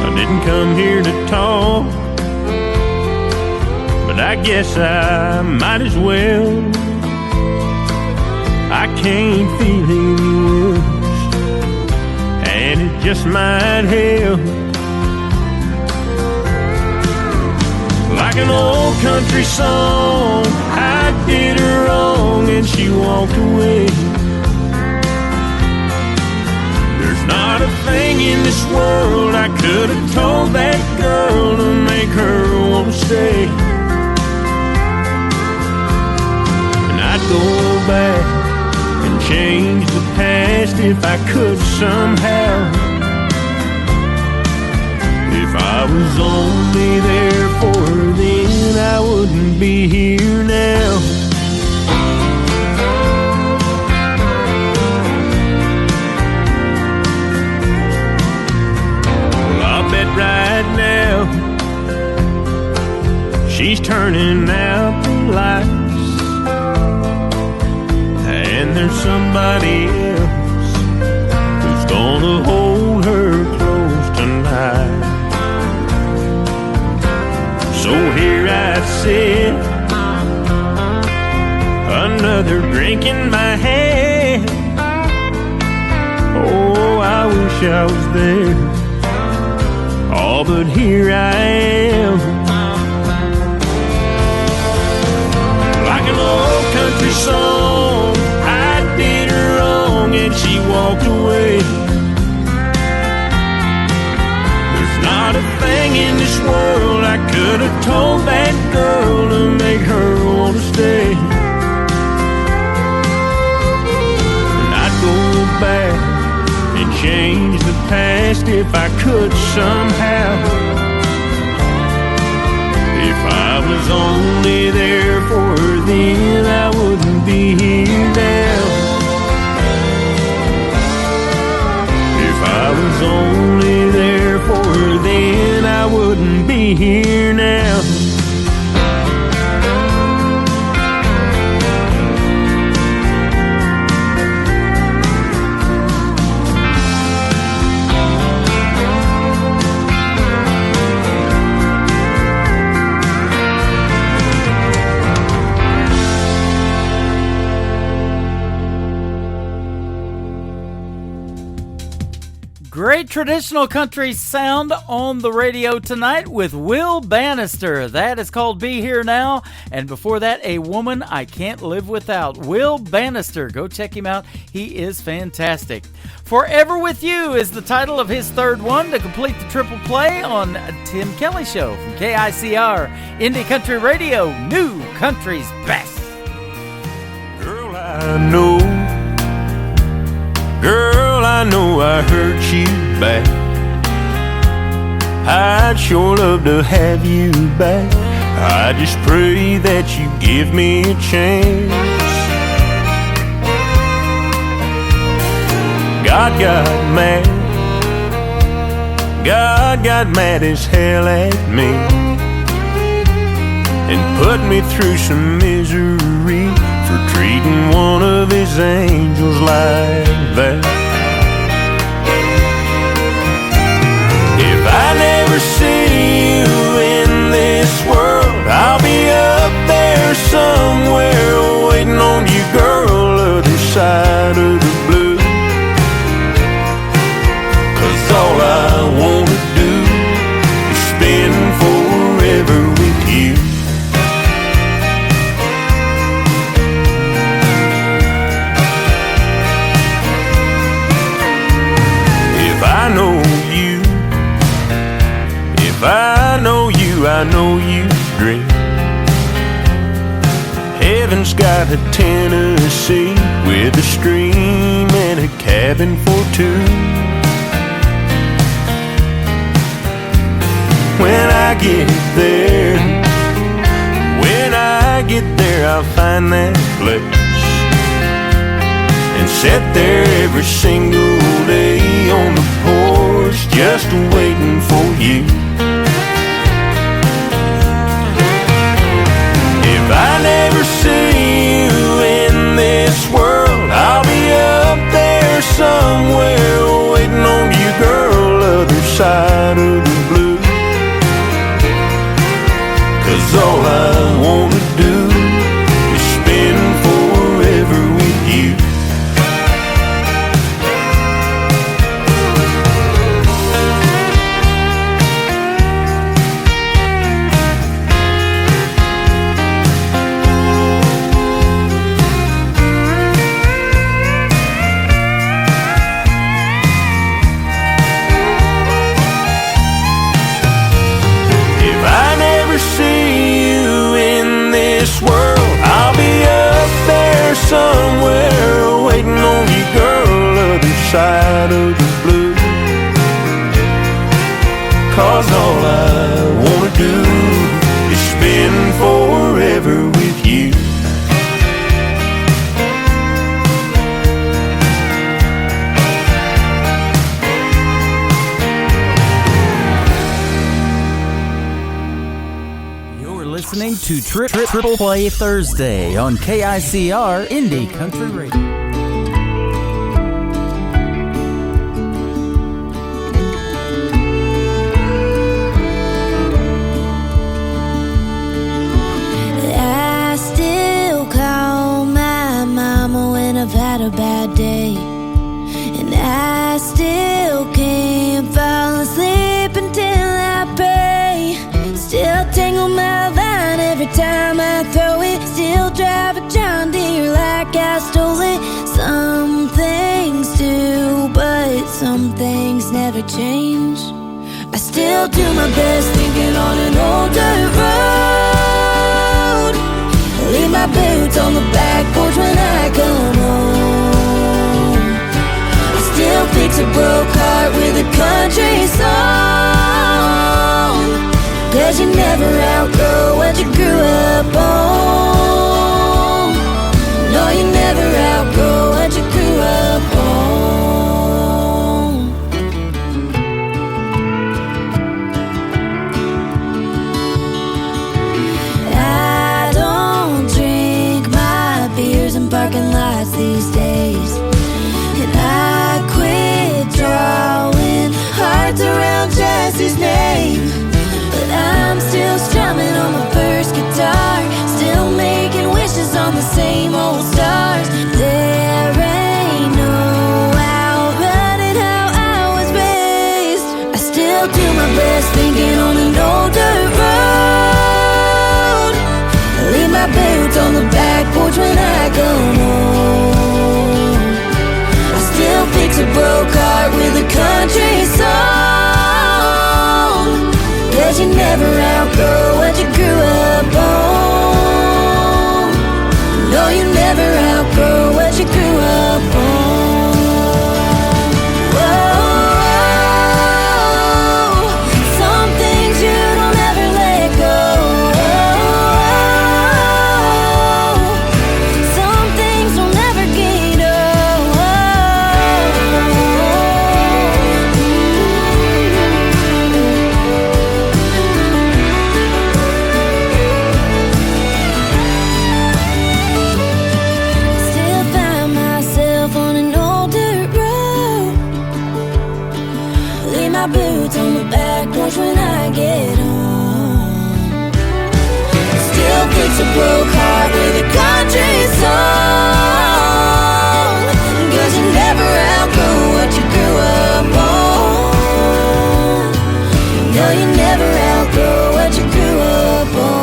I didn't come here to talk, but I guess I might as well. I can't feel any words, and it just might help. Like an old country song, I did her wrong and she walked away. There's not a thing in this world I could have told that girl to make her want to stay. And I'd go back and change the past if I could somehow. If I was only there for her then, I wouldn't be here now. Well, I'll bet right now she's turning out the lights, and there's somebody else who's gonna hold her close tonight. So here I sit, another drink in my hand. Oh, I wish I was there, oh, but here I am. Like an old country song, I did her wrong and she walked away. There's not a thing in this world I could have told that girl to make her want to stay. And I'd go back and change the past if I could somehow. If I was only there for her then, I wouldn't be here now. If I was only there for her then, I wouldn't be here now. Great traditional country sound on the radio tonight with Will Bannister. That is called Be Here Now. And before that, A Woman I Can't Live Without. Will Bannister. Go check him out. He is fantastic. Forever With You is the title of his third one to complete the triple play on Tim Kelly Show from KICR, Indie Country Radio, New Country's Best. Girl, I know I hurt you bad. I'd sure love to have you back. I just pray that you give me a chance. God got mad as hell at me and put me through some misery for treating one of his angels like that. If I never see you in this world, I'll be up there somewhere waiting on you, girl, other side of the blue. 'Cause all I wanna do is spend forever with you. If I know you, if I know you, I know you dream. Heaven's got a Tennessee with a stream and a cabin for two. When I get there, I'll find that place and sit there every single day on the porch just waiting for you. If I never see you in this world, I'll be up there somewhere waiting on you, girl, other side of the blue. 'Cause all I wanna do is spend forever with you. Somewhere waiting on you, girl, other side of the blue. 'Cause all I wanna do is spend forever with you. Listening to Triple Play Thursday on KICR Indie Country Radio. I still call my mama when I've had a bad day, and I still can't fall asleep until I pray. Still tingle my line every time I throw it. Still drive a John Deere like I stole it. Some things do, but some things never change. I still do my best thinking on an old dirt road. Leave my boots on the back porch when I come home. I still fix a broke heart with a country song. 'Cause you never outgrow what you grew up on. No, you never outgrow what you grew up on. I don't drink my beers in parking lots these days, and I quit drawing hearts around Jesse's name. I'm still strumming on my first guitar, still making wishes on the same old stars. There ain't no outrunning how I was raised. I still do my best thinking on an old dirt road. Leave my boots on the back porch when I go home. I still fix a broke heart with a country song. 'Cause you never outgrow what you grew up on. No, you never outgrow what you grew up on. Whoa, something my boots on the back porch when I get home. Still fix a broke heart with a country song. 'Cause you never outgrow what you grew up on. No, you never outgrow what you grew up on.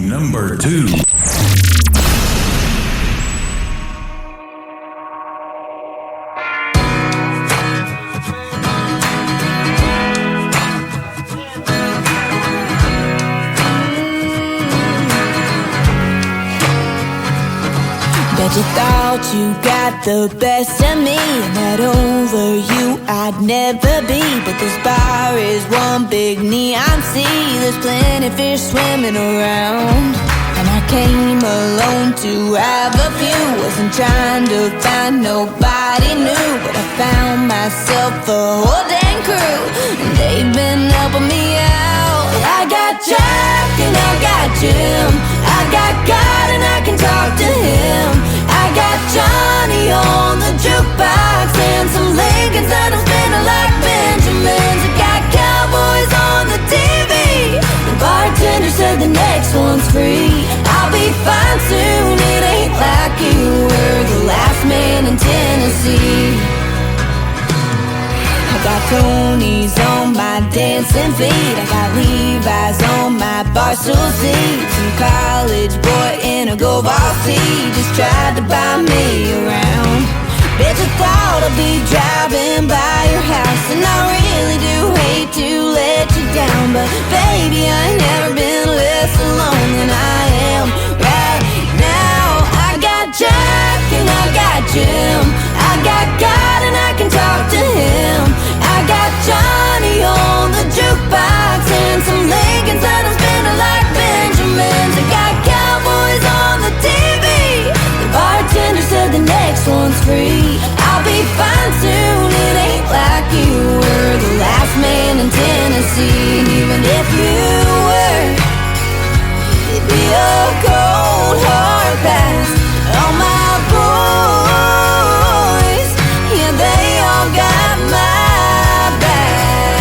Number 2. Bet you thought you got the best of me, and that over you I'd never be. But this bar is one big neon sea. There's plenty fish swimming around, and I came alone to have a few. Wasn't trying to find nobody new, but I found myself a whole dang crew, and they've been helping me out. I got Jack and I got Jim, I got God and I can talk to him. I got Johnny on the jukebox and some Lincolns that I'm spinning like Benjamins. I got cowboys on the TV. The bartender said the next one's free. I'll be fine soon, it ain't like you were the last man in Tennessee. I got Tony's on my dancing feet. I got Levi's on my barstool seat. Some college boy in a gold ball tee just tried to buy me around. Bet you thought I'd be driving by your house, and I really do hate to let you down, but baby, I ain't never been less alone than I am right now. I got Jack and I got Jim, I got God and I can talk to him. I got Johnny on the jukebox and some Lincolns that I'm spinning like Benjamins. I got cowboys on the TV. The bartender said the next one's free. I'll be fine soon, it ain't like you were the last man in Tennessee. And even if you were, it'd be a cold hard pass. All my boys, yeah, they all got my back.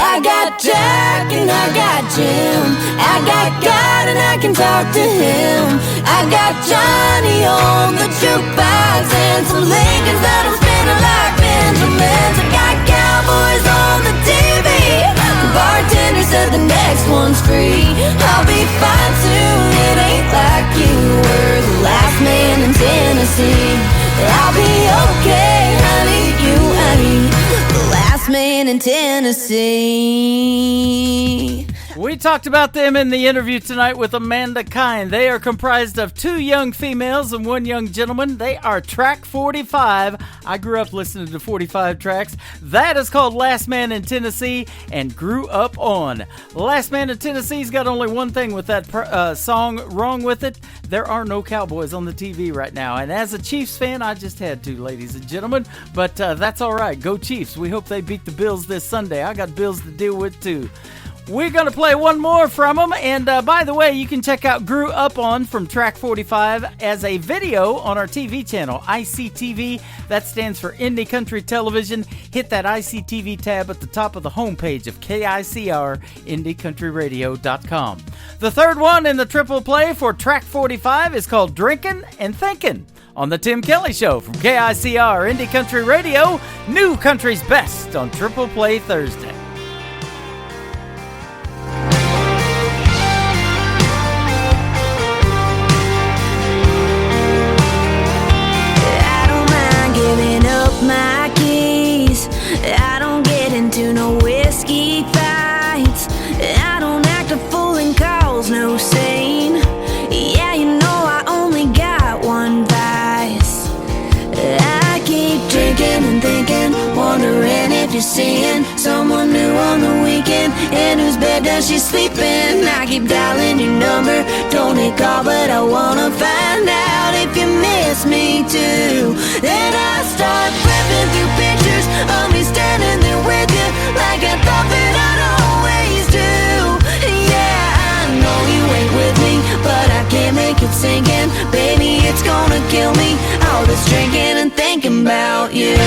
I got Jack and I got Jim, I got God and I can talk to him. I got Johnny on the jukebox and some Lincolns that I'm spinning like Benjamins. I got cowboys on the TV. The bartender said the next one's free. I'll be fine soon, it ain't like you were the last man in Tennessee. I'll be okay, honey, you ain't the last man in Tennessee. We talked about them in the interview tonight with Amanda Kine. They are comprised of 2 young females and 1 young gentleman. They are Track 45. I grew up listening to 45 tracks. That is called Last Man in Tennessee and Grew Up On. Last Man in Tennessee's got only one thing with that song wrong with it. There are no Cowboys on the TV right now. And as a Chiefs fan, I just had to, ladies and gentlemen. But that's all right. Go Chiefs. We hope they beat the Bills this Sunday. I got Bills to deal with too. We're going to play one more from them, and by the way, you can check out Grew Up On from Track 45 as a video on our TV channel, ICTV. That stands for Indie Country Television. Hit that ICTV tab at the top of the homepage of KICR, IndieCountryRadio.com. The third one in the triple play for Track 45 is called Drinkin' and Thinkin' on The Tim Kelly Show from KICR, Indie Country Radio, New Country's Best on Triple Play Thursday. My keys, I don't get into no whiskey fights. I don't act a fool in calls, no sane. Yeah, you know I only got one vice. I keep drinking and thinking, wondering if you're seeing someone new on the weekend. In whose bed does she sleep in? I keep dialing your number, don't hit call, but I wanna find out if you miss me too. Then I start flipping through pictures of me standing there this drinking and thinking about you.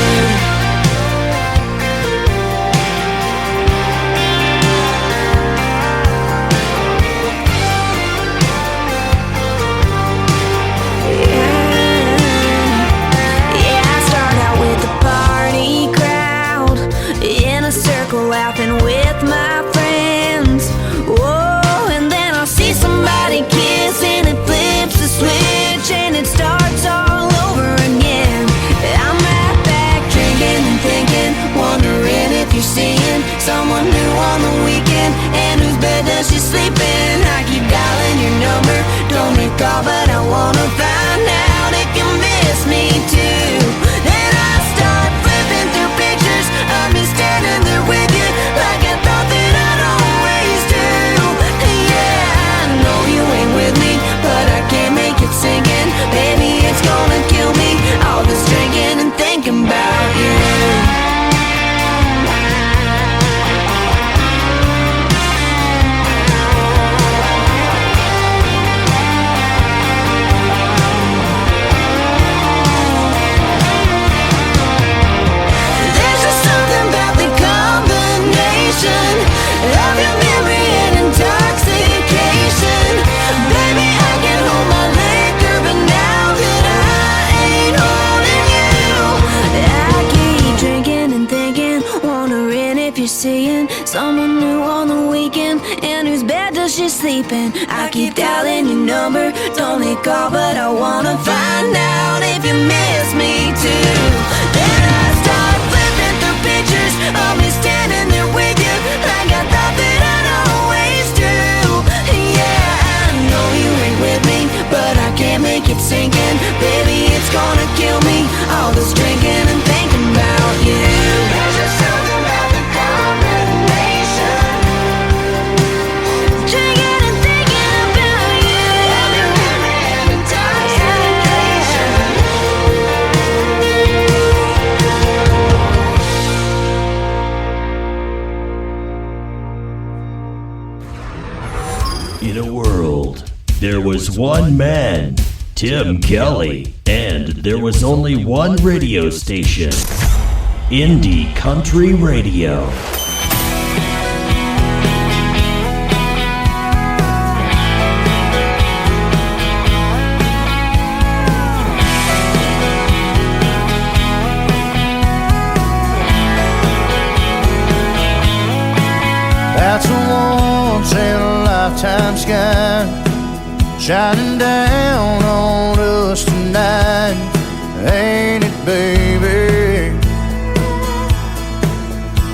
Laughing with my friends. Oh, and then I'll see somebody kiss and it flips the switch and it starts all over again. I'm right back drinking and thinking, wondering if you're seeing someone new on the weekend and whose bed does she sleep in. I keep dialing your number, don't recall, but I wanna find out if you miss me too. Then I start flipping through pictures of me standing there with you, like I thought that I'd always do. Yeah, I know you ain't with me, but I can't make it sinking. Baby, it's gonna kill me, all this drinking and thinking about you. Of your memory and intoxication. Baby, I can hold my liquor, but now that I ain't holding you, I keep drinking and thinking, wondering if you're seeing someone new on the weekend and whose bed does she sleep in. I keep dialing your number, don't recall, but I wanna find out if you miss me too. Then I start flipping through pictures of me standing there with you, like I thought that I'd always do. Yeah, I know you ain't with me, but I can't make it sinking. Baby, it's gonna kill me, all this drinking and thinking about you. There's just something about the combination. Drinking and thinking about you. Every memory and intoxication. In a world, there was one man, Tim Kelly, and there was only one radio station, Indie Country Radio. That's a once in a lifetime sky shining down on us tonight, ain't it, baby?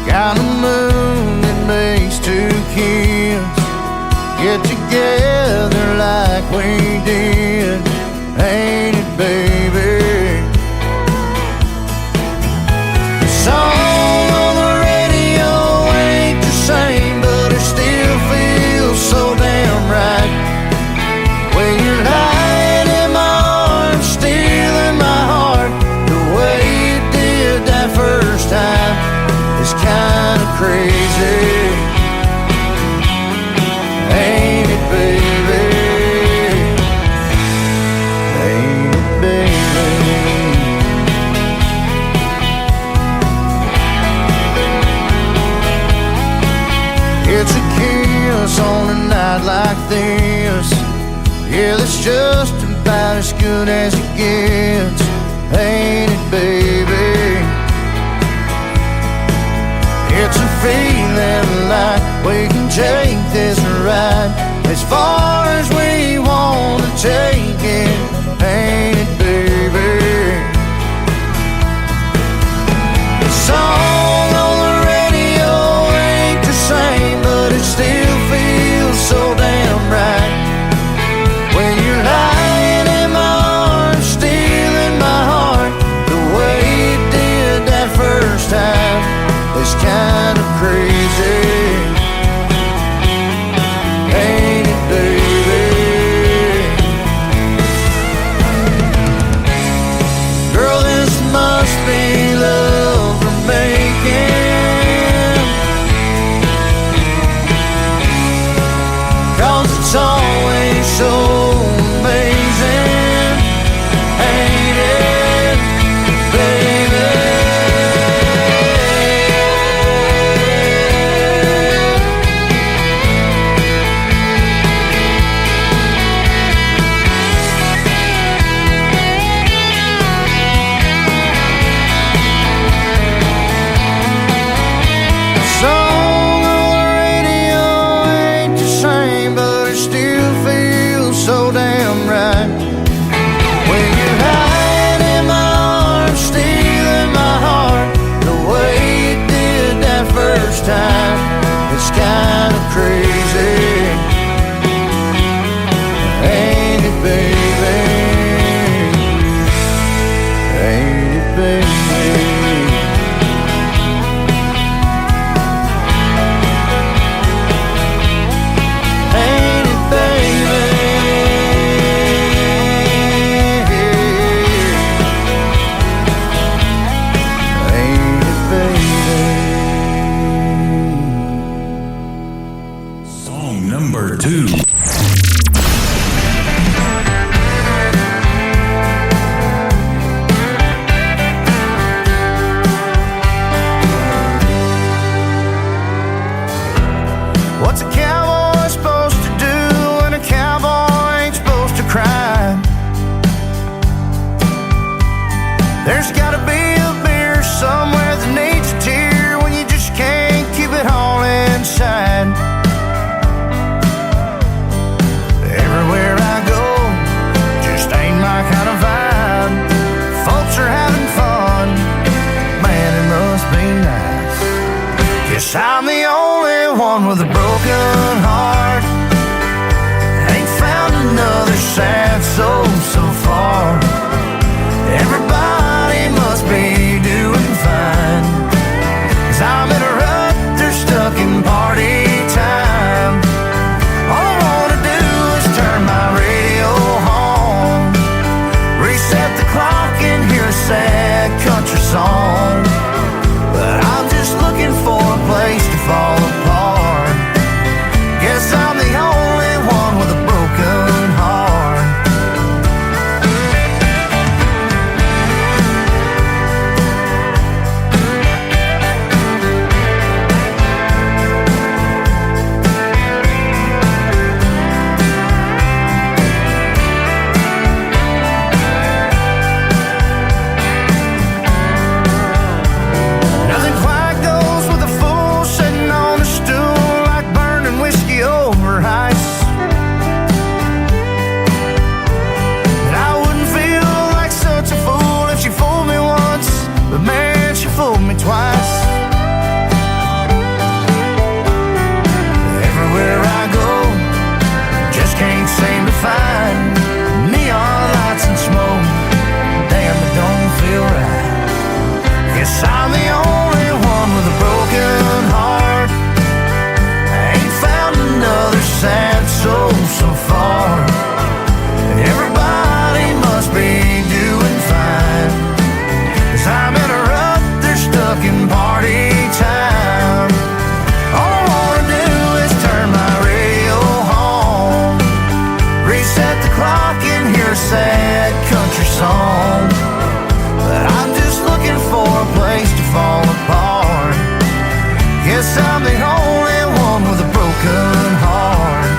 Got a moon that makes two kids get together like we did, ain't it, baby? The song on the radio ain't the same, but it still feels so damn right. When you're lying in my arms, stealing my heart, the way you did that first time is kinda crazy, ain't it, baby? Ain't it, baby? It's a kiss on a night like this. Yeah, that's just about as good as it gets, ain't it, baby? It's a feeling like we can take this ride as far as we want to take it, ain't it, baby? The song on the radio ain't the same, but it still feels so damn right. When you're lying in my arms, stealing my heart, the way you did that first time is kinda crazy, ain't it, baby? Girl, this must be love for me. Guess I'm the only one with a broken heart. Ain't found another sad soul so far. Everybody must be doing fine, 'cause I'm in a rut, they're stuck in party time. All I wanna do is turn my radio on, reset the clock and hear a sad country song. But I'm just looking for a place to fall apart. Guess I'm the only one with a broken heart. Nothing quite goes with a fool sitting on a stool like burning whiskey over ice. And I wouldn't feel like such a fool if she fooled me once, but man, she fooled me twice. Everywhere I go, just can't seem to find neon lights and smoke. Damn, it don't feel right. Guess I'm the only one with a broken heart. I ain't found another sad soul so far. Everybody must be doing fine, 'cause I'm in a rut, they're stuck in party time. All I wanna do is turn my radio on, reset the clock and hear a sad country song. But I'm just looking for a place to fall apart. Guess I'm the only one with a broken heart.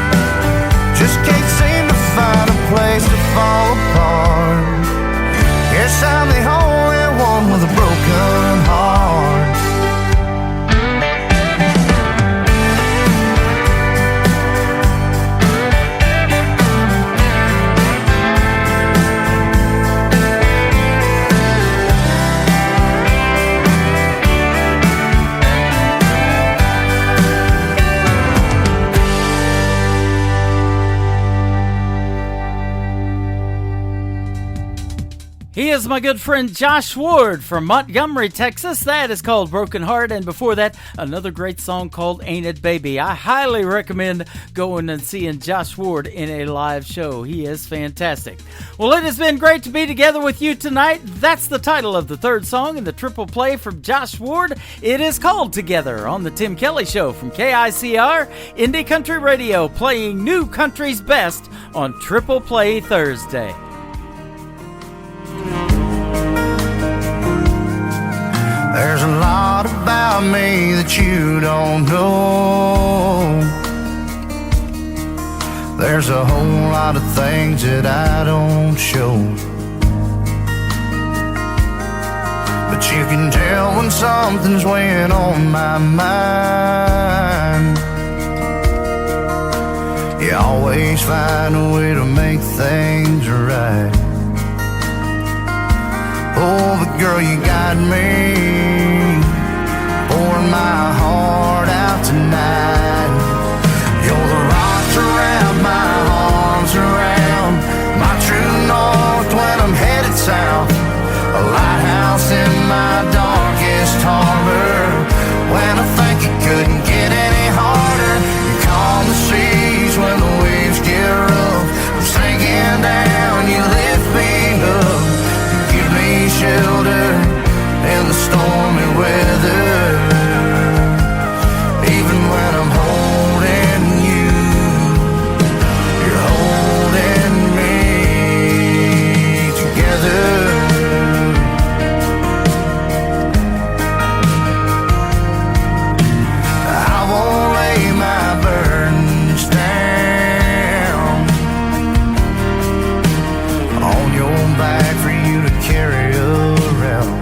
Just can't seem to find a place to fall apart. Guess I'm the only one with a broken heart. He is my good friend Josh Ward from Montgomery, Texas. That is called Broken Heart. And before that, another great song called Ain't It Baby. I highly recommend going and seeing Josh Ward in a live show. He is fantastic. Well, it has been great to be together with you tonight. That's the title of the third song in the triple play from Josh Ward. It is called Together on the Tim Kelly Show from KICR, Indie Country Radio, playing New Country's Best on Triple Play Thursday. There's a lot about me that you don't know. There's a whole lot of things that I don't show. But you can tell when something's weighing on my mind. You always find a way to make things right. Oh, but girl, you got me pouring my heart out tonight. You're the rock to wrap my arms around, my true north when I'm headed south, a lighthouse in my darkest harbor. When I think it couldn't get any harder, you calm the seas when the waves get rough. I'm sinking down, you lift me up, shelter in the stormy weather. Even when I'm holding you, you're holding me together. I won't lay my burdens down on your back for you to carry around.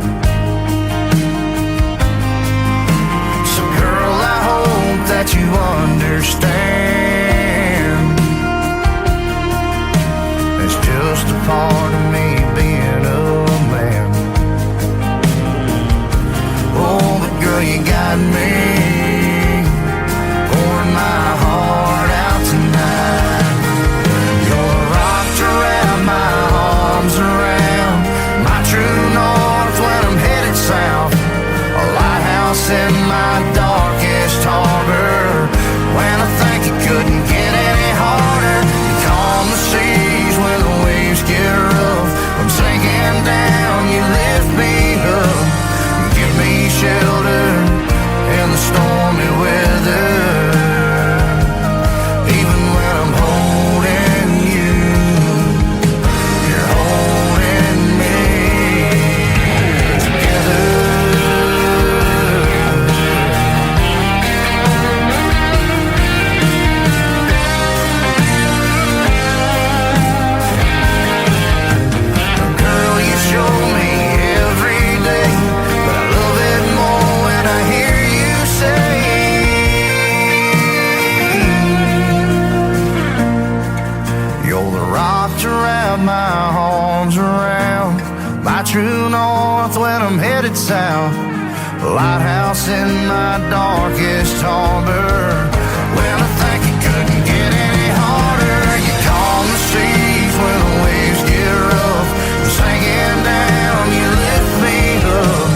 lighthouse in my darkest harbor. Well, I think it couldn't get any harder. You calm the seas when the waves get rough. I'm sinking down, you lift me up.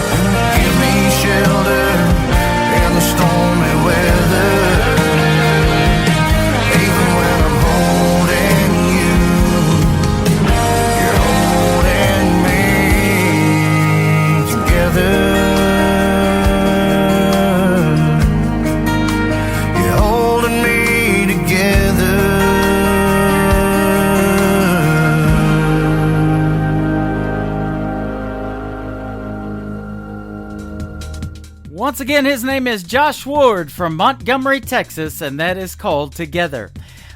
Give me shelter in the stormy weather. Even when I'm holding you, you're holding me together. You're holding me together. Once again, his name is Josh Ward from Montgomery, Texas, and that is called Together.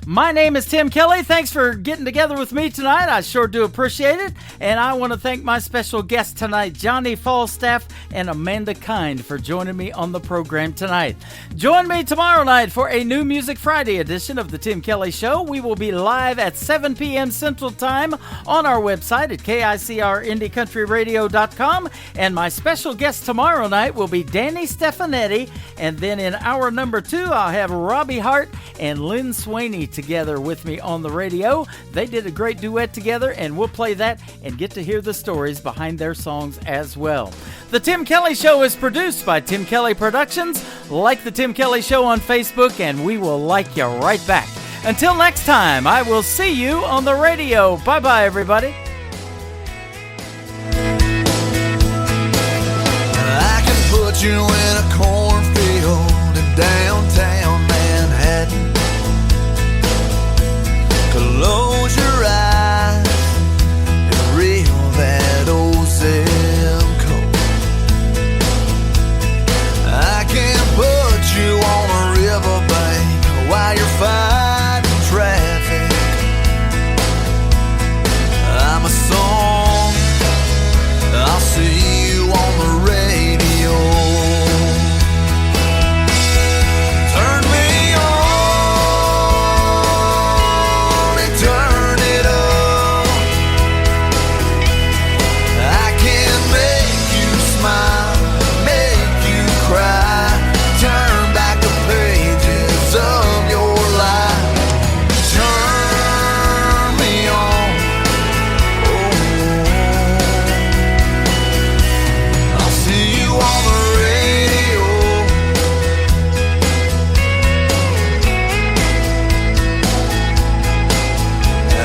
My name is Tim Kelly. Thanks for getting together with me tonight. I sure do appreciate it. And I want to thank my special guests tonight, Johnny Falstaff and Amanda Kind, for joining me on the program tonight. Join me tomorrow night for a New Music Friday edition of The Tim Kelly Show. We will be live at 7 p.m. Central Time on our website at KICRIndieCountryRadio.com. And my special guest tomorrow night will be Danny Stefanetti. And then in hour number 2, I'll have Robbie Hart and Lynn Swaney together with me on the radio. They did a great duet together, and we'll play that and get to hear the stories behind their songs as well. The Tim Kelly Show is produced by Tim Kelly Productions. Like the Tim Kelly Show on Facebook, and we will like you right back. Until next time, I will see you on the radio. Bye-bye, everybody. I can put you in a cornfield in downtown Manhattan. Close your eyes and reel that old zip code. I can put you on a riverbank while you're fighting traffic. I'm a song, I'll see you on the radio. Turn me on and turn it up. I can make you smile, make you cry, turn back the pages of your life. Turn me on, oh, I'll see you on the radio.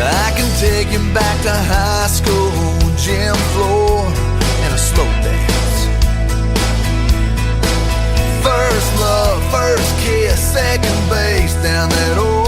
I can take you back to high school, gym floor, and a slow dance. First love, first kiss, second base down that old